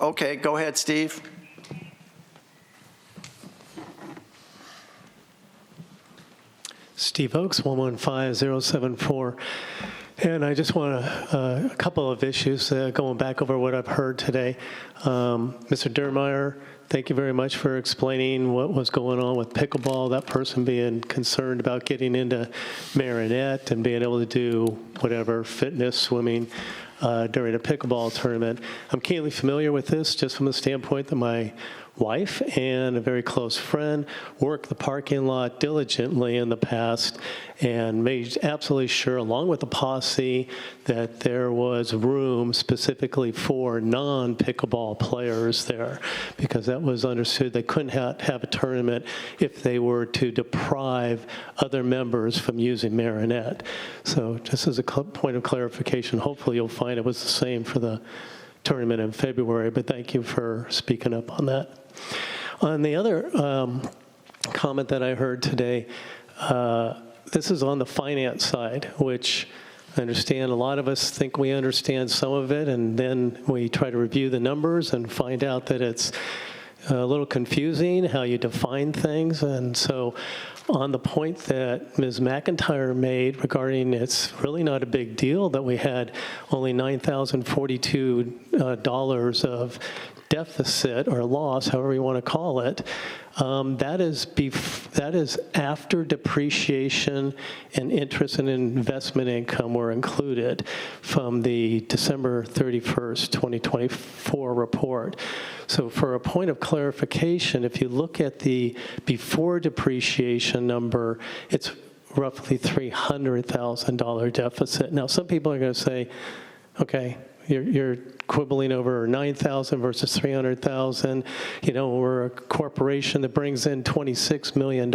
B: Okay, go ahead, Steve.
A: Steve Oakes, 115074. And I just want a couple of issues going back over what I've heard today. Mr. Dermeyer, thank you very much for explaining what was going on with pickleball, that person being concerned about getting into Marinette and being able to do whatever, fitness, swimming, during a pickleball tournament. I'm keenly familiar with this just from the standpoint that my wife and a very close friend worked the parking lot diligently in the past and made absolutely sure, along with the posse, that there was room specifically for non-pickleball players there, because that was understood they couldn't have a tournament if they were to deprive other members from using Marinette. So just as a point of clarification, hopefully you'll find it was the same for the tournament in February, but thank you for speaking up on that. On the other comment that I heard today, this is on the finance side, which I understand a lot of us think we understand some of it, and then we try to review the numbers and find out that it's a little confusing how you define things. And so on the point that Ms. McIntyre made regarding it's really not a big deal that we had only $9,042 of deficit or loss, however you want to call it, that is after depreciation and interest and investment income were included from the December 31st, 2024 report. So for a point of clarification, if you look at the before depreciation number, it's roughly $300,000 deficit. Now, some people are going to say, okay, you're quibbling over 9,000 versus 300,000. You know, we're a corporation that brings in $26 million.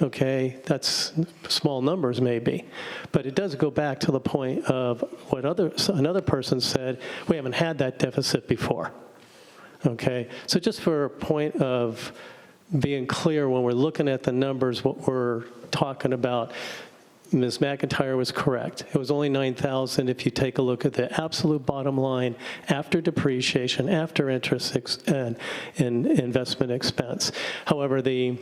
A: Okay, that's small numbers maybe. But it does go back to the point of what another person said, we haven't had that deficit before. Okay, so just for a point of being clear when we're looking at the numbers, what we're talking about, Ms. McIntyre was correct. It was only 9,000 if you take a look at the absolute bottom line after depreciation, after interest and investment expense. However, the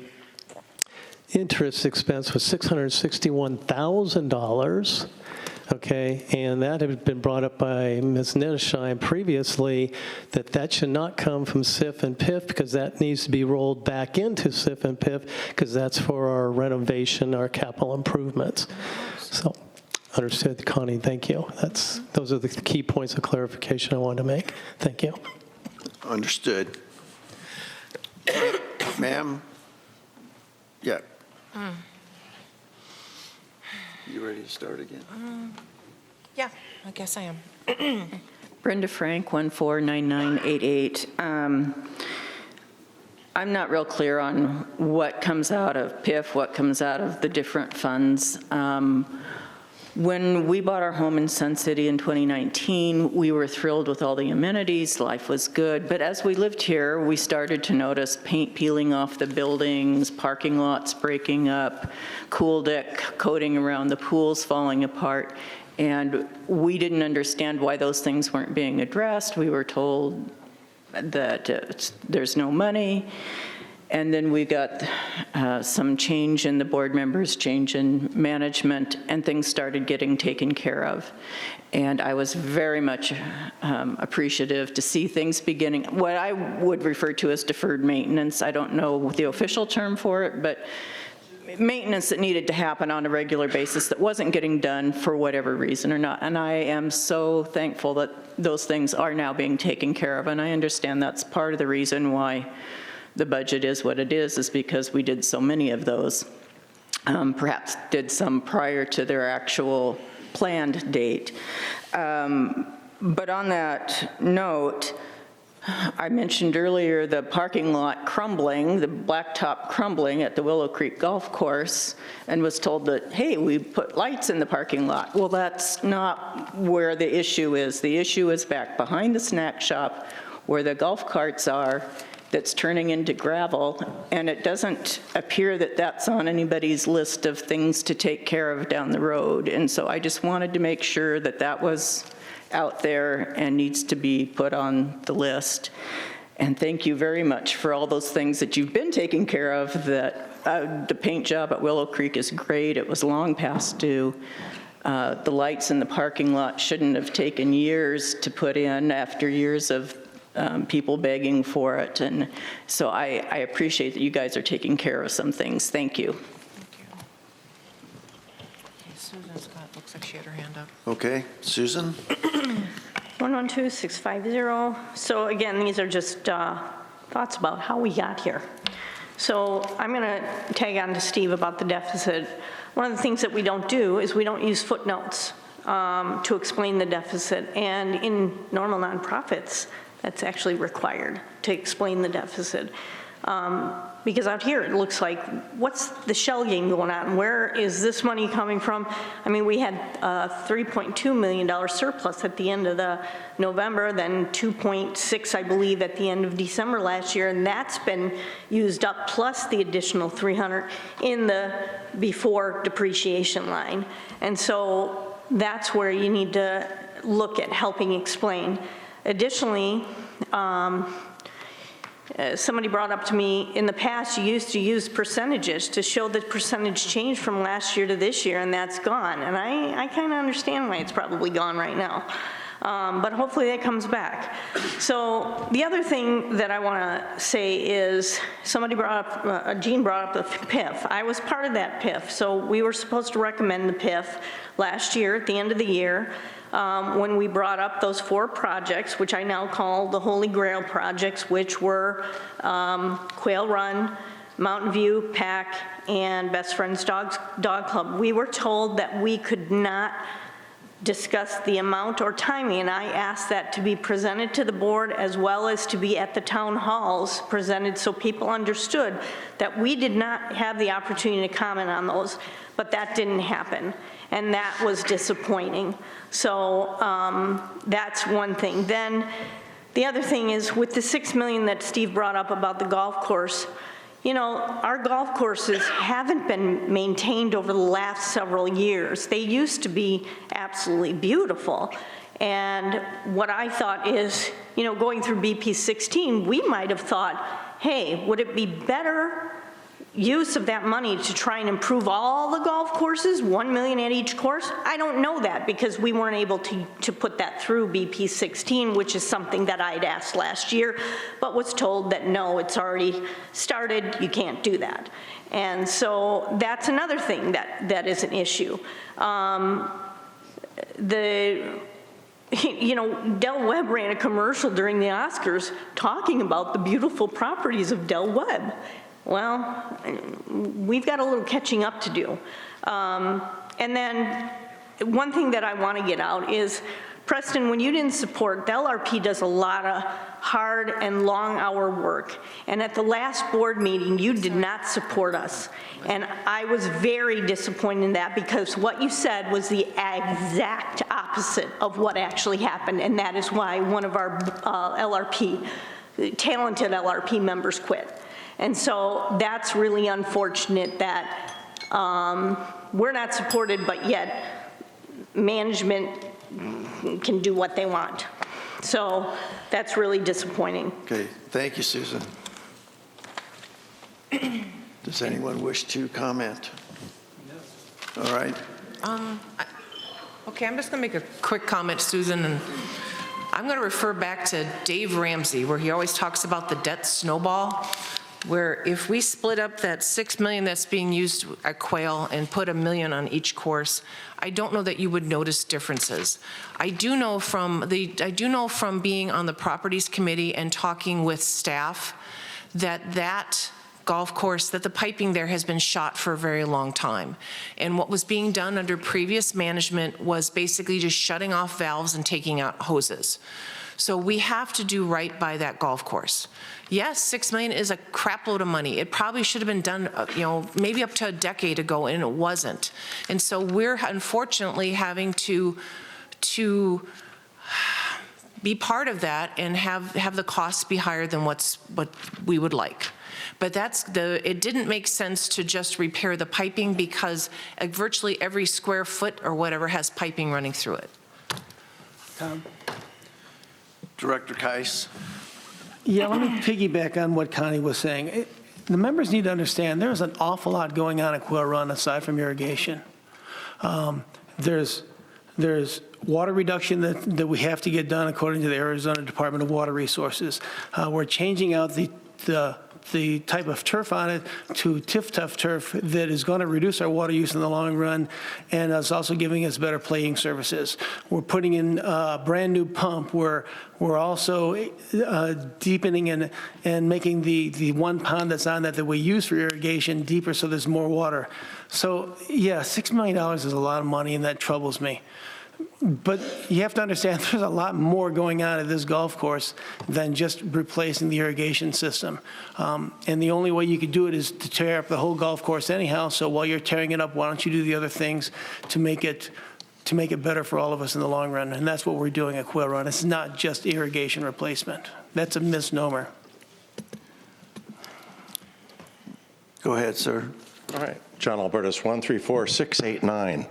A: interest expense was $661,000. Okay, and that had been brought up by Ms. Nedesheim previously, that should not come from SIF and PIF because that needs to be rolled back into SIF and PIF because that's for our renovation, our capital improvements. So, understood, Connie, thank you. Those are the key points of clarification I wanted to make. Thank you.
B: Understood. Ma'am? Yeah. You ready to start again?
J: Yeah, I guess I am.
Q: Brenda Frank, 149988. I'm not real clear on what comes out of PIF, what comes out of the different funds.
O: When we bought our home in Sun City in 2019, we were thrilled with all the amenities, life was good, but as we lived here, we started to notice paint peeling off the buildings, parking lots breaking up, cool deck coating around the pools falling apart, and we didn't understand why those things weren't being addressed. We were told that there's no money. And then we got some change in the board members, change in management, and things started getting taken care of. And I was very much appreciative to see things beginning, what I would refer to as deferred maintenance. I don't know the official term for it, but maintenance that needed to happen on a regular basis that wasn't getting done for whatever reason or not. And I am so thankful that those things are now being taken care of. And I understand that's part of the reason why the budget is what it is because we did so many of those. Perhaps did some prior to their actual planned date. But on that note, I mentioned earlier the parking lot crumbling, the blacktop crumbling at the Willow Creek Golf Course, and was told that, hey, we put lights in the parking lot. Well, that's not where the issue is. The issue is back behind the snack shop where the golf carts are, that's turning into gravel, and it doesn't appear that that's on anybody's list of things to take care of down the road. And so I just wanted to make sure that that was out there and needs to be put on the list. And thank you very much for all those things that you've been taking care of. That the paint job at Willow Creek is great. It was long past due. The lights in the parking lot shouldn't have taken years to put in after years of people begging for it. And so I appreciate that you guys are taking care of some things. Thank you.
J: Susan's got, looks like she had her hand up.
B: Okay, Susan?
P: 112650. So again, these are just thoughts about how we got here. So I'm going to tag on to Steve about the deficit. One of the things that we don't do is we don't use footnotes to explain the deficit. And in normal nonprofits, that's actually required to explain the deficit. Because out here, it looks like, what's the shell game going on? Where is this money coming from? I mean, we had a $3.2 million surplus at the end of the November, then 2.6, I believe, at the end of December last year, and that's been used up, plus the additional 300 in the before depreciation line. And so that's where you need to look at helping explain. Additionally, somebody brought up to me, in the past, you used to use percentages to show the percentage change from last year to this year, and that's gone. And I kind of understand why it's probably gone right now. But hopefully that comes back. So the other thing that I want to say is, somebody brought up, Jean brought up the PIF. I was part of that PIF. So we were supposed to recommend the PIF last year at the end of the year. When we brought up those 4 projects, which I now call the Holy Grail projects, which were Quail Run, Mountain View, PAC, and Best Friends Dog Club. We were told that we could not discuss the amount or timing, and I asked that to be presented to the board as well as to be at the town halls presented so people understood that we did not have the opportunity to comment on those, but that didn't happen, and that was disappointing. So that's one thing. Then the other thing is, with the $6 million that Steve brought up about the golf course, you know, our golf courses haven't been maintained over the last several years. They used to be absolutely beautiful. And what I thought is, you know, going through BP 16, we might have thought, hey, would it be better use of that money to try and improve all the golf courses, $1 million at each course? I don't know that, because we weren't able to put that through BP 16, which is something that I'd asked last year, but was told that no, it's already started, you can't do that. And so that's another thing that is an issue. You know, Del Webb ran a commercial during the Oscars talking about the beautiful properties of Del Webb. Well, we've got a little catching up to do. And then one thing that I want to get out is Preston, when you didn't support, the LRP does a lot of hard and long hour work. And at the last board meeting, you did not support us. And I was very disappointed in that because what you said was the exact opposite of what actually happened. And that is why one of our talented LRP members quit. And so that's really unfortunate that we're not supported, but yet management can do what they want. So that's really disappointing.
B: Okay, thank you, Susan. Does anyone wish to comment? All right.
J: Okay, I'm just going to make a quick comment, Susan, and I'm going to refer back to Dave Ramsey, where he always talks about the debt snowball, where if we split up that $6 million that's being used at Quail and put $1 million on each course, I don't know that you would notice differences. I do know from being on the properties committee and talking with staff that golf course, that the piping there has been shot for a very long time. And what was being done under previous management was basically just shutting off valves and taking out hoses. So we have to do right by that golf course. Yes, $6 million is a crap load of money. It probably should have been done, maybe up to a decade ago, and it wasn't. And so we're unfortunately having to be part of that and have the costs be higher than what we would like. But it didn't make sense to just repair the piping because virtually every square foot or whatever has piping running through it.
I: Tom?
B: Director Keiss.
I: Yeah, let me piggyback on what Connie was saying. The members need to understand there's an awful lot going on at Quail Run aside from irrigation. There's water reduction that we have to get done according to the Arizona Department of Water Resources. We're changing out the type of turf on it to TIF-Tuff turf that is going to reduce our water use in the long run and is also giving us better playing services. We're putting in a brand new pump. We're also deepening and making the one pond that's on that we use for irrigation deeper so there's more water. So yeah, $6 million is a lot of money and that troubles me. But you have to understand there's a lot more going on at this golf course than just replacing the irrigation system. And the only way you could do it is to tear up the whole golf course anyhow. So while you're tearing it up, why don't you do the other things to make it better for all of us in the long run? And that's what we're doing at Quail Run. It's not just irrigation replacement. That's a misnomer.
B: Go ahead, sir.
V: All right. John Albertus, 134689.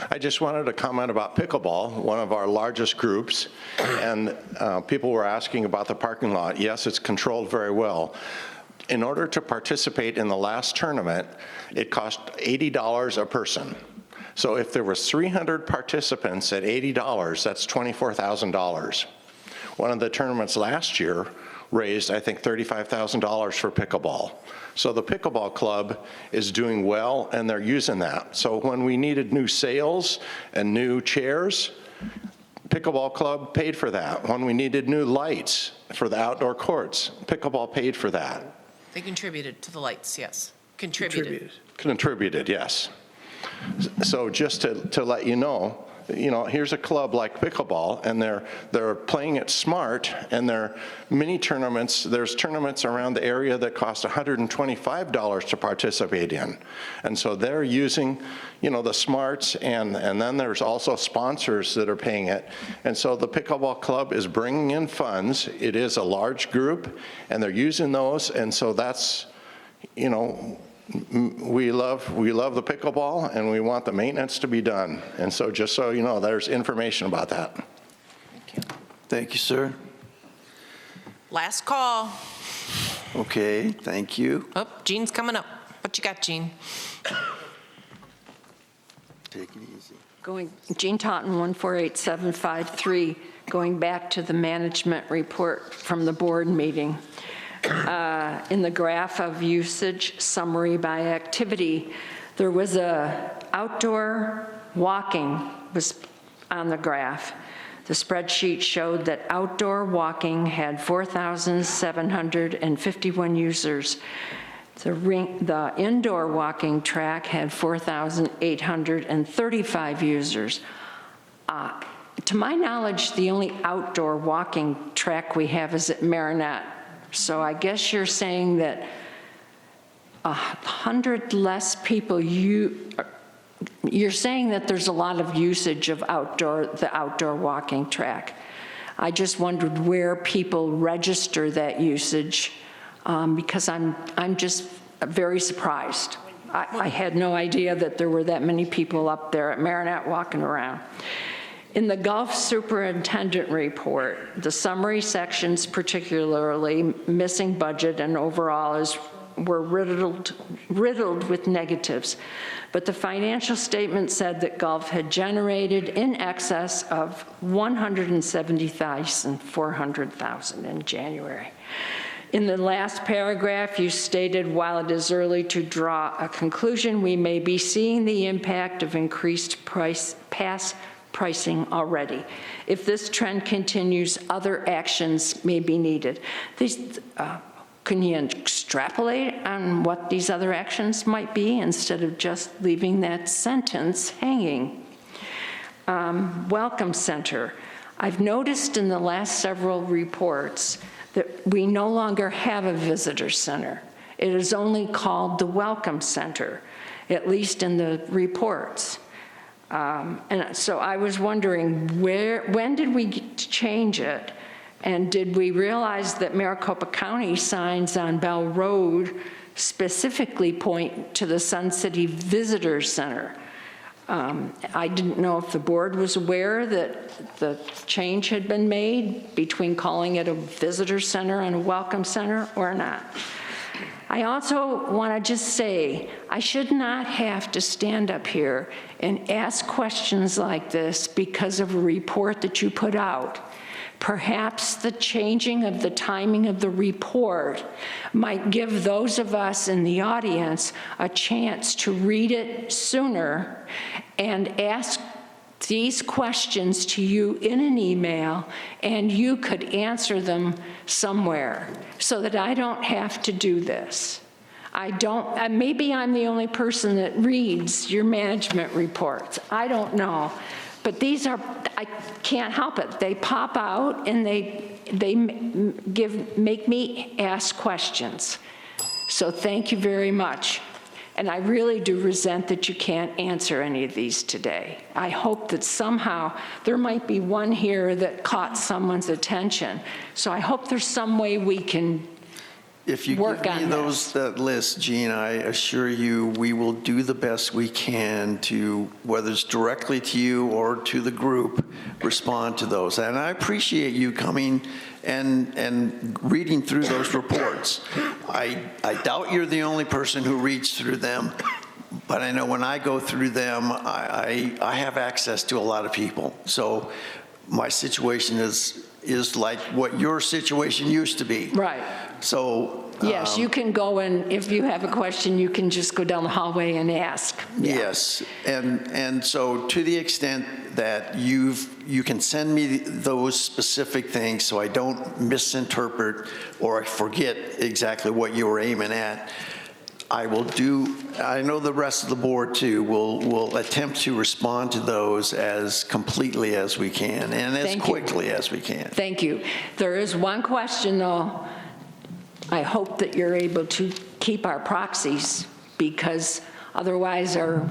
V: I just wanted to comment about pickleball, one of our largest groups, and people were asking about the parking lot. Yes, it's controlled very well. In order to participate in the last tournament, it cost $80 a person. So if there was 300 participants at $80, that's $24,000. One of the tournaments last year raised, I think, $35,000 for pickleball. So the pickleball club is doing well, and they're using that. So when we needed new sails and new chairs, pickleball club paid for that. When we needed new lights for the outdoor courts, pickleball paid for that.
J: They contributed to the lights, yes. Contributed,
V: yes. So just to let you know, here's a club like pickleball, and they're playing it smart, and they're mini tournaments. There's tournaments around the area that cost $125 to participate in. And so they're using, the smarts, and then there's also sponsors that are paying it. And so the pickleball club is bringing in funds. It is a large group, and they're using those, and so that's, we love the pickleball, and we want the maintenance to be done. And so just so you know, there's information about that.
J: Thank you.
B: Thank you, sir.
J: Last call.
B: Okay, thank you.
J: Oh, Jean's coming up. What you got, Jean?
B: Take it easy.
E: Jean Totten, 148753, going back to the management report from the board meeting. In the graph of usage summary by activity, there was outdoor walking was on the graph. The spreadsheet showed that outdoor walking had 4,751 users. The indoor walking track had 4,835 users. To my knowledge, the only outdoor walking track we have is at Marinette. So I guess you're saying that 100 less people, you're saying that there's a lot of usage of the outdoor walking track. I just wondered where people register that usage, because I'm just very surprised. I had no idea that there were that many people up there at Marinette walking around. In the Gulf Superintendent Report, the summary sections, particularly missing budget and overall, were riddled with negatives. But the financial statement said that Gulf had generated in excess of $170,400 in January. In the last paragraph, you stated, while it is early to draw a conclusion, we may be seeing the impact of increased past pricing already. If this trend continues, other actions may be needed. Can you extrapolate on what these other actions might be instead of just leaving that sentence hanging? Welcome Center. I've noticed in the last several reports that we no longer have a visitor center. It is only called the Welcome Center, at least in the reports. And so I was wondering, when did we change it? And did we realize that Maricopa County signs on Bell Road specifically point to the Sun City Visitor Center? I didn't know if the board was aware that the change had been made between calling it a visitor center and a welcome center or not. I also want to just say, I should not have to stand up here and ask questions like this because of a report that you put out. Perhaps the changing of the timing of the report might give those of us in the audience a chance to read it sooner and ask these questions to you in an email, and you could answer them somewhere so that I don't have to do this. Maybe I'm the only person that reads your management reports. I don't know. But I can't help it. They pop out and they make me ask questions. So thank you very much. And I really do resent that you can't answer any of these today. I hope that somehow there might be one here that caught someone's attention. So I hope there's some way we can
B: If you
E: work
B: give me
E: on
B: that list, Jean, I assure you we will do the best we can to, whether it's directly to you or to the group, respond to those. And I appreciate you coming and reading through those reports. I doubt you're the only person who reads through them, but I know when I go through them, I have access to a lot of people. So my situation is like what your situation used to be.
E: Right.
B: So.
E: Yes, you can go and if you have a question, you can just go down the hallway and ask. Yeah.
B: Yes, and so to the extent that you can send me those specific things so I don't misinterpret or forget exactly what you were aiming at, I will do. I know the rest of the board too will attempt to respond to those as completely as we can and as quickly as we can.
E: Thank you. There is one question though. I hope that you're able to keep our proxies because otherwise
B: Yeah,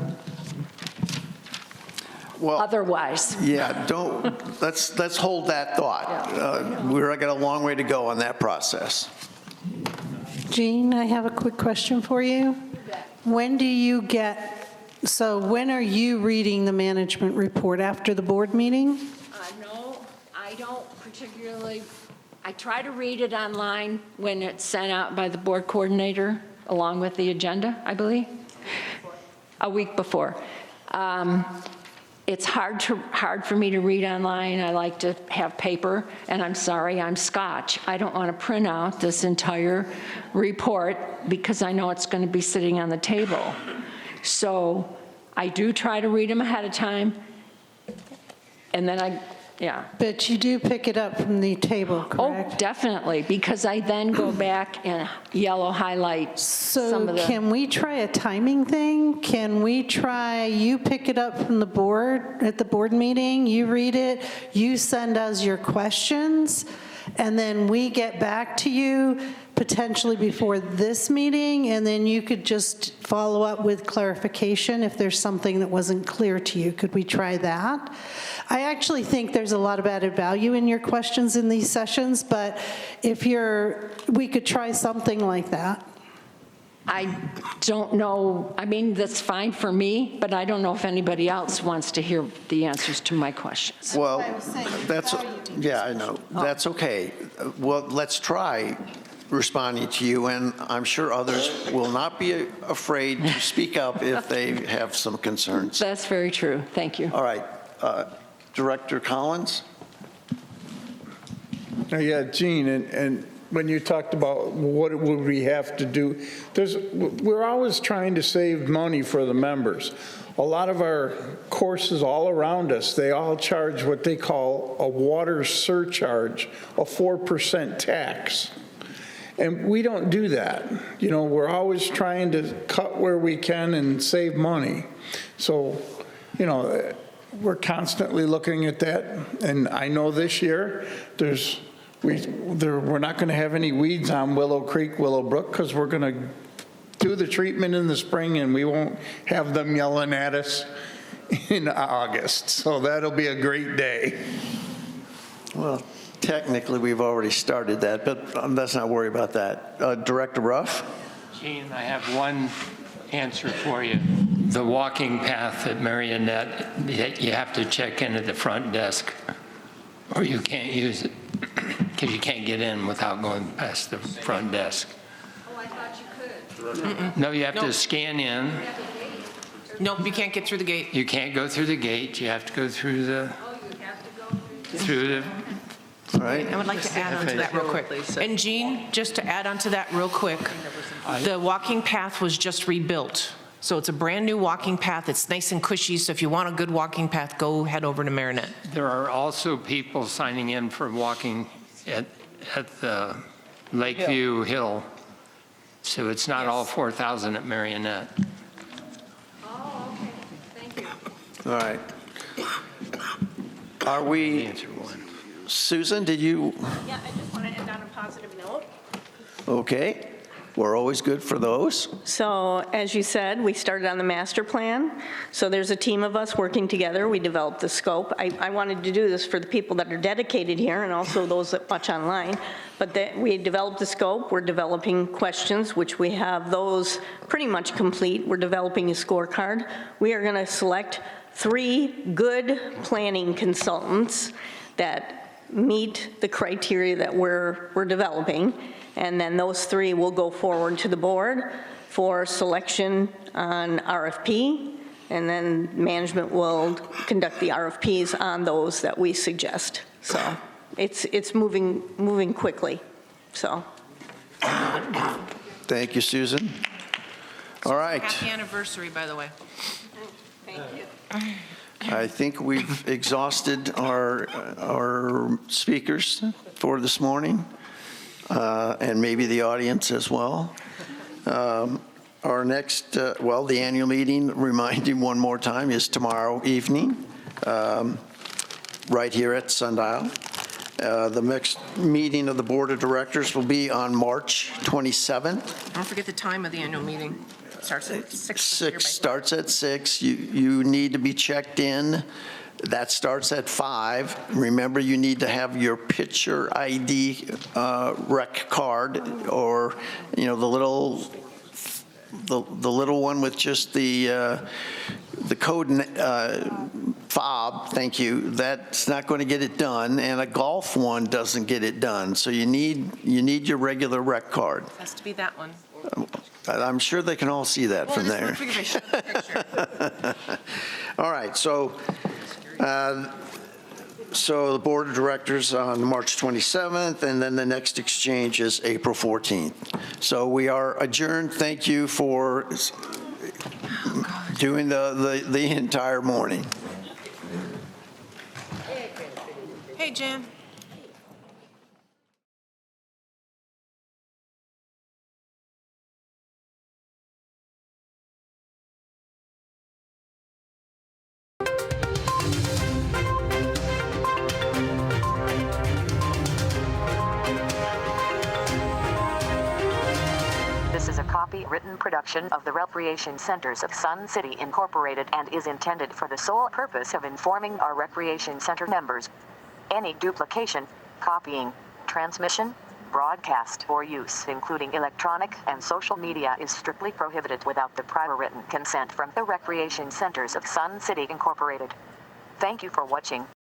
B: let's hold that thought. We're got a long way to go on that process.
K: Jean, I have a quick question for you. When are you reading the management report? After the board meeting?
E: No, I don't particularly. I try to read it online when it's sent out by the board coordinator along with the agenda, I believe. A week before. It's hard for me to read online. I like to have paper, and I'm sorry, I'm Scotch. I don't want to print out this entire report because I know it's going to be sitting on the table. So I do try to read them ahead of time, and then Yeah.
K: But you do pick it up from the table, correct?
E: Oh, definitely, because I then go back and yellow highlight some
K: So
E: of the.
K: can we try a timing thing? Can we try, you pick it up from the board, at the board meeting, you read it, you send us your questions, and then we get back to you potentially before this meeting, and then you could just follow up with clarification if there's something that wasn't clear to you. Could we try that? I actually think there's a lot of added value in your questions in these sessions, but if we could try something like that.
E: I don't know, I mean, that's fine for me, but I don't know if anybody else wants to hear the answers to my questions.
B: Well, yeah, I know. That's okay. Well, let's try responding to you, and I'm sure others will not be afraid to speak up if they have some concerns.
E: That's very true. Thank you.
B: All right. Director Collins?
D: Yeah, Gene, and when you talked about what would we have to do, we're always trying to save money for the members. A lot of our courses all around us, they all charge what they call a water surcharge, a 4% tax. And we don't do that. You know, we're always trying to cut where we can and save money. So, you know, we're constantly looking at that. And I know this year we're not going to have any weeds on Willow Creek, Willowbrook, because we're going to do the treatment in the spring and we won't have them yelling at us in August. So that'll be a great day.
B: Well, technically, we've already started that, but let's not worry about that. Director Ruff?
L: Gene, I have one answer for you. The walking path at Marionette, you have to check in at the front desk, or you can't use it, because you can't get in without going past the front desk.
J: Oh, I thought you could.
L: No, you have to scan in.
J: Nope, you can't get through the gate.
L: You can't go through the gate. You have to go through the,
B: All right.
J: I would like to add on to that real quick. And Jean, just to add on to that real quick, the walking path was just rebuilt. So it's a brand-new walking path. It's nice and cushy, so if you want a good walking path, go head over to Marinette.
L: There are also people signing in for walking at the Lakeview Hill. So it's not all 4,000 at Marionette.
E: Oh, okay. Thank you.
B: All right. Are we, Susan, did you?
R: Yeah, I just want to end on a positive note.
B: Okay. We're always good for those.
P: So as you said, we started on the master plan. So there's a team of us working together. We developed the scope. I wanted to do this for the people that are dedicated here and also those that watch online. But we developed the scope. We're developing questions, which we have those pretty much complete. We're developing a scorecard. We are going to select 3 good planning consultants that meet the criteria that we're developing. And then those 3 will go forward to the board for selection on RFP, and then management will conduct the RFPs on those that we suggest. So it's moving quickly, so.
B: Thank you, Susan. All right.
J: Happy anniversary, by the way.
P: Thank you.
B: I think we've exhausted our speakers for this morning. And maybe the audience as well. Our next, the annual meeting, reminding one more time, is tomorrow evening, right here at Sundial. The next meeting of the Board of Directors will be on March 27th.
J: Don't forget the time of the annual meeting. It starts at 6.
B: Starts at 6. You need to be checked in. That starts at 5. Remember, you need to have your picture ID rec card, or the little one with just the code fob. Thank you. That's not going to get it done, and a golf one doesn't get it done. So you need your regular rec card.
J: It has to be that one.
B: I'm sure they can all see that from there. All right. So the Board of Directors on March 27th, and then the next exchange is April 14th. So we are adjourned. Thank you for doing the entire morning.
J: Okay, Jim.
S: This is a copyrighted production of the Recreation Centers of Sun City Incorporated and is intended for the sole purpose of informing our Recreation Center members. Any duplication, copying, transmission, broadcast, or use, including electronic and social media, is strictly prohibited without the prior written consent from the Recreation Centers of Sun City Incorporated. Thank you for watching.